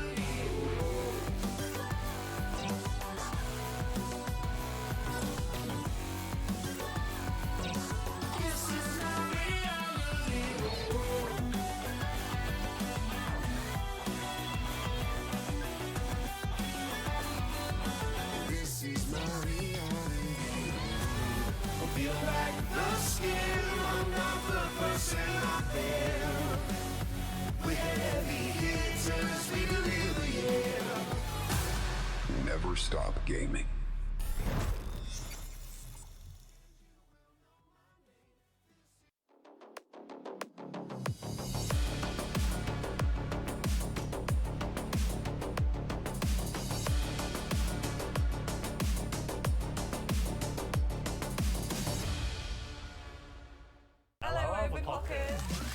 of gaming. Hello, Overclockers.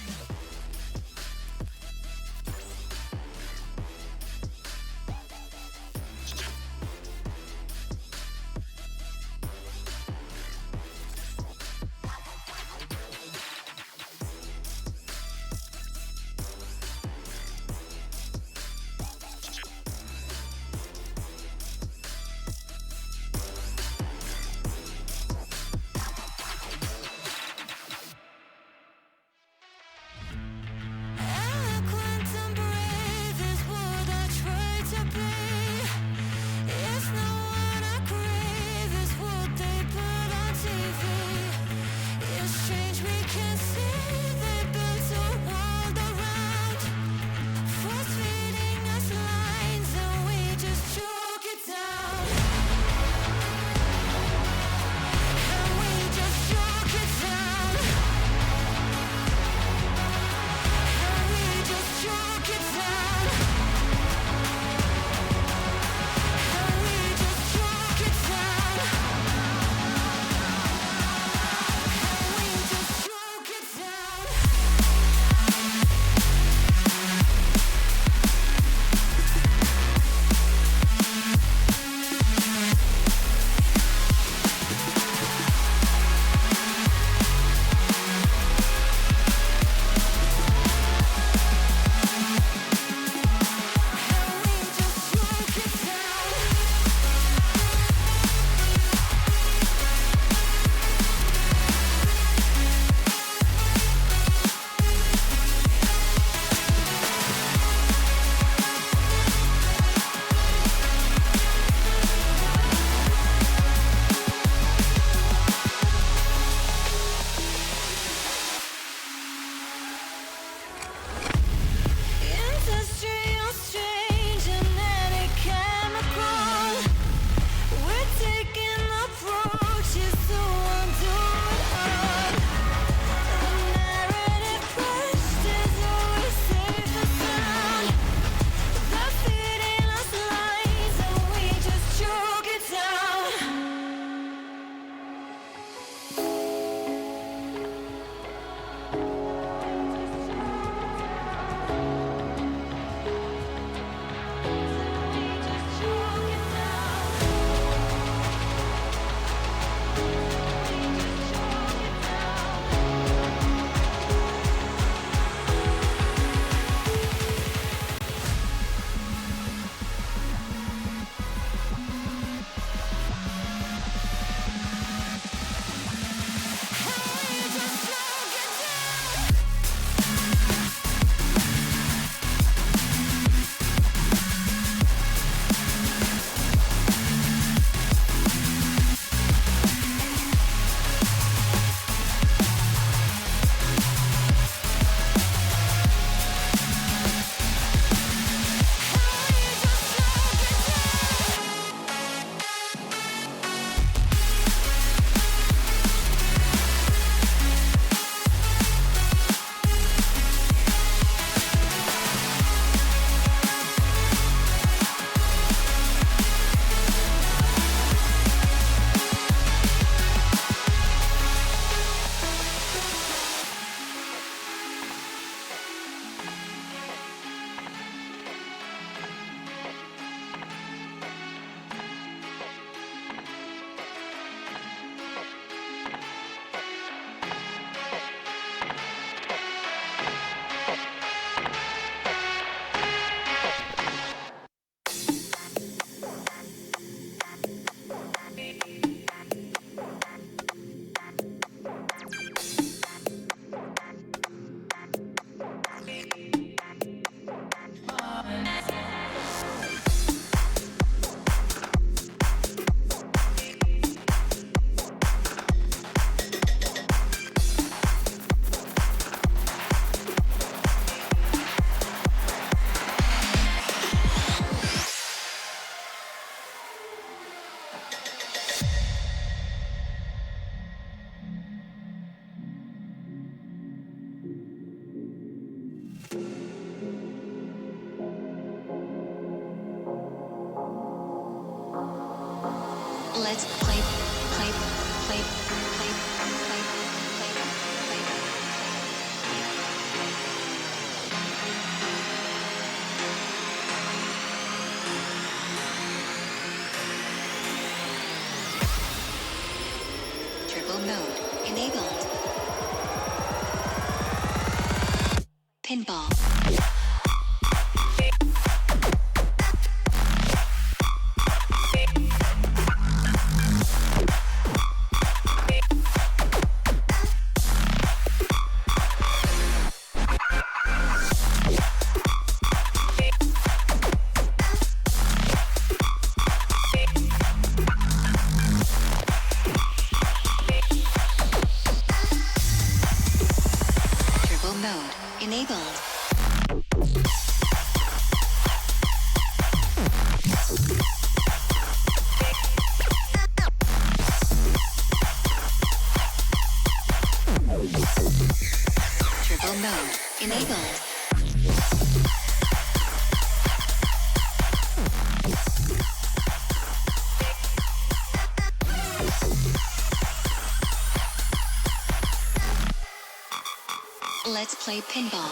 play pinball.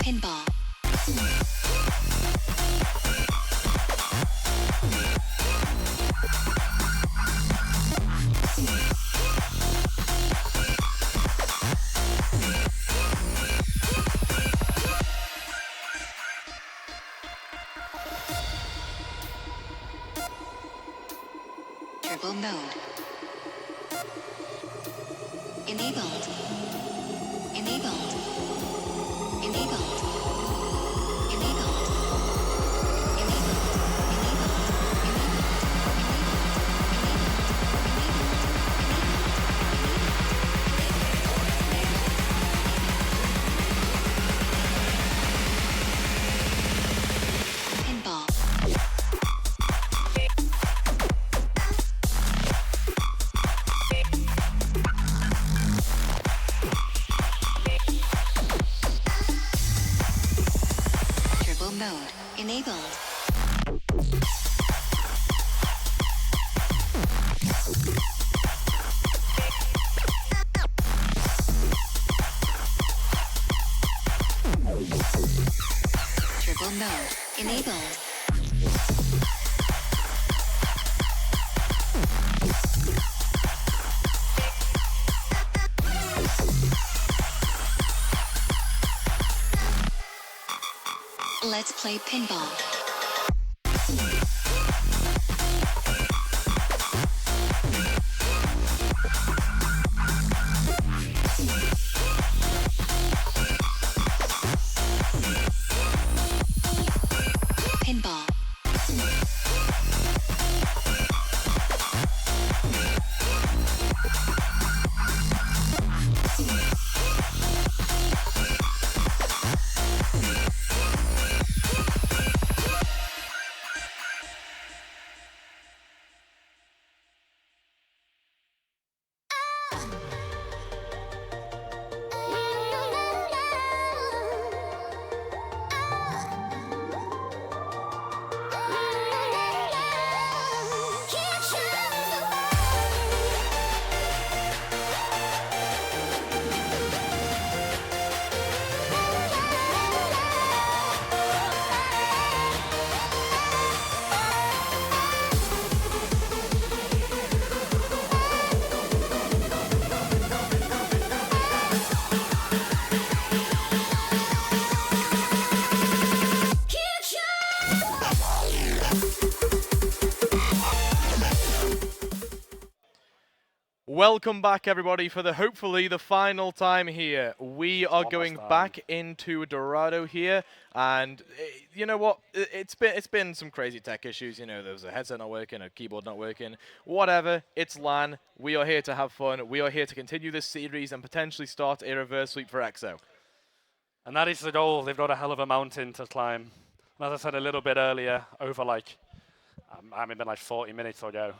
Pinball. Turbo mode. Enabled. Enabled. Enabled. Enabled. Pinball. Turbo mode enabled. Turbo mode enabled. Let's play pinball. Pinball. Welcome back, everybody, for hopefully the final time here. We are going back into Dorado here, and you know what? It's been some crazy tech issues. You know, there was a headset not working, a keyboard not working, whatever. It's LAN. We are here to have fun. We are here to continue this series and potentially start a reverse sweep for EXO. And that is the goal. They've got a hell of a mountain to climb. And as I said a little bit earlier, over like, I mean, been like 40 minutes or so.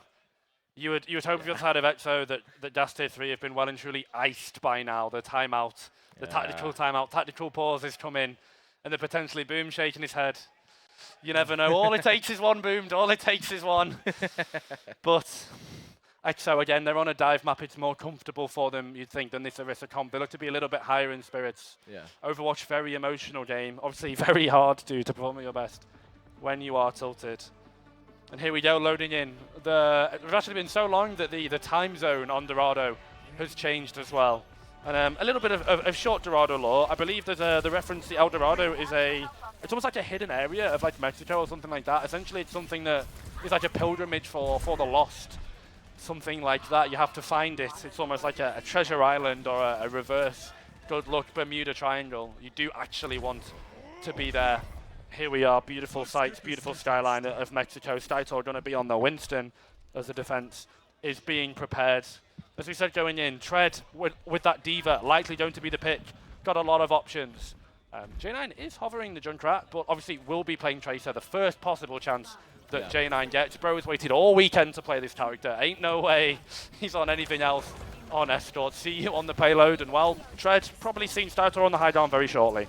You would hope your side of EXO that Gas Tier 3 have been well and truly iced by now. The timeout, the tactical timeout, tactical pauses come in, and the potentially Boom shaking his head. You never know. All it takes is one Boomed. All it takes is one. But EXO, again, they're on a dive map. It's more comfortable for them, you'd think, than this Orisa comp. They look to be a little bit higher in spirits. Yeah. Overwatch, very emotional game. Obviously, very hard to perform at your best when you are tilted. And here we go, loading in. It's actually been so long that the time zone on Dorado has changed as well. And a little bit of short Dorado lore. I believe there's the reference to El Dorado is it's almost like a hidden area of like Mexico or something like that. Essentially, it's something that is like a pilgrimage for the lost. Something like that. You have to find it. It's almost like a treasure island or a reverse good luck Bermuda Triangle. You do actually want to be there. Here we are, beautiful sights, beautiful skyline of Mexico. Stytor going to be on the Winston as the defense is being prepared. As we said going in, Tread with that Diva, likely going to be the pick. Got a lot of options. J9 is hovering the Junkrat, but obviously will be playing Tracer, the first possible chance that J9 gets. Bro has waited all weekend to play this character. Ain't no way he's on anything else on Escort. See you on the payload, and well, Tread probably seen Starter on the high ground very shortly.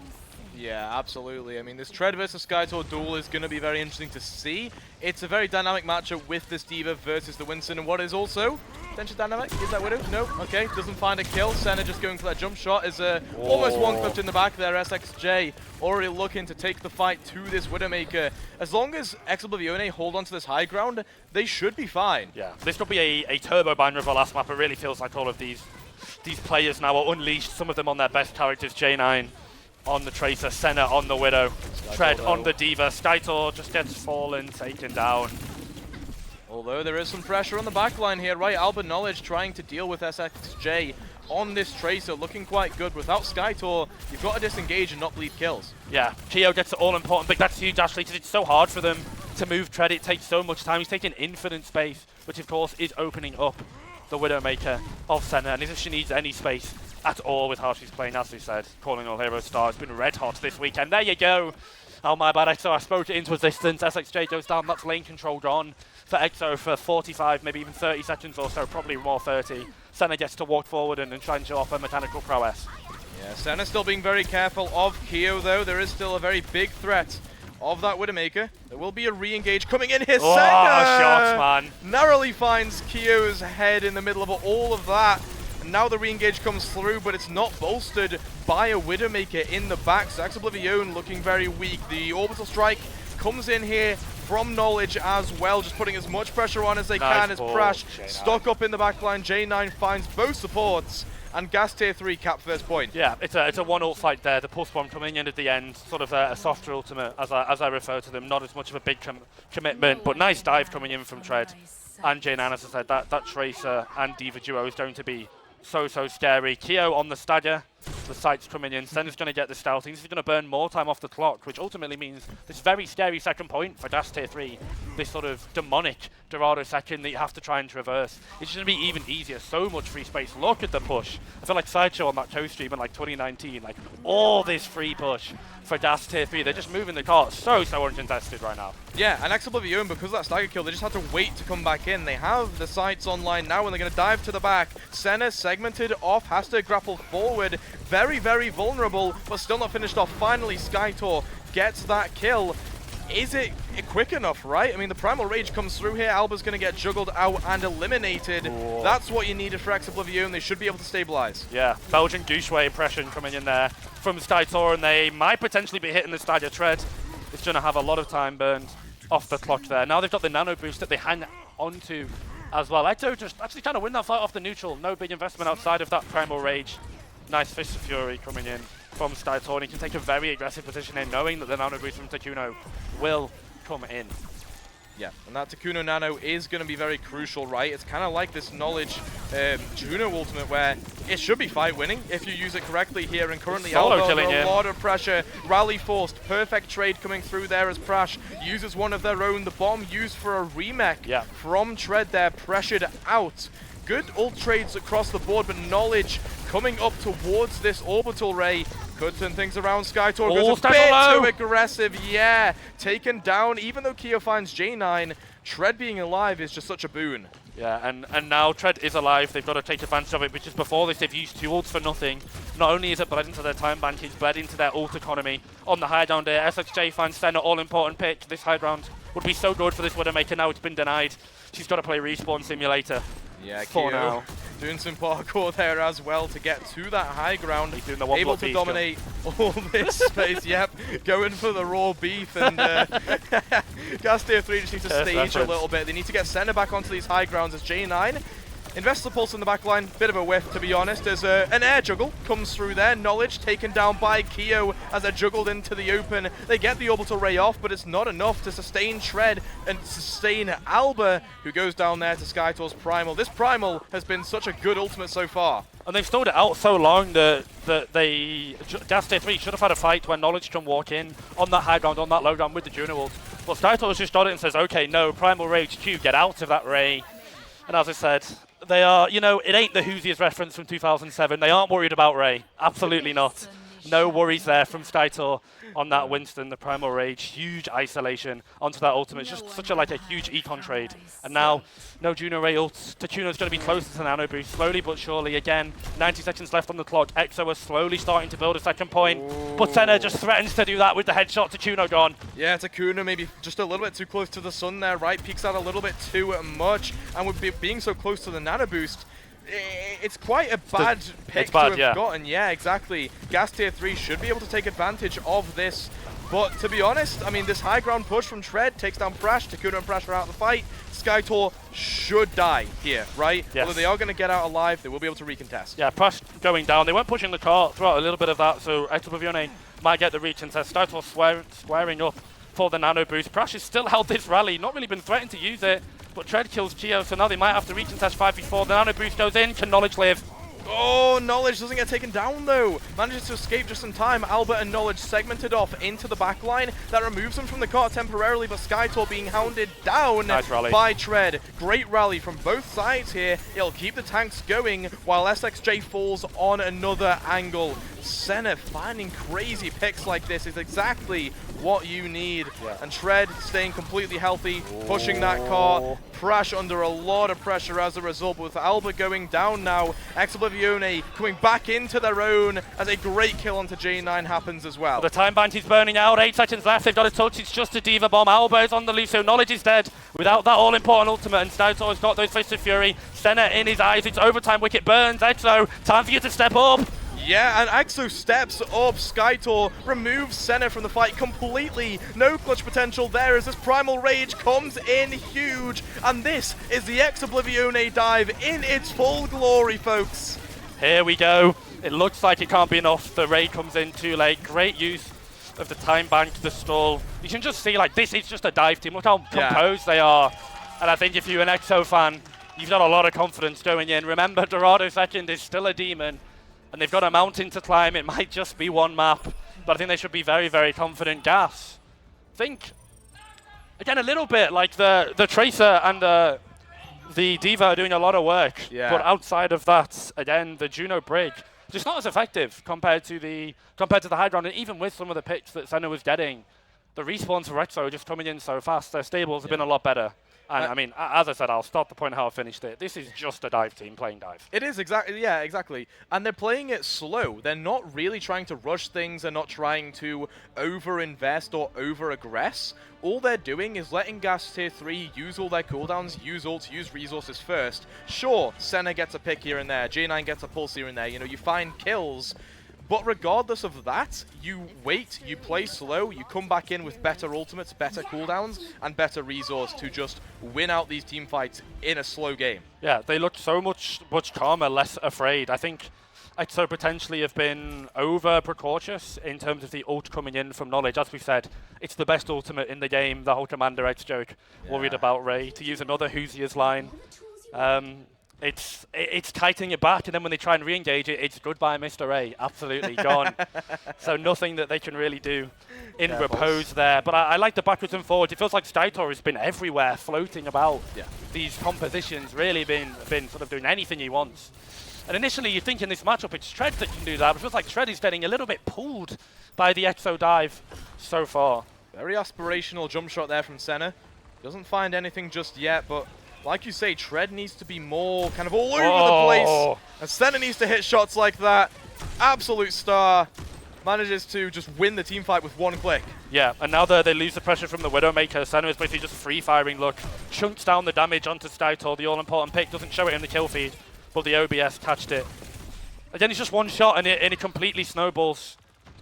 Yeah, absolutely. I mean, this Tread versus Skytor duel is going to be very interesting to see. It's a very dynamic matchup with this D.Va versus the Winston, and what is also potentially dynamic is that Widow. No, okay, doesn't find a kill. Senna just going for that jump shot is almost one clipped in the back there. SXJ already looking to take the fight to this Widowmaker. As long as Oblivione hold on to this high ground, they should be fine. Yeah, this could be a turbo binder of the last map. It really feels like all of these players now are unleashed, some of them on their best characters. J9 on the Tracer, Senna on the Widow, Tread on the D.Va. Skytor just gets fallen, taken down. Although there is some pressure on the backline here, right? Alba Knowledge trying to deal with SXJ on this Tracer, looking quite good. Without Skytor, you've got to disengage and not bleed kills. Yeah, Keo gets the all-important pick. That's huge, actually, because it's so hard for them to move Tread. It takes so much time. He's taking infinite space, which, of course, is opening up the Widowmaker of Senna. And if she needs any space at all with how she's playing, as we said, calling all hero star has been red hot this weekend. There you go. Oh my bad, EXO, I spoke it into resistance. SXJ goes down, that's lane control gone for EXO for 45, maybe even 30 seconds or so, probably more 30. Senna gets to walk forward and try and show off her mechanical prowess. Yeah, Senna still being very careful of Keo though. There is still a very big threat of that Widowmaker. There will be a re-engage coming in here. Oh, Senna shots, man. narrowly finds Keo's head in the middle of all of that. And now the re-engage comes through, but it's not bolstered by a Widowmaker in the back. So Oblivione looking very weak. The orbital strike comes in here from Knowledge as well, just putting as much pressure on as they can as Prash stuck up in the backline. J9 finds both supports, and Gas Tier 3 cap first point. Yeah, it's a one ult fight there. The pulse bomb coming in at the end, sort of a softer ultimate, as I refer to them. Not as much of a big commitment, but nice dive coming in from Tread. And J9, as I said, that Tracer and D.Va duo is going to be so scary. Keo on the Stagger, the sight's coming in. Senna's going to get the stealthing. This is going to burn more time off the clock, which ultimately means this very scary second point for Gas Tier 3, this sort of demonic Dorado second that you have to try and traverse. It's going to be even easier. So much free space. Look at the push. I feel like Sideshow on that co-stream in like 2019, like all this free push for Gas Tier 3. They're just moving the cart so uncontested right now. Yeah, and Oblivione, because of that stagger kill, they just have to wait to come back in. They have the sights online now, and they're going to dive to the back. Senna segmented off, has to grapple forward. Very vulnerable, but still not finished off. Finally, Skytor gets that kill. Is it quick enough, right? I mean, the Primal Rage comes through here. Alba's going to get juggled out and eliminated. Ooh. That's what you needed for Oblivione. They should be able to stabilize. Yeah, Belgian Gooseway impression coming in there from Skytor, and they might potentially be hitting the Stagger. Tread. It's going to have a lot of time burned off the clock there. Now they've got the nano boost that they hang onto as well. EXO just actually trying to win that fight off the neutral. No big investment outside of that Primal Rage. Nice Fist of Fury coming in from Skytor, and he can take a very aggressive position in, knowing that the nano boost from Takuno will come in. Yeah, and that Takuno Nano is going to be very crucial, right? It's kind of like this Knowledge Juno ultimate where it should be fight winning if you use it correctly here, and currently Alba under a lot of pressure. Rally forced, perfect trade coming through there as Prash uses one of their own. The bomb used for a remake from Tread there, pressured out. Good ult trades across the board, but Knowledge coming up towards this orbital ray could turn things around. Skytor goes a bit too aggressive. Yeah, taken down. Even though Keo finds J9, Tread being alive is just such a boon. Yeah, and now Tread is alive. They've got to take advantage of it, because before this they've used two ults for nothing. Not only is it bled into their time bank, it's bled into their ult economy on the high ground there. SXJ finds Senna all-important pick. This high ground would be so good for this Widowmaker. Now it's been denied. She's got to play Respawn Simulator. Yeah, Keo doing some parkour there as well to get to that high ground. He's doing the able to dominate all this space. Yep, going for the raw beef. And Gas Tier 3 just needs to stage a little bit. They need to get Senna back onto these high grounds as J9 invests the pulse in the back line. Bit of a whiff, to be honest, as an air juggle comes through there. Knowledge taken down by Keo as they're juggled into the open. They get the orbital ray off, but it's not enough to sustain Tread and sustain Alba, who goes down there to Skytor's Primal. This Primal has been such a good ultimate so far. And they've stalled it out so long that Gas Tier 3 should have had a fight when Knowledge can walk in on that high ground, on that low ground with the Juno ult. But Skytor's just got it and says, okay, no, Primal Rage Q, get out of that ray. And as I said, they are, you know, it ain't the Whoosiest reference from 2007. They aren't worried about Ray. Absolutely not. No worries there from Skytor on that Winston, the Primal Rage. Huge isolation onto that ultimate. It's just such a huge econ trade. And now, no Juno Ray ults. Tachuno's going to be closer to Nano Boost, slowly but surely. Again, 90 seconds left on the clock. EXO are slowly starting to build a second point. But Senna just threatens to do that with the headshot. Tachuno gone. Yeah, Takuna maybe just a little bit too close to the sun there, right? Peeks out a little bit too much. And with being so close to the Nano Boost, it's quite a bad pick to have gotten. Yeah, exactly. Gas Tier 3 should be able to take advantage of this. But to be honest, I mean, this high ground push from Tread takes down Prash. Takuna and Prash are out of the fight. Skytor should die here, right? Yes. Although they are going to get out alive, they will be able to recontest. Yeah, Prash going down. They weren't pushing the cart throughout a little bit of that, so Exoblivione might get the recontest. Skytor squaring up for the Nano Boost. Prash has still held this rally, not really been threatened to use it, but Tread kills Geo, so now they might have to recontest 5v4. The Nano Boost goes in. Can Knowledge live? Oh, Knowledge doesn't get taken down though. Manages to escape just in time. Albert and Knowledge segmented off into the back line. That removes them from the cart temporarily, but Skytor being hounded down by Tread. Great rally from both sides here. It'll keep the tanks going while SXJ falls on another angle. Senna finding crazy picks like this is exactly what you need. And Tread staying completely healthy, pushing that cart. Prash under a lot of pressure as a result, but with Albert going down now, Exoblivione coming back into their own as a great kill onto J9 happens as well. The time bounty's burning out, 8 seconds left, they've got a touch, it's just a Diva Bomb. Albert's on the loose, so Knowledge is dead without that all-important ultimate, and Skytor's got those Fists of Fury. Senna in his eyes, it's overtime, Wicket burns. Exo, time for you to step up. Yeah, and Exo steps up. Skytor removes Senna from the fight completely. No clutch potential there as this Primal Rage comes in huge. And this is the Exoblivione dive in its full glory, folks. Here we go. It looks like it can't be enough. The raid comes in too late. Great use of the time bank, the stall. You can just see, this is just a dive team. Look how composed they are. And I think if you're an Exo fan, you've got a lot of confidence going in. Remember, Dorado second is still a demon. And they've got a mountain to climb. It might just be one map, but I think they should be very, very confident. Gas, I think, again, a little bit like the Tracer and the Diva are doing a lot of work. Yeah. But outside of that, again, the Juno Brig, just not as effective compared to the high ground. And even with some of the picks that Senna was getting, the respawns for Exo are just coming in so fast. Their stables have been a lot better. And I mean, as I said, I'll start the point how I finished it. This is just a dive team playing dive. It is, exactly. Yeah, exactly. And they're playing it slow. They're not really trying to rush things. They're not trying to over-invest or over-aggress. All they're doing is letting Gas Tier 3 use all their cooldowns, use ults, use resources first. Sure, Senna gets a pick here and there. J9 gets a pulse here and there. You know, you find kills. But regardless of that, you wait, you play slow, you come back in with better ultimates, better cooldowns, and better resource to just win out these team fights in a slow game. Yeah, they look so much calmer, less afraid. I think Exo potentially have been over-precautious in terms of the ult coming in from Knowledge. As we said, it's the best ultimate in the game, the whole Commander X joke. Worried about Ray. To use another Hoosiers line. It's tightening it back, and then when they try and re-engage it, it's goodbye, Mr. A. Absolutely gone. So nothing that they can really do in repose there. But I like the backwards and forwards. It feels like Skytor has been everywhere, floating about these compositions, really been sort of doing anything he wants. And initially, you think in this matchup, it's Tread that can do that, but it feels like Tread is getting a little bit pulled by the Exo dive so far. Very aspirational jump shot there from Senna. Doesn't find anything just yet, but like you say, Tread needs to be more kind of all over the place. And Senna needs to hit shots like that. Absolute star. Manages to just win the team fight with one click. Yeah, and now they lose the pressure from the Widowmaker. Senna is basically just free-firing look. Chunks down the damage onto Skytor. The all-important pick doesn't show it in the kill feed, but the OBS catched it. Again, it's just one shot and it completely snowballs.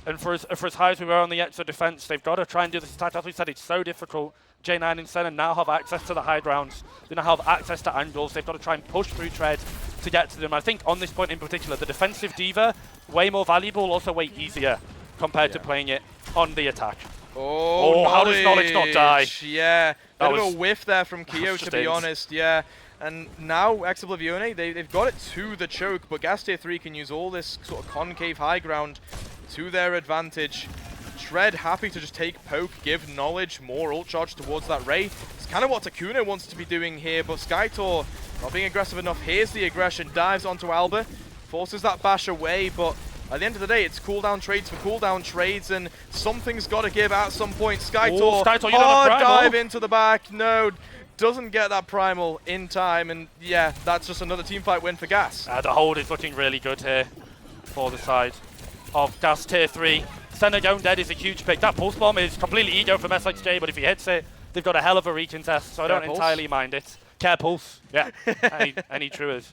And for as high as we were on the Exo defense, they've got to try and do this attack. As we said, it's so difficult. J9 and Senna now have access to the high grounds. They now have access to angles. They've got to try and push through Tread to get to them. I think on this point in particular, the defensive Diva, way more valuable, also way easier compared to playing it on the attack. Oh, how does Knowledge not die? Yeah, bit of a whiff there from Kyo, to be honest. Yeah. And now, Exoblivione, they've got it to the choke, but Gas Tier 3 can use all this sort of concave high ground to their advantage. Tread happy to just take poke, give Knowledge more ult charge towards that Ray. It's kind of what Takuna wants to be doing here, but Skytor not being aggressive enough. Here's the aggression, dives onto Alba, forces that bash away, but At the end of the day, it's cooldown trades for cooldown trades, and something's got to give at some point. Skytor, Skytor, you don't have hard primal. dive into the back. No, doesn't get that primal in time, and yeah, that's just another teamfight win for Gas. The hold is looking really good here for the side of Gas Tier 3. Senna going dead is a huge pick. That pulse bomb is completely ego from SXJ, but if he hits it, they've got a hell of a recontest, so I don't entirely mind it. Care pulse, yeah, any truers.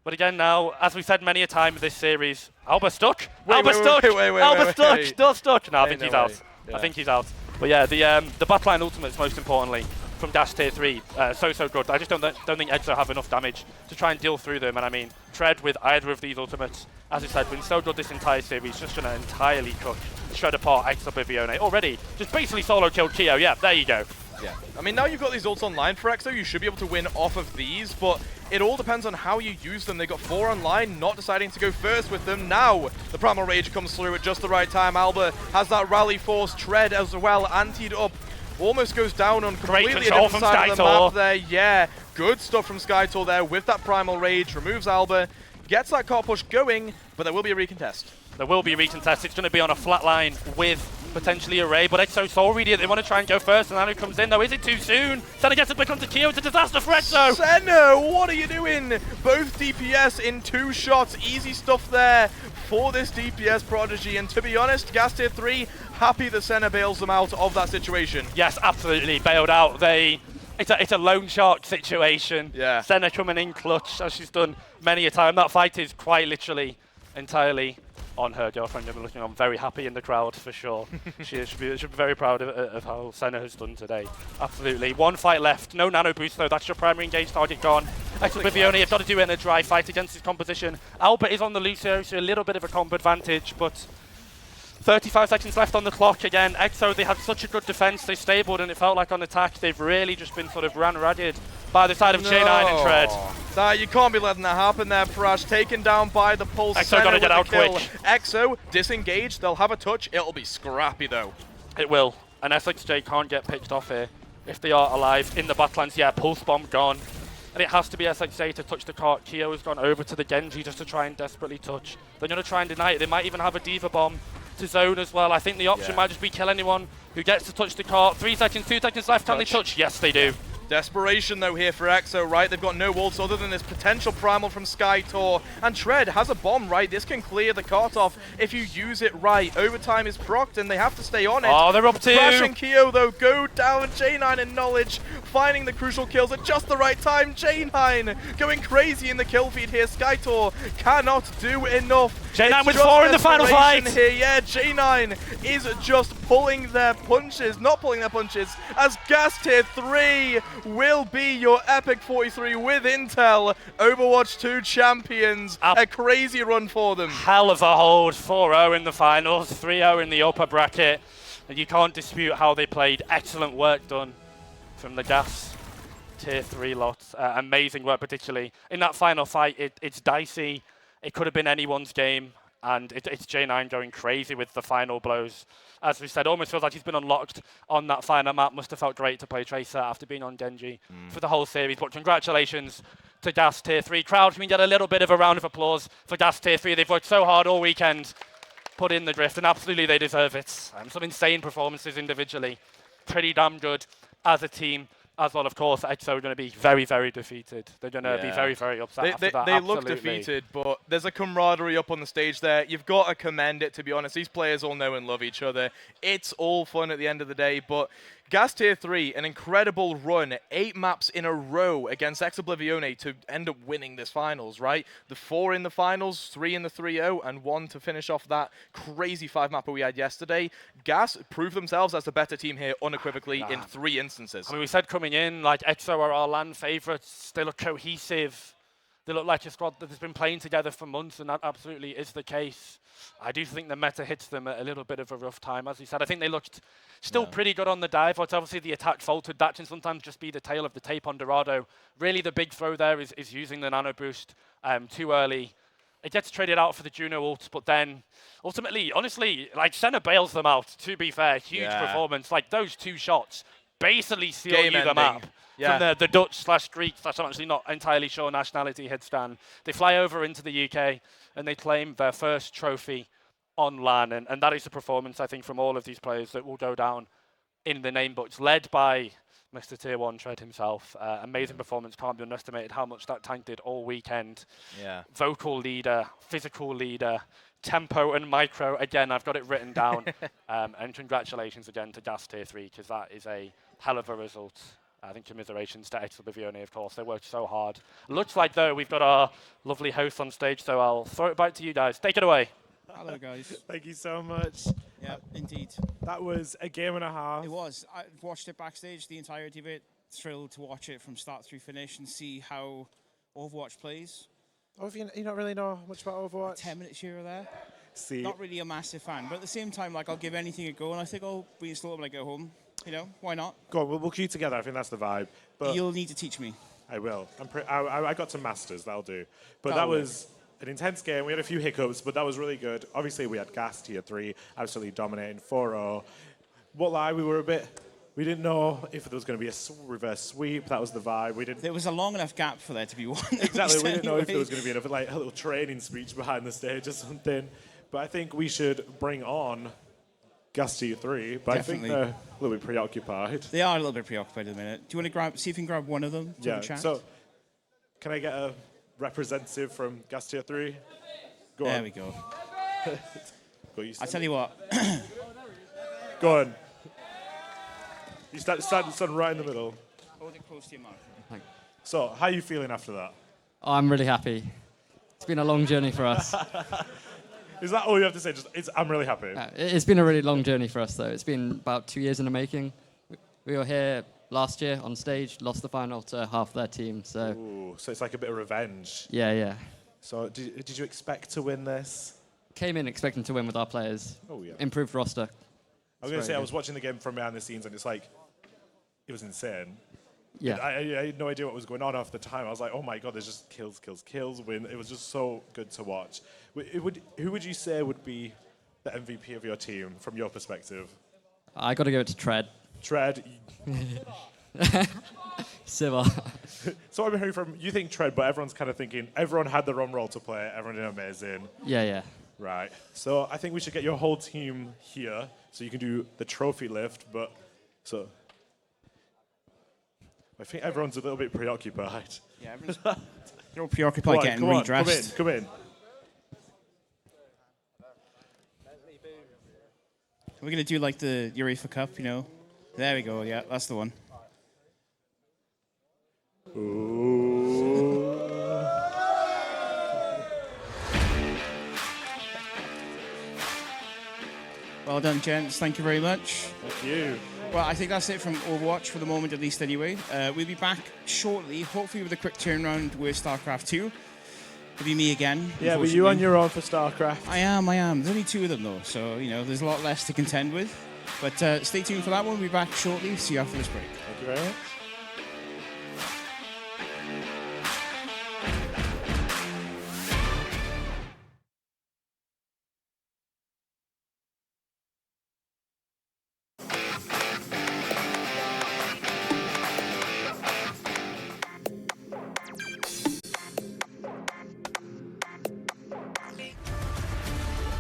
But again now, as we said many a time in this series, Alba stuck. Alba stuck. Alba stuck. Still stuck. No, I think he's out. I think he's out. But yeah, the backline ultimates most importantly from Dash Tier 3, so good. I just don't think Exo have enough damage to try and deal through them. And I mean, Tread with either of these ultimates, as I said, been so good this entire series, just gonna entirely cook, shred apart Exo Bivione already. Just basically solo killed Keo. Yeah, there you go. Yeah, I mean, now you've got these ults online for Exo, you should be able to win off of these, but it all depends on how you use them. They got 4 online, not deciding to go first with them. Now, the Primal Rage comes through at just the right time. Alba has that rally force, Tread as well, antied up. Almost goes down on completely a different side of the map there. Yeah, good stuff from Skytor there with that Primal Rage, removes Alba, gets that car push going, but there will be a recontest. There will be a recontest. It's going to be on a flat line with potentially a Ray, but Exo so ready. They want to try and go first, and Nanu comes in though. Is it too soon? Senna gets a pick onto Keo. It's a disaster for Exo. Senna, what are you doing? Both DPS in 2 shots. Easy stuff there for this DPS prodigy, and to be honest, Gas Tier 3 happy that Senna bails them out of that situation. Yes, absolutely. Bailed out. It's a lone shark situation. Yeah. Senna coming in clutch, as she's done many a time. That fight is quite literally entirely on her girlfriend. I'm looking on very happy in the crowd for sure. she should be very proud of how Senna has done today. Absolutely. 1 fight left. No nano boost though. That's your primary engage target gone. Exo Bivione have got to do it in a dry fight against his composition. Alba is on the Lucio, so a little bit of a comp advantage, but 35 seconds left on the clock again. Exo, they had such a good defense. They stabled and it felt like on attack they've really just been sort of ran ragged by the side of J9 and Tread. You can't be letting that happen there, Prash. Taken down by the pulse. Exo gotta get out quick. Exo disengaged. They'll have a touch. It'll be scrappy though. It will. And SXJ can't get picked off here if they are alive in the backlands. Yeah, pulse bomb gone. And it has to be SXJ to touch the cart. Keo has gone over to the Genji just to try and desperately touch. They're going to try and deny it. They might even have a Diva bomb to zone as well. I think the option might just be kill anyone who gets to touch the cart. 3 seconds, 2 seconds left. Can they touch? Yes, they do. Desperation though here for Exo, right? They've got no ults other than this potential primal from Skytor. And Tread has a bomb, right? This can clear the cart off if you use it right. Overtime is procced and they have to stay on it. Oh, they're up 2. Crash and Keo though go down. J9 in knowledge, finding the crucial kills at just the right time. J9 going crazy in the kill feed here. Skytor cannot do enough. J9 with 4 in the final fight. Here. Yeah, J9 is just pulling their punches, not pulling their punches, as Gas Tier 3 will be your EPIC43 with Intel Overwatch 2 champions. A crazy run for them. Hell of a hold. 4-0 in the finals, 3-0 in the upper bracket. And you can't dispute how they played. Excellent work done from the Gas Tier 3 lot. Amazing work, particularly in that final fight. It's dicey. It could have been anyone's game, and it's J9 going crazy with the final blows. As we said, almost feels like he's been unlocked on that final map. Must have felt great to play Tracer after being on Genji for the whole series. But congratulations to Gas Tier 3. Crowd, can we get a little bit of a round of applause for Gas Tier 3? They've worked so hard all weekend, put in the drift, and absolutely they deserve it. Some insane performances individually. Pretty damn good as a team. As well, of course, Exo are going to be very, very defeated. They're going to be very, very upset after that. They look defeated, but there's a camaraderie up on the stage there. You've got to commend it, to be honest. These players all know and love each other. It's all fun at the end of the day, but Gas Tier 3, an incredible run, 8 maps in a row against Ex-Oblivione to end up winning this finals, right? The 4 in the finals, 3 in the 3-0, and 1 to finish off that crazy 5-mapper we had yesterday. Gas proved themselves as the better team here unequivocally in 3 instances. I mean, we said coming in, like, Exo are our LAN favourites. They look cohesive. They look like a squad that has been playing together for months, and that absolutely is the case. I do think the meta hits them at a little bit of a rough time, as you said. I think they looked still pretty good on the dive, but obviously the attack faltered. That can sometimes just be the tail of the tape on Dorado. Really, the big throw there is using the nano boost too early. It gets traded out for the Juno ult, but then ultimately, honestly, like Senna bails them out, to be fair. Huge performance. Like those 2 shots, basically seal Game you the ending. map. Yeah. From the Dutch/Greek/ I'm actually not entirely sure nationality head stand. They fly over into the UK and they claim their first trophy on LAN. And that is a performance, I think, from all of these players that will go down in the name books, led by Mr. Tier 1 Tread himself. Amazing performance, can't be underestimated how much that tank did all weekend. Yeah. Vocal leader, physical leader, tempo and micro. Again, I've got it written down. And congratulations again to Gas Tier 3, because that is a hell of a result. I think commiserations to Exoblivione, of course. They worked so hard. Looks like, though, we've got our lovely host on stage, so I'll throw it back to you guys. Take it away. Hello, guys. Thank you so much. Yeah, indeed. That was a game and a half. It was. I watched it backstage, the entirety of it. Thrilled to watch it from start through finish and see how Overwatch plays. Oh, if you don't really know much about Overwatch? 10 minutes here or there. See, Not really a massive fan, but at the same time, like, I'll give anything a go, and I think I'll reinstall it when I go home. You know, why not? go on, we'll queue together. I think that's the vibe. But You'll need to teach me. I will. I got to masters. That'll do. But That'll that work. was an intense game. We had a few hiccups, but that was really good. Obviously, we had Gas Tier 3 absolutely dominating 4-0. What lie? We didn't know if there was going to be a reverse sweep. That was the vibe. We didn't. There was a long enough gap for there to be one. Exactly. We didn't know if there anyway. was going to be enough, like a little training speech behind the stage or something. But I think we should bring on Gas Tier 3. But Definitely. I think they're a little bit preoccupied. They are a little bit preoccupied at the minute. Do you want to see if you can grab one of them to Yeah. the chat? So, can I get a representative from Gas Tier 3? Go there on. we go. Go, you I tell you what. Go on. You stand right in the middle. Hold it close to your mouth. So, how are you feeling after that? I'm really happy. It's been a long journey for us. Is that all you have to say? I'm really happy. It's been a really long journey for us, though. It's been about 2 years in the making. We were here last year on stage, lost the final to half their team. So, Ooh, so it's like a bit of revenge. yeah. So, did you expect to win this? Came in expecting to win with our players. Oh, yeah. Improved roster. I was going to very say, I good. was watching the game from behind the scenes, and it's like, it was insane. Yeah. I had no idea what was going on half the time. I was like, oh my God, there's just kills, win. It was just so good to watch. Who would you say would be the MVP of your team from your perspective? I got to go to Tread. Tread. Siva. So I'm hearing from, you think Tread, but everyone's kind of thinking, everyone had their own role to play, everyone did amazing. Yeah. Right. So I think we should get your whole team here so you can do the trophy lift, but so I think everyone's a little bit preoccupied. Yeah, everyone's they're all preoccupied getting redressed. Come in. We're going to do like the UEFA Cup, you know. There we go, yeah, that's the one. Ooh. Well done, gents. Thank you very much. Thank you. Well, I think that's it from Overwatch for the moment, at least anyway. We'll be back shortly, hopefully with a quick turnaround with StarCraft 2. It'll be me again. Yeah, but you on your own for StarCraft. I am. There's only 2 of them, though, so, you know, there's a lot less to contend with. But stay tuned for that one. We'll be back shortly. See you after this break. Thank you very much.